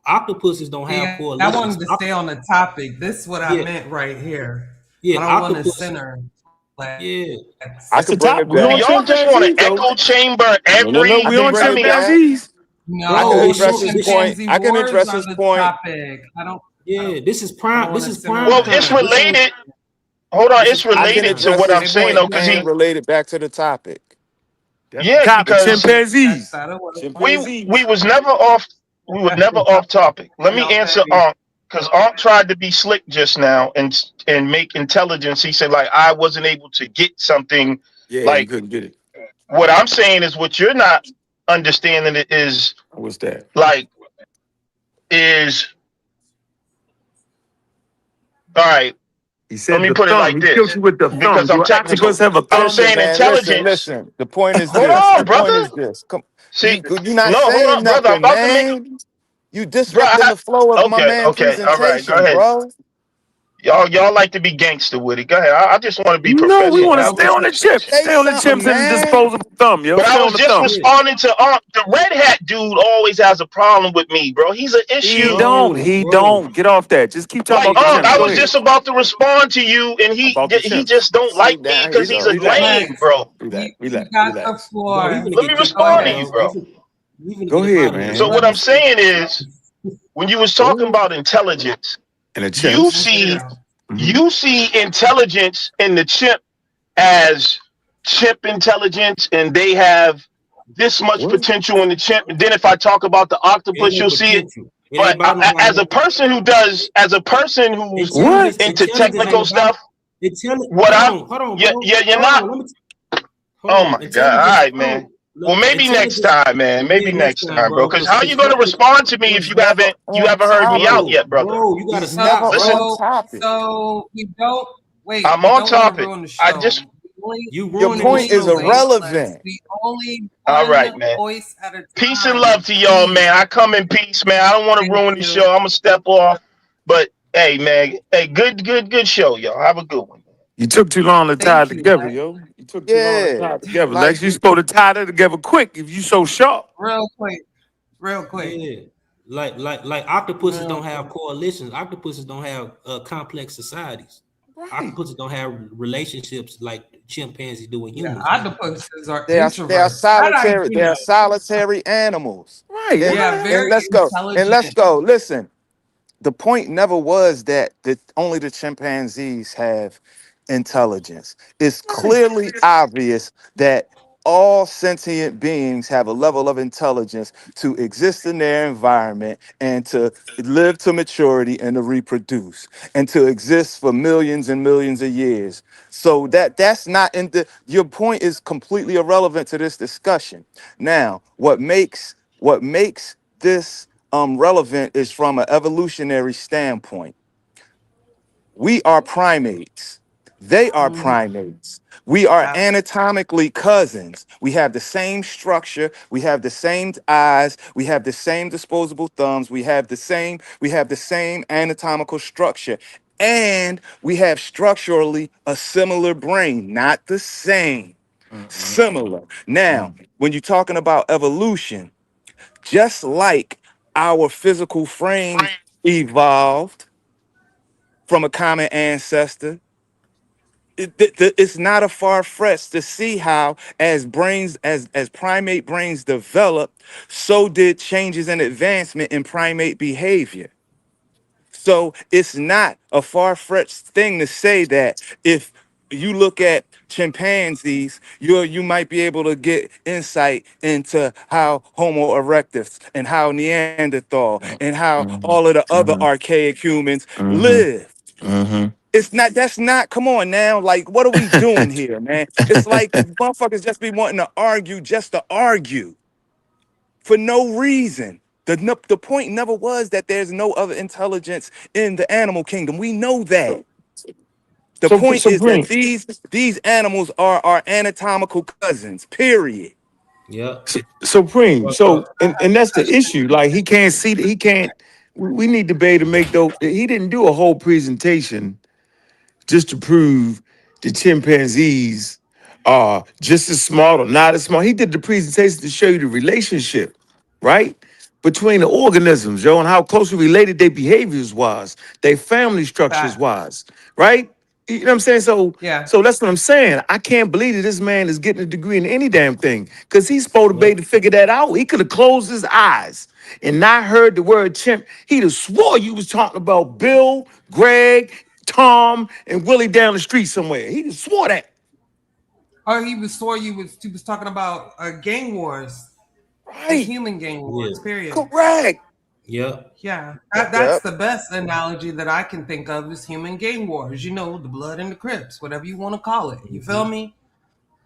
Octopuses don't have Yeah, I coalitions. wanted to stay on the topic. This is what I Yeah, meant right here. I yeah, don't want to octopus. center. Yeah, That's Let's. the could bring top. it We Do on back. y'all just want to chimpanzees, though. echo chamber No. I We every? can on bring I it mean, back. chimpanzees. I No, can bro. we address need his This point. chimpanzee I can wars address on his the point. topic. yeah, I don't want this to is center prime well, on it's time. that. related. Hold on, This is it's I prime can related time. to address what I'm his It saying point though, wait, because and he, relate it back to the topic. That's the yeah, topic. because I Chimpanzees. thought it was. we Chimpanzees. was never off. We were never off topic. Let me Y'all answer petty. Because Ankh tried to be slick just now and make intelligence. He said like I wasn't able to get something. Yeah, you Like couldn't get it. what I'm saying is what you're not understanding it is What's that? like is all right. He Let said me the put it thumb. like He killed this you with the thumb. because Do I'm an octopus technical. have a I'm thumb? Listen, saying man. Listen, intelligence. listen. The point is Hold this. on, The point brother. is this. Come, See, you're not no, hold saying on, brother. I'm nothing, about to make man. You bro. disrupting the flow of my man Okay, all right. Go presentation, ahead. bro. Y'all like to be gangster with it. Go ahead. I just want to be No, we Yeah, want professional. to that Have stay the was. on the chips. Say Stay on the something, chips and the man. disposable thumb, yo. But I Stay on was the just thumb. Yeah. responding to the red hat dude. Always has a problem with me, bro. He's an He issue. don't. No, He bro. don't. Get off that. Just keep talking Like, about the No, chimps. I Go was ahead. just about to respond to you, and About the he chimps. just don't like Sit me down. Here because you he's go. a Relax. lame, Lex, bro. Relax. you Relax. got the Relax. bro, you floor. finna Let me get kicked Go respond to out, ahead. you, bro. bro. We finna Go get up ahead, out of here, So man. what bro. I'm saying is, when you was talking Oh, about intelligence, and the you chimps. Don't get see out. Mhm. you see intelligence in the chimp as chimp intelligence, and they have this much What? potential in the chimp. And then if I talk about the Ain't octopus, no you'll see it. potential. It ain't But about nobody. as a person who's What? into Intelligence ain't technical about stuff, intelligence. what I'm Hold on, yeah, bro. yeah, you're Hold not. on. Hold Oh my on. god! All Intelligence. right, Hold on. man. Well, maybe next intelligence. time, man. Maybe Yeah, next next time, time, bro. bro. Because how you gonna respond to me if He's never you on haven't heard me out topic. yet, brother? Bro, you gotta He's never stop, Listen, on bro. topic. So we don't wait. I'm We on don't want to topic. ruin the I show. just You Your ruining the point is Only show, bro. wait. Let's. irrelevant. We only all right, one man. voice at a Peace and time, love to y'all, please. man. I come in peace, man. I don't want to Thank ruin the show. you. I'm gonna step off, but hey, man. Hey, good show, y'all. Have a good one. You took too long to tie it Thank you, together, Lex. yo. You took too long to Yeah. tie it together. Like Lex, you supposed to tie that together quick if you so sharp. Real quick. Real quick. Yeah. Like octopuses Real don't have quick. coalitions. Octopuses don't have complex societies. right. Octopuses don't have relationships like chimpanzees do with Yeah, humans, man. octopuses are They are introverts. That I solitary. do They are know. solitary animals. Right. And Yeah, Yeah. and very let's go. And let's intelligent. go. Listen. The point never was that only the chimpanzees have intelligence. It's clearly obvious that all sentient beings have a level of intelligence to exist in their environment and to live to maturity and to reproduce and to exist for millions and millions of years. So that's not in the your point is completely irrelevant to this discussion. Now, what makes this relevant is from an evolutionary standpoint. We are primates. They are Mhm. primates. We are Yeah, anatomically cousins. We have the same structure. We have the same eyes. We have the same disposable thumbs. We have the same anatomical structure. And we have structurally a similar brain, not the same, similar. Now, when you're talking about evolution, just like our physical frames evolved from a common ancestor, it's not a far fetch to see how, as primate brains developed, so did changes and advancement in primate behavior. So it's not a far-fetched thing to say that if you look at chimpanzees, you might be able to get insight into how Homo erectus and how Neanderthal and how all of the other archaic humans lived. It's not, that's not, come on now. Like, what are we doing here, man? It's like motherfuckers just be wanting to argue just to argue for no reason. The point never was that there's no other intelligence in the animal kingdom. We know that. The So point is that Supreme. these animals are our anatomical cousins, period. Yeah. Supreme. So I have and that's a the question. issue. Like he can't see that he can't we need to be able to make those he didn't do a whole presentation just to prove the chimpanzees are just as smart or not as smart. He did the presentation to show you the relationship, right? Between the organisms, yo, and how closely related their behaviors was, their family structures Fact. was, right? You know what I'm saying? So Yeah. so that's what I'm saying. I can't believe that this man is getting a degree in any damn thing. Cause he's supposed to be Yep. able to figure that out. He could have closed his eyes and not heard the word chimp. He'd have swore you was talking about Bill, Greg, Tom, and Willie down the street somewhere. He just swore that. Oh, he was talking about gang wars, just Right. human gang Yeah. wars. Period. Correct. Yep. Yeah, that's Yep. the best analogy that I can think of is human gang wars. You know, the blood and the Crips, whatever you want to call it. You feel Hmm. me?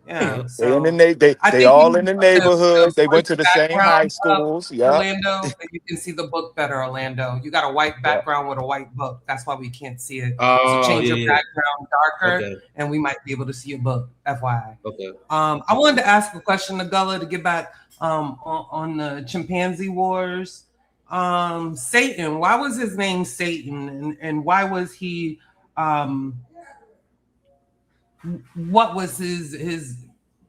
Yeah. Yep. They in the So they I they think you all need in to the put the neighborhoods. They went voice to the same high background up, schools. Yep. Orlando, and you can see the book better, Orlando. You got a white Yep. background with a white book. That's why we can't see it. So Oh change yeah, your yeah. background darker, Okay. and we might be able to see your book. FYI. Okay. I wanted to ask a question to Gullah to get back on the chimpanzee wars. Satan, why was his name Satan, and why was he? Um, what was his?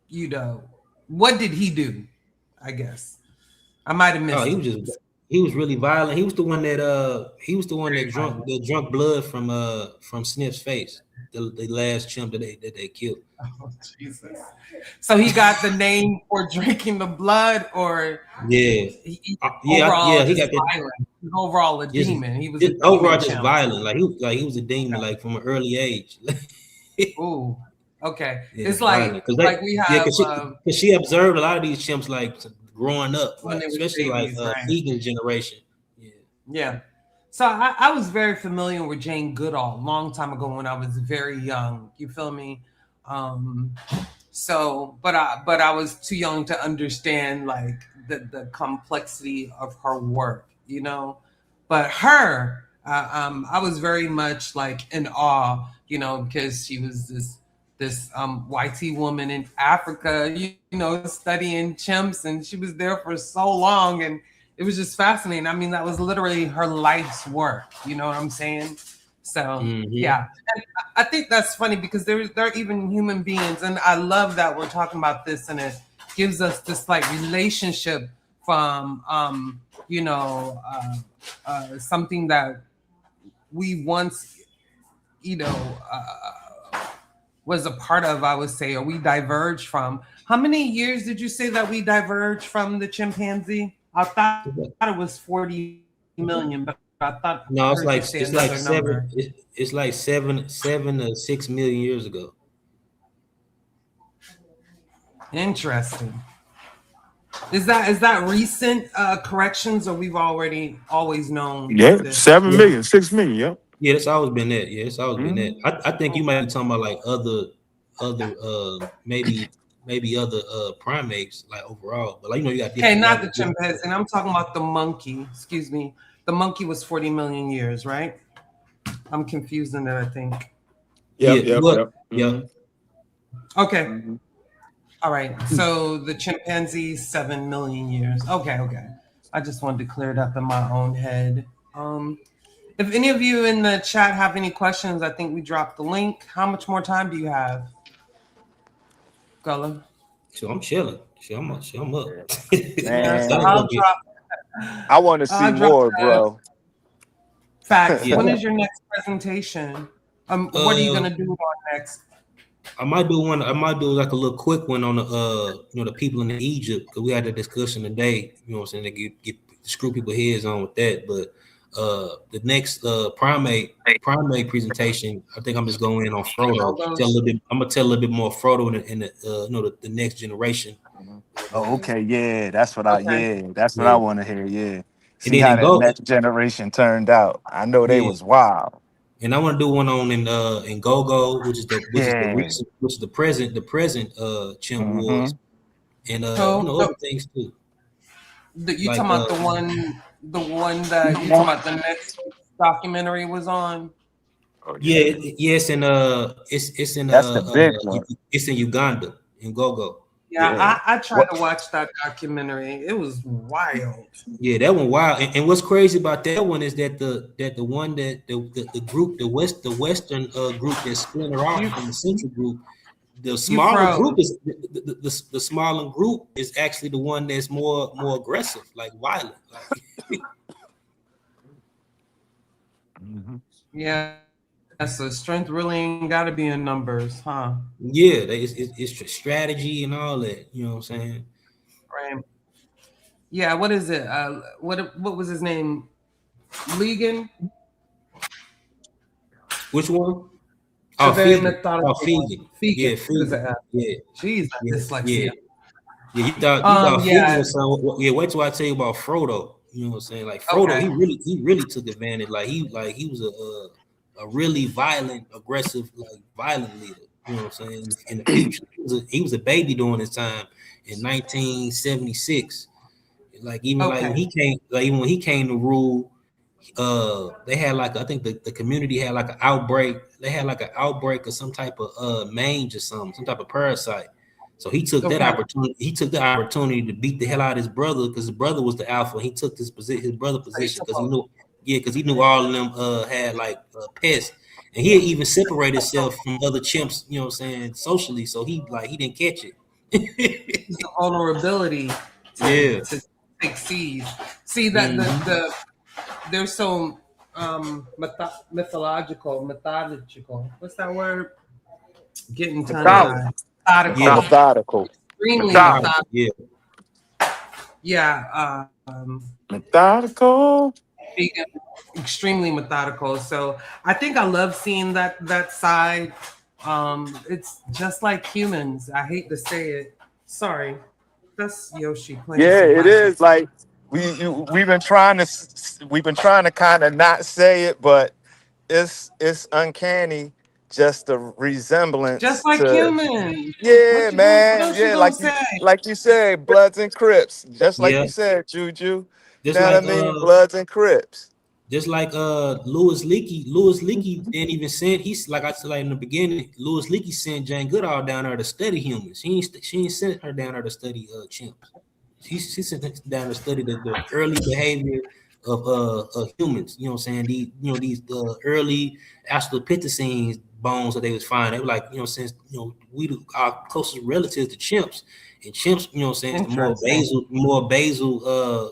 You know, what did he do? I guess I might have Oh, missed it. he was really violent. He was the one Very violent. that drunk blood from Sniff's face. The last chimp that they killed. Oh, Jesus. So he got the name for drinking the blood, or Yeah. overall Yeah, he just got that violent. He was overall a just demon. He was a just overall demon just chimp. violent. Like he was a demon like from an early age. Ooh, okay. Yeah, It's violent. like we have Cause she observed a lot of these chimps like growing up, when like they were especially like babies, right? vegan generation. Yeah. Yeah. So I was very familiar with Jane Goodall a long time ago when I was very young. You feel me? Um, So, but I was too young to understand like the complexity of her work, you know. But her, I was very much like in awe, you know, because she was this YT woman in Africa, you know, studying chimps, and she was there for so long, and it was just fascinating. I mean, that was literally her life's work. You know what I'm saying? So Mm-hmm. yeah, and I think that's funny because there are even human beings, and I love that we're talking about this, and it gives us this like relationship from you know something that we once you know was a part of, I would say, or we diverged from. How many years did you say that we diverged from the chimpanzee? I thought it was 40 million, but I thought I heard you say No, another it's number. like it's like 7 to 6 million years ago. Interesting. Is that recent corrections, or we've already always known Yeah, this? 7 million, 6 million. Yep. Yeah, it's always been that. Yeah, it's always been that. Mhm. I think you might be Okay. talking about like other maybe other primates like overall, but like you got Okay, different not levels. the chimpanzee. And I'm talking about the monkey. Excuse me. The monkey was 40 million years, right? I'm confusing it, I think. Yeah, Yep. Yep. what? Yep. Yeah. Okay. Hmm. All right. So the chimpanzee, 7 million years. Okay, okay. I just wanted to clear it up in my own head. If any of you in the chat have any questions, I think we dropped the link. How much more time do you have, Gullah? So I'm chilling. I'm up. Yeah. Yeah, so Gotta Man, I'll go get. drop I want to see I'll drop more, the bro. facts. Yeah, When is your next presentation? What are you uh, gonna do on next? I might do one. I might do like a little quick one on the the people in Egypt because we had a discussion today. You know what I'm saying? To get screw people heads on with that. But the next primate presentation, I think I'm just going in on Frodo. Tell a Logos. little bit. I'm gonna tell a little bit more Frodo in the the next generation. Mhm. You know what I Oh, mean? okay. Yeah, Okay. that's what I Yeah, want to hear. Yeah. and See then how in that Go. next generation turned out. I know they Yeah, was wild. and I want to do one on in Go, which is the Yeah. recent, which is the present chimp wars, Hmm. and So other things too, you like talking about the one that you talking about the next documentary was on? Oh yeah, yeah. yes, and That's the big one. it's in Uganda in Gogo. Yeah, Yeah. I tried What? to watch that documentary. It was wild. Yeah, that one wild. And what's crazy about that one is that the one that the group the Western group that splinter You off from the Central group, the you smaller group froze. is the smaller group is actually the one that's more aggressive, like violent. Like Mhm. Yeah, so strength really ain't got to be in numbers, huh? yeah, it's strategy and all that. You know what I'm saying? Right. Yeah. What is it? What was his name? Legan, Which one? the Oh, very Fegan. Oh, methodical one. Fegan. Fegan. Yeah, It was Fegan. a F. Yeah, Jeez, that yeah, yeah. dyslexia. Yeah, you thought Fegan Yeah. was something. Yeah, wait till I tell you about Frodo. You know what I'm saying? Like Frodo, Okay. he really took advantage. Like he was a really violent, aggressive, like violent leader. You know what I'm saying? In the future, he was a baby during his time in 1976. Like Okay. even when he came to rule, they had like I think the community had like an outbreak. They had like an outbreak of some type of mange or something, some type of parasite. So he took that Okay. opportunity. He took the opportunity to beat the hell out of his brother because his brother was the alpha. He took his brother So he position took because he over. knew, yeah, because he knew all of them had like pests, and he had even separated himself from other chimps. You know what I'm saying socially, so he didn't catch it. The vulnerability to Yeah. take seeds. See that Hmm. they're so mythological. What's that word? Getting tongue Method- tied. oh, Yeah. Methodical. methodical. Extremely Methodical. methodical. Yeah. Yeah. Methodical. Being extremely methodical. So I think I love seeing that side. It's just like humans. I hate to say it. Sorry. That's Yoshi playing Yeah, some it plastic. is. Like we've been trying to kind of not say it, but it's uncanny just a resemblance Just like to, humans. yeah, What man, else you yeah, gonna say? like you said, Bloods and Crips, just like Yeah, you said, Juju. You just know what I like mean? Bloods and Crips. Louis Leakey didn't even send. He's like I said, like in the beginning, Louis Leakey sent Jane Goodall down there to study humans. She ain't sent her down there to study chimps. She sent her down to study the early behavior of humans. You know what I'm saying? These early Australopithecines bones that they was finding. They were like, since our closest relatives to chimps, and chimps, you know what I'm saying, is the Interesting. more basal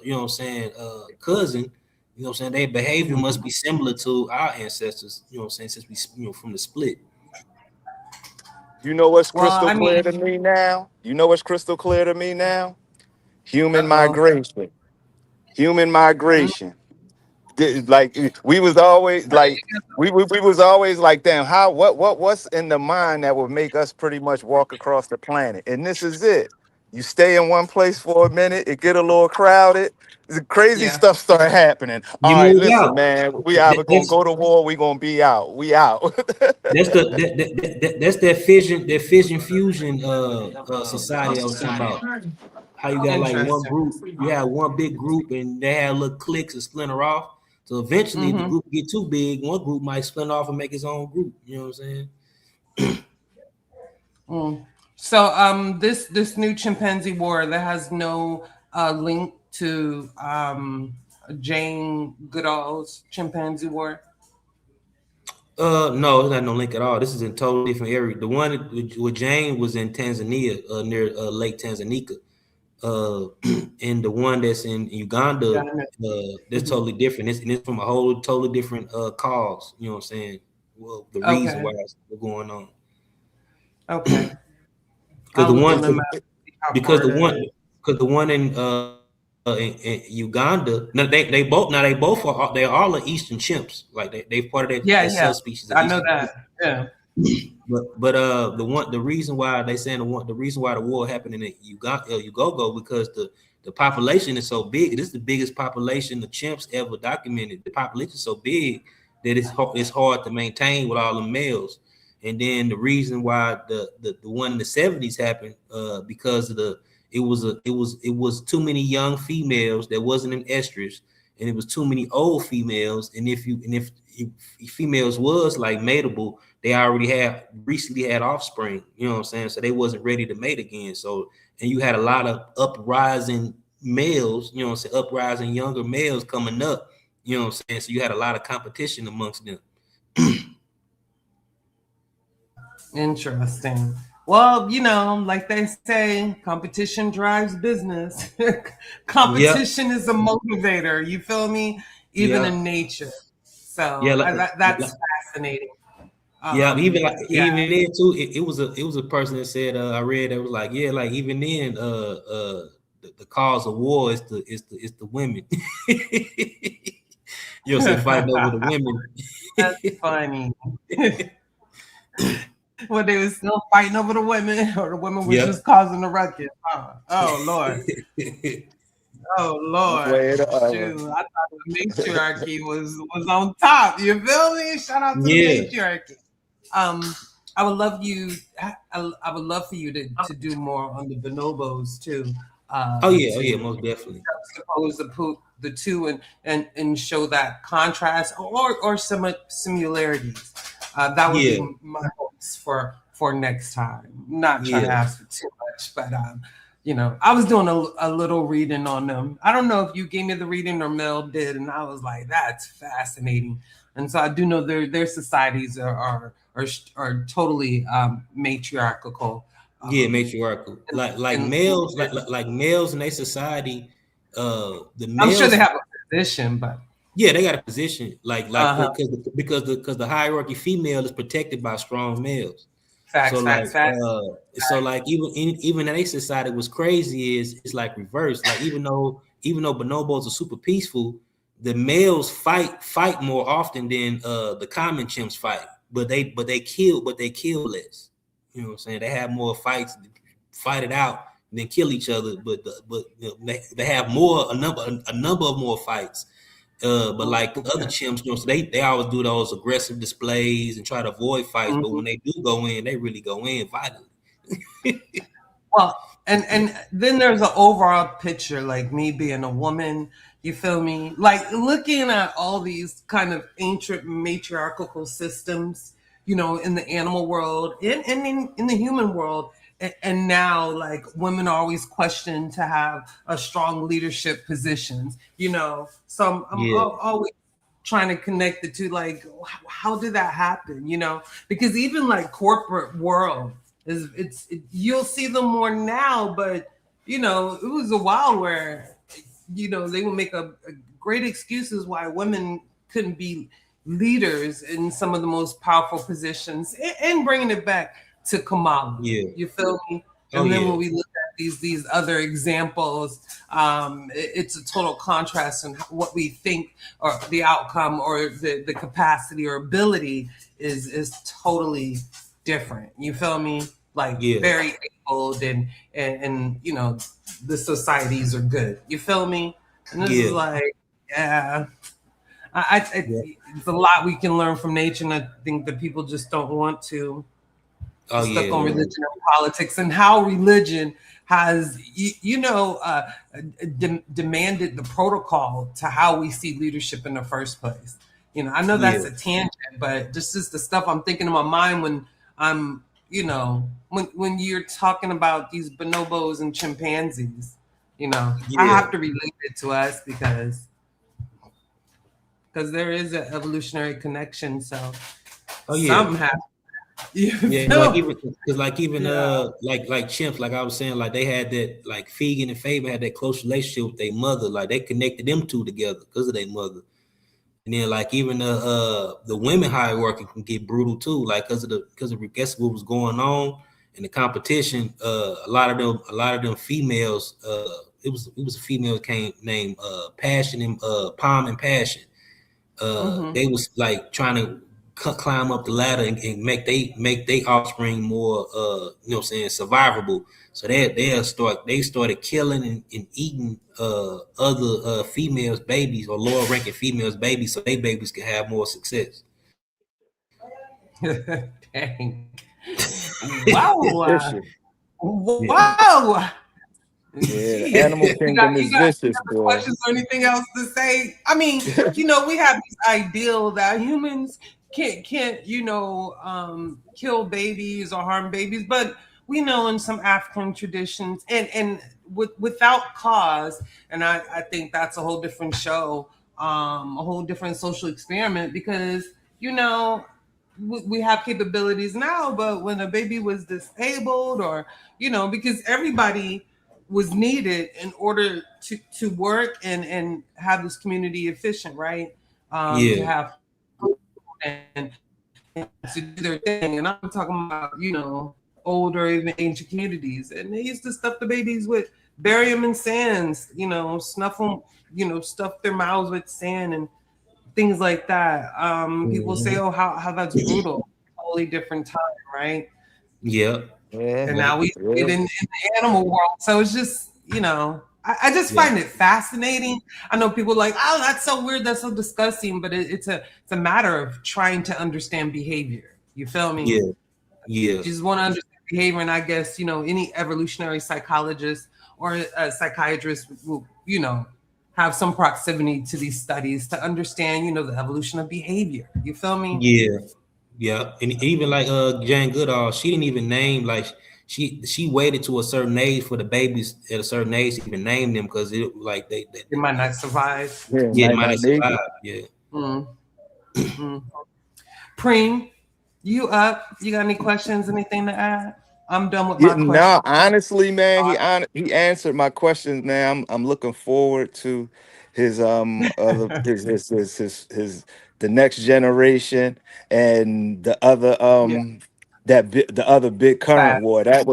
cousin. You know what I'm saying? Their behavior must be similar to our ancestors, you know what I'm saying, since we from the split. You know what's Well, crystal I clear to mean, me now? You know what's crystal clear to me now? Human uh-oh. migration. Human Mm, migration. Like we was always like we was always like, damn, how what's in the mind that would make us pretty much walk across the planet? And this is it. You stay in one place for a minute, it get a little crowded, the crazy yeah. stuff start happening. You All right, move listen, out. man, we either gonna That's go to war, we gonna be out. We out. that's that fission fusion society I was talking about. How you got like one Interesting. group, you have one big group, and they have little cliques and splinter off. So eventually, if the Mm-hmm. group get too big, one group might splinter off and make its own group. You know what I'm saying? Mm. So this new chimpanzee war that has no link to Jane Goodall's chimpanzee war. No, it's not no link at all. This is in totally different area. The one with Jane was in Tanzania, near Lake Tanganyika. Uh, and the one that's in Uganda, Ghana. that's Mhm. totally different. It's from a whole totally different cause. You know what I'm saying? Well, the reason Okay. why it's going on. Okay. Because I'll the look one, on the map, see how because far the that one, is. because the one in Uganda. No, they both are, they all are Eastern chimps. Like they part of Yeah, that yeah. subspecies of I know Eastern. that. Yeah. But the reason why they saying the reason why the war happened in Ugogo, because the population is so big. This is the biggest population the chimps ever documented. The population is so big that it's hard to maintain with all the males. And then the reason why the one in the 70s happened, because of it was too many young females that wasn't in estrus, and it was too many old females. And if females was like mateable, they already had recently had offspring, you know what I'm saying? So they wasn't ready to mate again. So, and you had a lot of uprising males, you know what I'm saying, uprising younger males coming up, you know what I'm saying? So you had a lot of competition amongst them. Interesting. Well, like they say, competition drives business. Yep, Competition is a motivator. You feel me? Even yeah, in nature. yeah, So that's fascinating. yeah. Even like Yeah, even then too, it was a person that said, I read that was like, yeah, like even then, the cause of war is the women. You know, say fighting over the women. that's funny. Well, they were still fighting over the women, or the women was Yeah. just causing the ruckus. Huh? Oh Lord. Oh One Lord. way or the other. Shoot. I thought the matriarchy was on top. You feel me? Shout out to the Yeah. matriarchy. Um, I would love you. I would love for you to do more on the bonobos too. Oh yeah. Oh yeah. To Most definitely. juxtapose the two and show that contrast or some similarities. That would Yeah. be my hopes for next time. Not trying Yeah. to ask for too much, but I was doing a little reading on them. I don't know if you gave me the reading or Mel did, and I was like, that's fascinating. And so I do know their societies are totally matriarchal. Yeah. Um, Matriarchal. and, Like and males, like males in their society. The I'm sure they males. have a position, but Yeah, they got a position. Like uh-huh. because the hierarchy female is protected by strong males. So Facts, like facts, facts. even in a society what's crazy is it's like reverse. Like even though bonobos are super peaceful, the males fight more often than the common chimps fight. But they kill less. You know what I'm saying? They have more fights, fight it out, than kill each other. But they have more a number of more fights. But like other Okay. chimps, so they always do those aggressive displays and try to avoid fights. But Mhm. when they do go in, they really go in violently. Well, and then there's an overall picture, like me being a woman, you feel me? Like looking at all these kind of ancient matriarchal systems, in the animal world and in the human world. And now, like, women are always questioned to have a strong leadership positions. So Yeah, always trying to connect the two, like how did that happen? Because even like corporate world you'll see them more now, but it was a while where they would make a great excuses why women couldn't be leaders in some of the most powerful positions, and bringing it back to Kamala, yeah, you feel me? oh And then yeah, when we look at these other examples, it's a total contrast in what we think or the outcome or the capacity or ability is totally different. You feel me? Like yeah, very able and the societies are good. You feel me? And this is yeah, like, yeah, yeah. it's a lot we can learn from nature, and I think that people just don't want to. Oh Stuck yeah, on religion and politics, and how religion has demanded the protocol to how we see leadership in the first place. I know yeah, that's a tangent, but just is the stuff I'm thinking in my mind when I'm when you're talking about these bonobos and chimpanzees. I yeah. have to relate it to us because there is an evolutionary connection, so Oh yeah. something happened. You Yeah, like feel? even because like even Yeah. like chimps, like I was saying, like they had that like Fegan and Faber had that close relationship with their mother, like they connected them two together because of their mother. And then like even the women hierarchy can get brutal too, like because of guess what was going on in the competition. A lot of them females, it was a female came named Passion and Palm and Passion. Mm-hmm. They was like trying to climb up the ladder and make they offspring more what I'm saying, survivable. So they started killing and eating other females babies or lower ranking females babies so they babies can have more success. Dang. Wow. Vicious. Yeah, Wow. Yeah, the Jeez. animal You kingdom got is you got vicious, any boy. questions or anything else to say? I mean, we have this ideal that humans can't, kill babies or harm babies, but we know in some African traditions and without cause, and I think that's a whole different show, a whole different social experiment because, you know, we have capabilities now, but when a baby was disabled or, because everybody was needed in order to work and have this community efficient, right? To yeah, have and to do their thing. And I'm talking about, older, even ancient communities. And they used to stuff the babies with, bury them in sands, snuff them, stuff their mouths with sand and things like that. People say, mhm, oh, how that's brutal. Totally different time, right? yeah, Yeah, And yeah, now we see it yeah. in the animal world. So it's just, I just yeah, find it fascinating. I know people are like, oh, that's so weird, that's so disgusting, but it's a matter of trying to understand behavior. You feel me? yeah, You yeah, just want to understand behavior, and I guess any evolutionary psychologist or a psychiatrist will have some proximity to these studies to understand the evolution of behavior. You feel me? yeah. Yeah, and even like Jane Goodall, she didn't even name like she waited to a certain age for the babies at a certain age to even name them because it like They might not survive. Yeah, yeah, they might might not have make it. survived. Yeah. Mm, mm. Preem, you up? You got any questions? Anything to add? I'm done with Yeah, my question. no, honestly, man, he answered my questions, man. I'm looking forward to his other his the next generation and the other Yeah, the other big current fast. war. That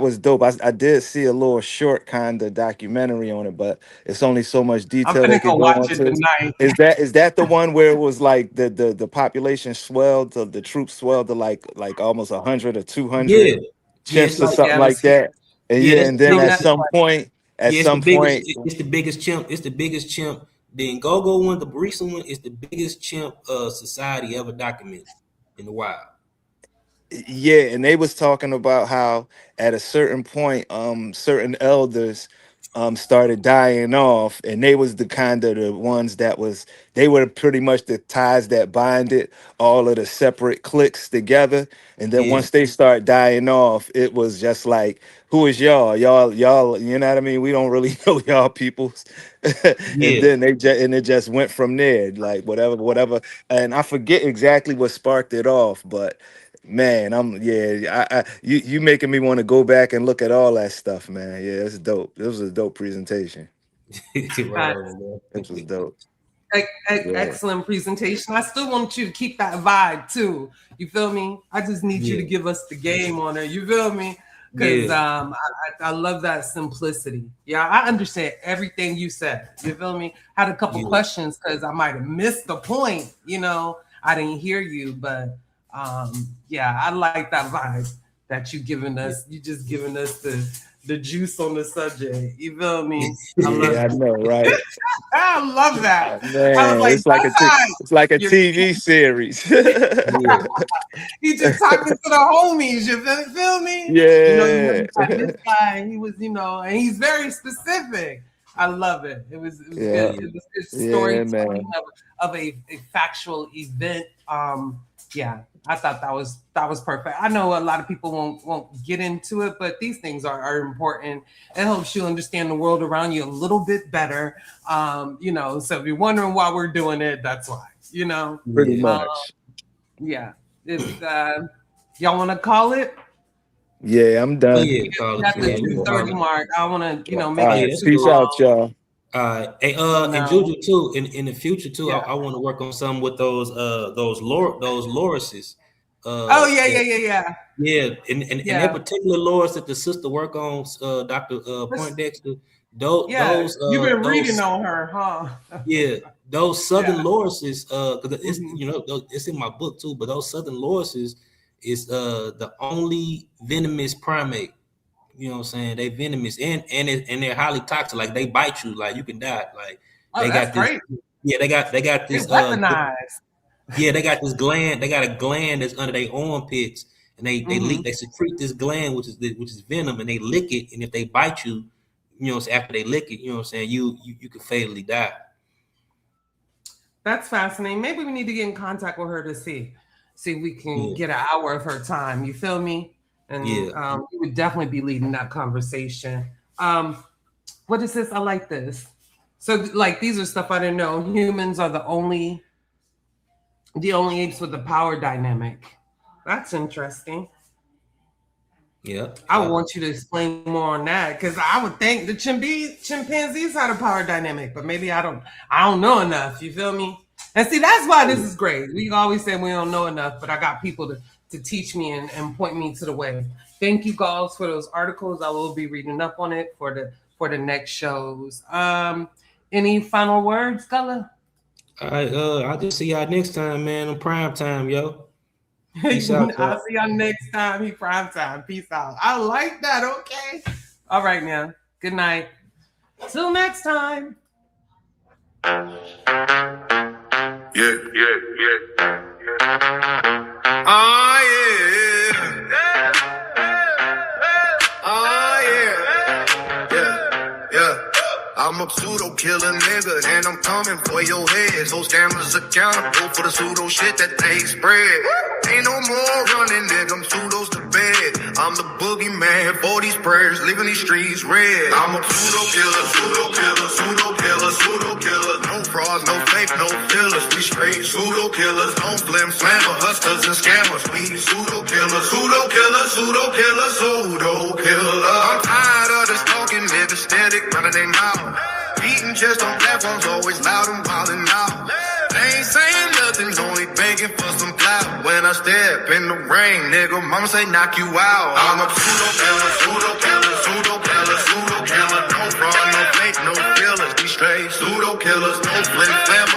was dope. I did see a little short kind of documentary on it, but it's only so much I'm detail they gonna could go go watch it into. tonight. Is that the one where it was like the population swelled, the troops swelled to like almost 100 or 200 Yeah. Yeah, it's chimps or like something Yeah, like that? And yeah, yeah, that's and the then no at biggest Netflix. some point, at yeah, it's the some biggest point, it's the biggest chimp. It's the biggest chimp The Ngogo one, the recent one, is the biggest chimp society ever documented in the wild. Yeah, and they was talking about how at a certain point, certain elders started dying off, and they was the kind of the ones that was they were pretty much the ties that binded all of the separate cliques together. And then Yeah, once they start dying off, it was just like, who is y'all? Y'all, you know what I mean? We don't really know y'all peoples. And yeah. then and it just went from there, like whatever. And I forget exactly what sparked it off, but man, you making me want to go back and look at all that stuff, man. Yeah, it's dope. It was a dope presentation. Right on, man. This was dope. Yeah, Excellent presentation. I still want you to keep that vibe too. You feel me? I just need you to Yeah, give us the game on it. You feel me? Because yeah, I love that simplicity. Yeah, I understand everything you said. You feel me? Had a couple yeah. questions because I might have missed the point. You know, I didn't hear you, but yeah, I like that vibe that you giving us. You just giving us the juice on the subject. You feel me? I love yeah, I know, right? I love that. I was Man, like, that's right. it's like a You're TV series. Yeah, he just talking to the homies. You feel me? You Yeah, got this guy. He was, and he's very specific. I love it. It was yeah, good. yeah, It was good yeah, storytelling man. of a factual event. Yeah, I thought that was perfect. I know a lot of people won't get into it, but these things are important. It helps you understand the world around you a little bit better. So if you're wondering why we're doing it, that's why. Pretty yeah. much. Yeah. If y'all want to call it, Yeah, I'm Oh done. yeah, Carlos. at the Yeah, we can call 2:30 it. mark, I want to, All make Oh it right, yeah, that's super peace cool. out, long. y'all. Hey, And and Juju too. In the future too, yeah. I want to work on something with those lorises. Oh yeah, yeah, That yeah, yeah. yeah, and that Yeah. particular loris that the sister work on, Doctor Let's- Poindexter. Those yeah. You've been reading those on her, huh? yeah, those Yeah. southern lorises. Because it's Mhm. it's in my book too. But those southern lorises is the only venomous primate. You know what I'm saying? They venomous and they're highly toxic. Like they bite you, like you can die. Like Oh, they that's got this. great. Yeah, they got They're this. weaponized. Yeah, they got this gland. They got a gland that's under their armpits, and they Hmm. leak. They secrete this gland, which is venom, and they lick it. And if they bite you, after they lick it, you know what I'm saying, you could fatally die. That's fascinating. Maybe we need to get in contact with her to see if we can Yeah, get an hour of her time. You feel me? yeah, And you would definitely be leading that conversation. Um, what is this? I like this. So, like, these are stuff I didn't know. Humans are the only apes with the power dynamic. That's interesting. yeah. I would want you to explain more on that because I would think the chimpanzees had a power dynamic, but maybe I don't know enough. You feel me? And see, that's why this is great. We always say we don't know enough, but I got people to teach me and point me to the way. Thank you, guys, for those articles. I will be reading up on it for the next shows. Any final words, Gullah? All right, I'll just see y'all next time, man. On prime time, yo. Peace out, I'll y'all. see y'all next time. He prime time. Peace out. I like that. Okay. All right, now. Good night. Till next time. Yeah, yeah, yeah. Oh, yeah. Oh, yeah. Yeah, yeah. I'm a pseudo killer nigga, and I'm coming for your head. So scammers accountable for the pseudo shit that they spread. Ain't no more running, nigga. I'm pseudos to bed. I'm the boogeyman for these prayers, leaving these streets red. I'm a pseudo killer, pseudo killer, pseudo killer, pseudo killer. No frauds, no fake, no fillers. We straight pseudo killers. No flim slammer, hustlers and scammers. We pseudo killers, pseudo killers, pseudo killers, pseudo killer. I'm tired of this talking niggas steady running their mouth. Beating just on platforms, always loud and wildin' out. They ain't saying nothing, only begging for some clout. When I step in the rain, nigga, mama say knock you out. I'm a pseudo killer, pseudo killer, pseudo killer, pseudo killer. No fraud, no fake, no fillers. We straight pseudo killers, no flip flammer.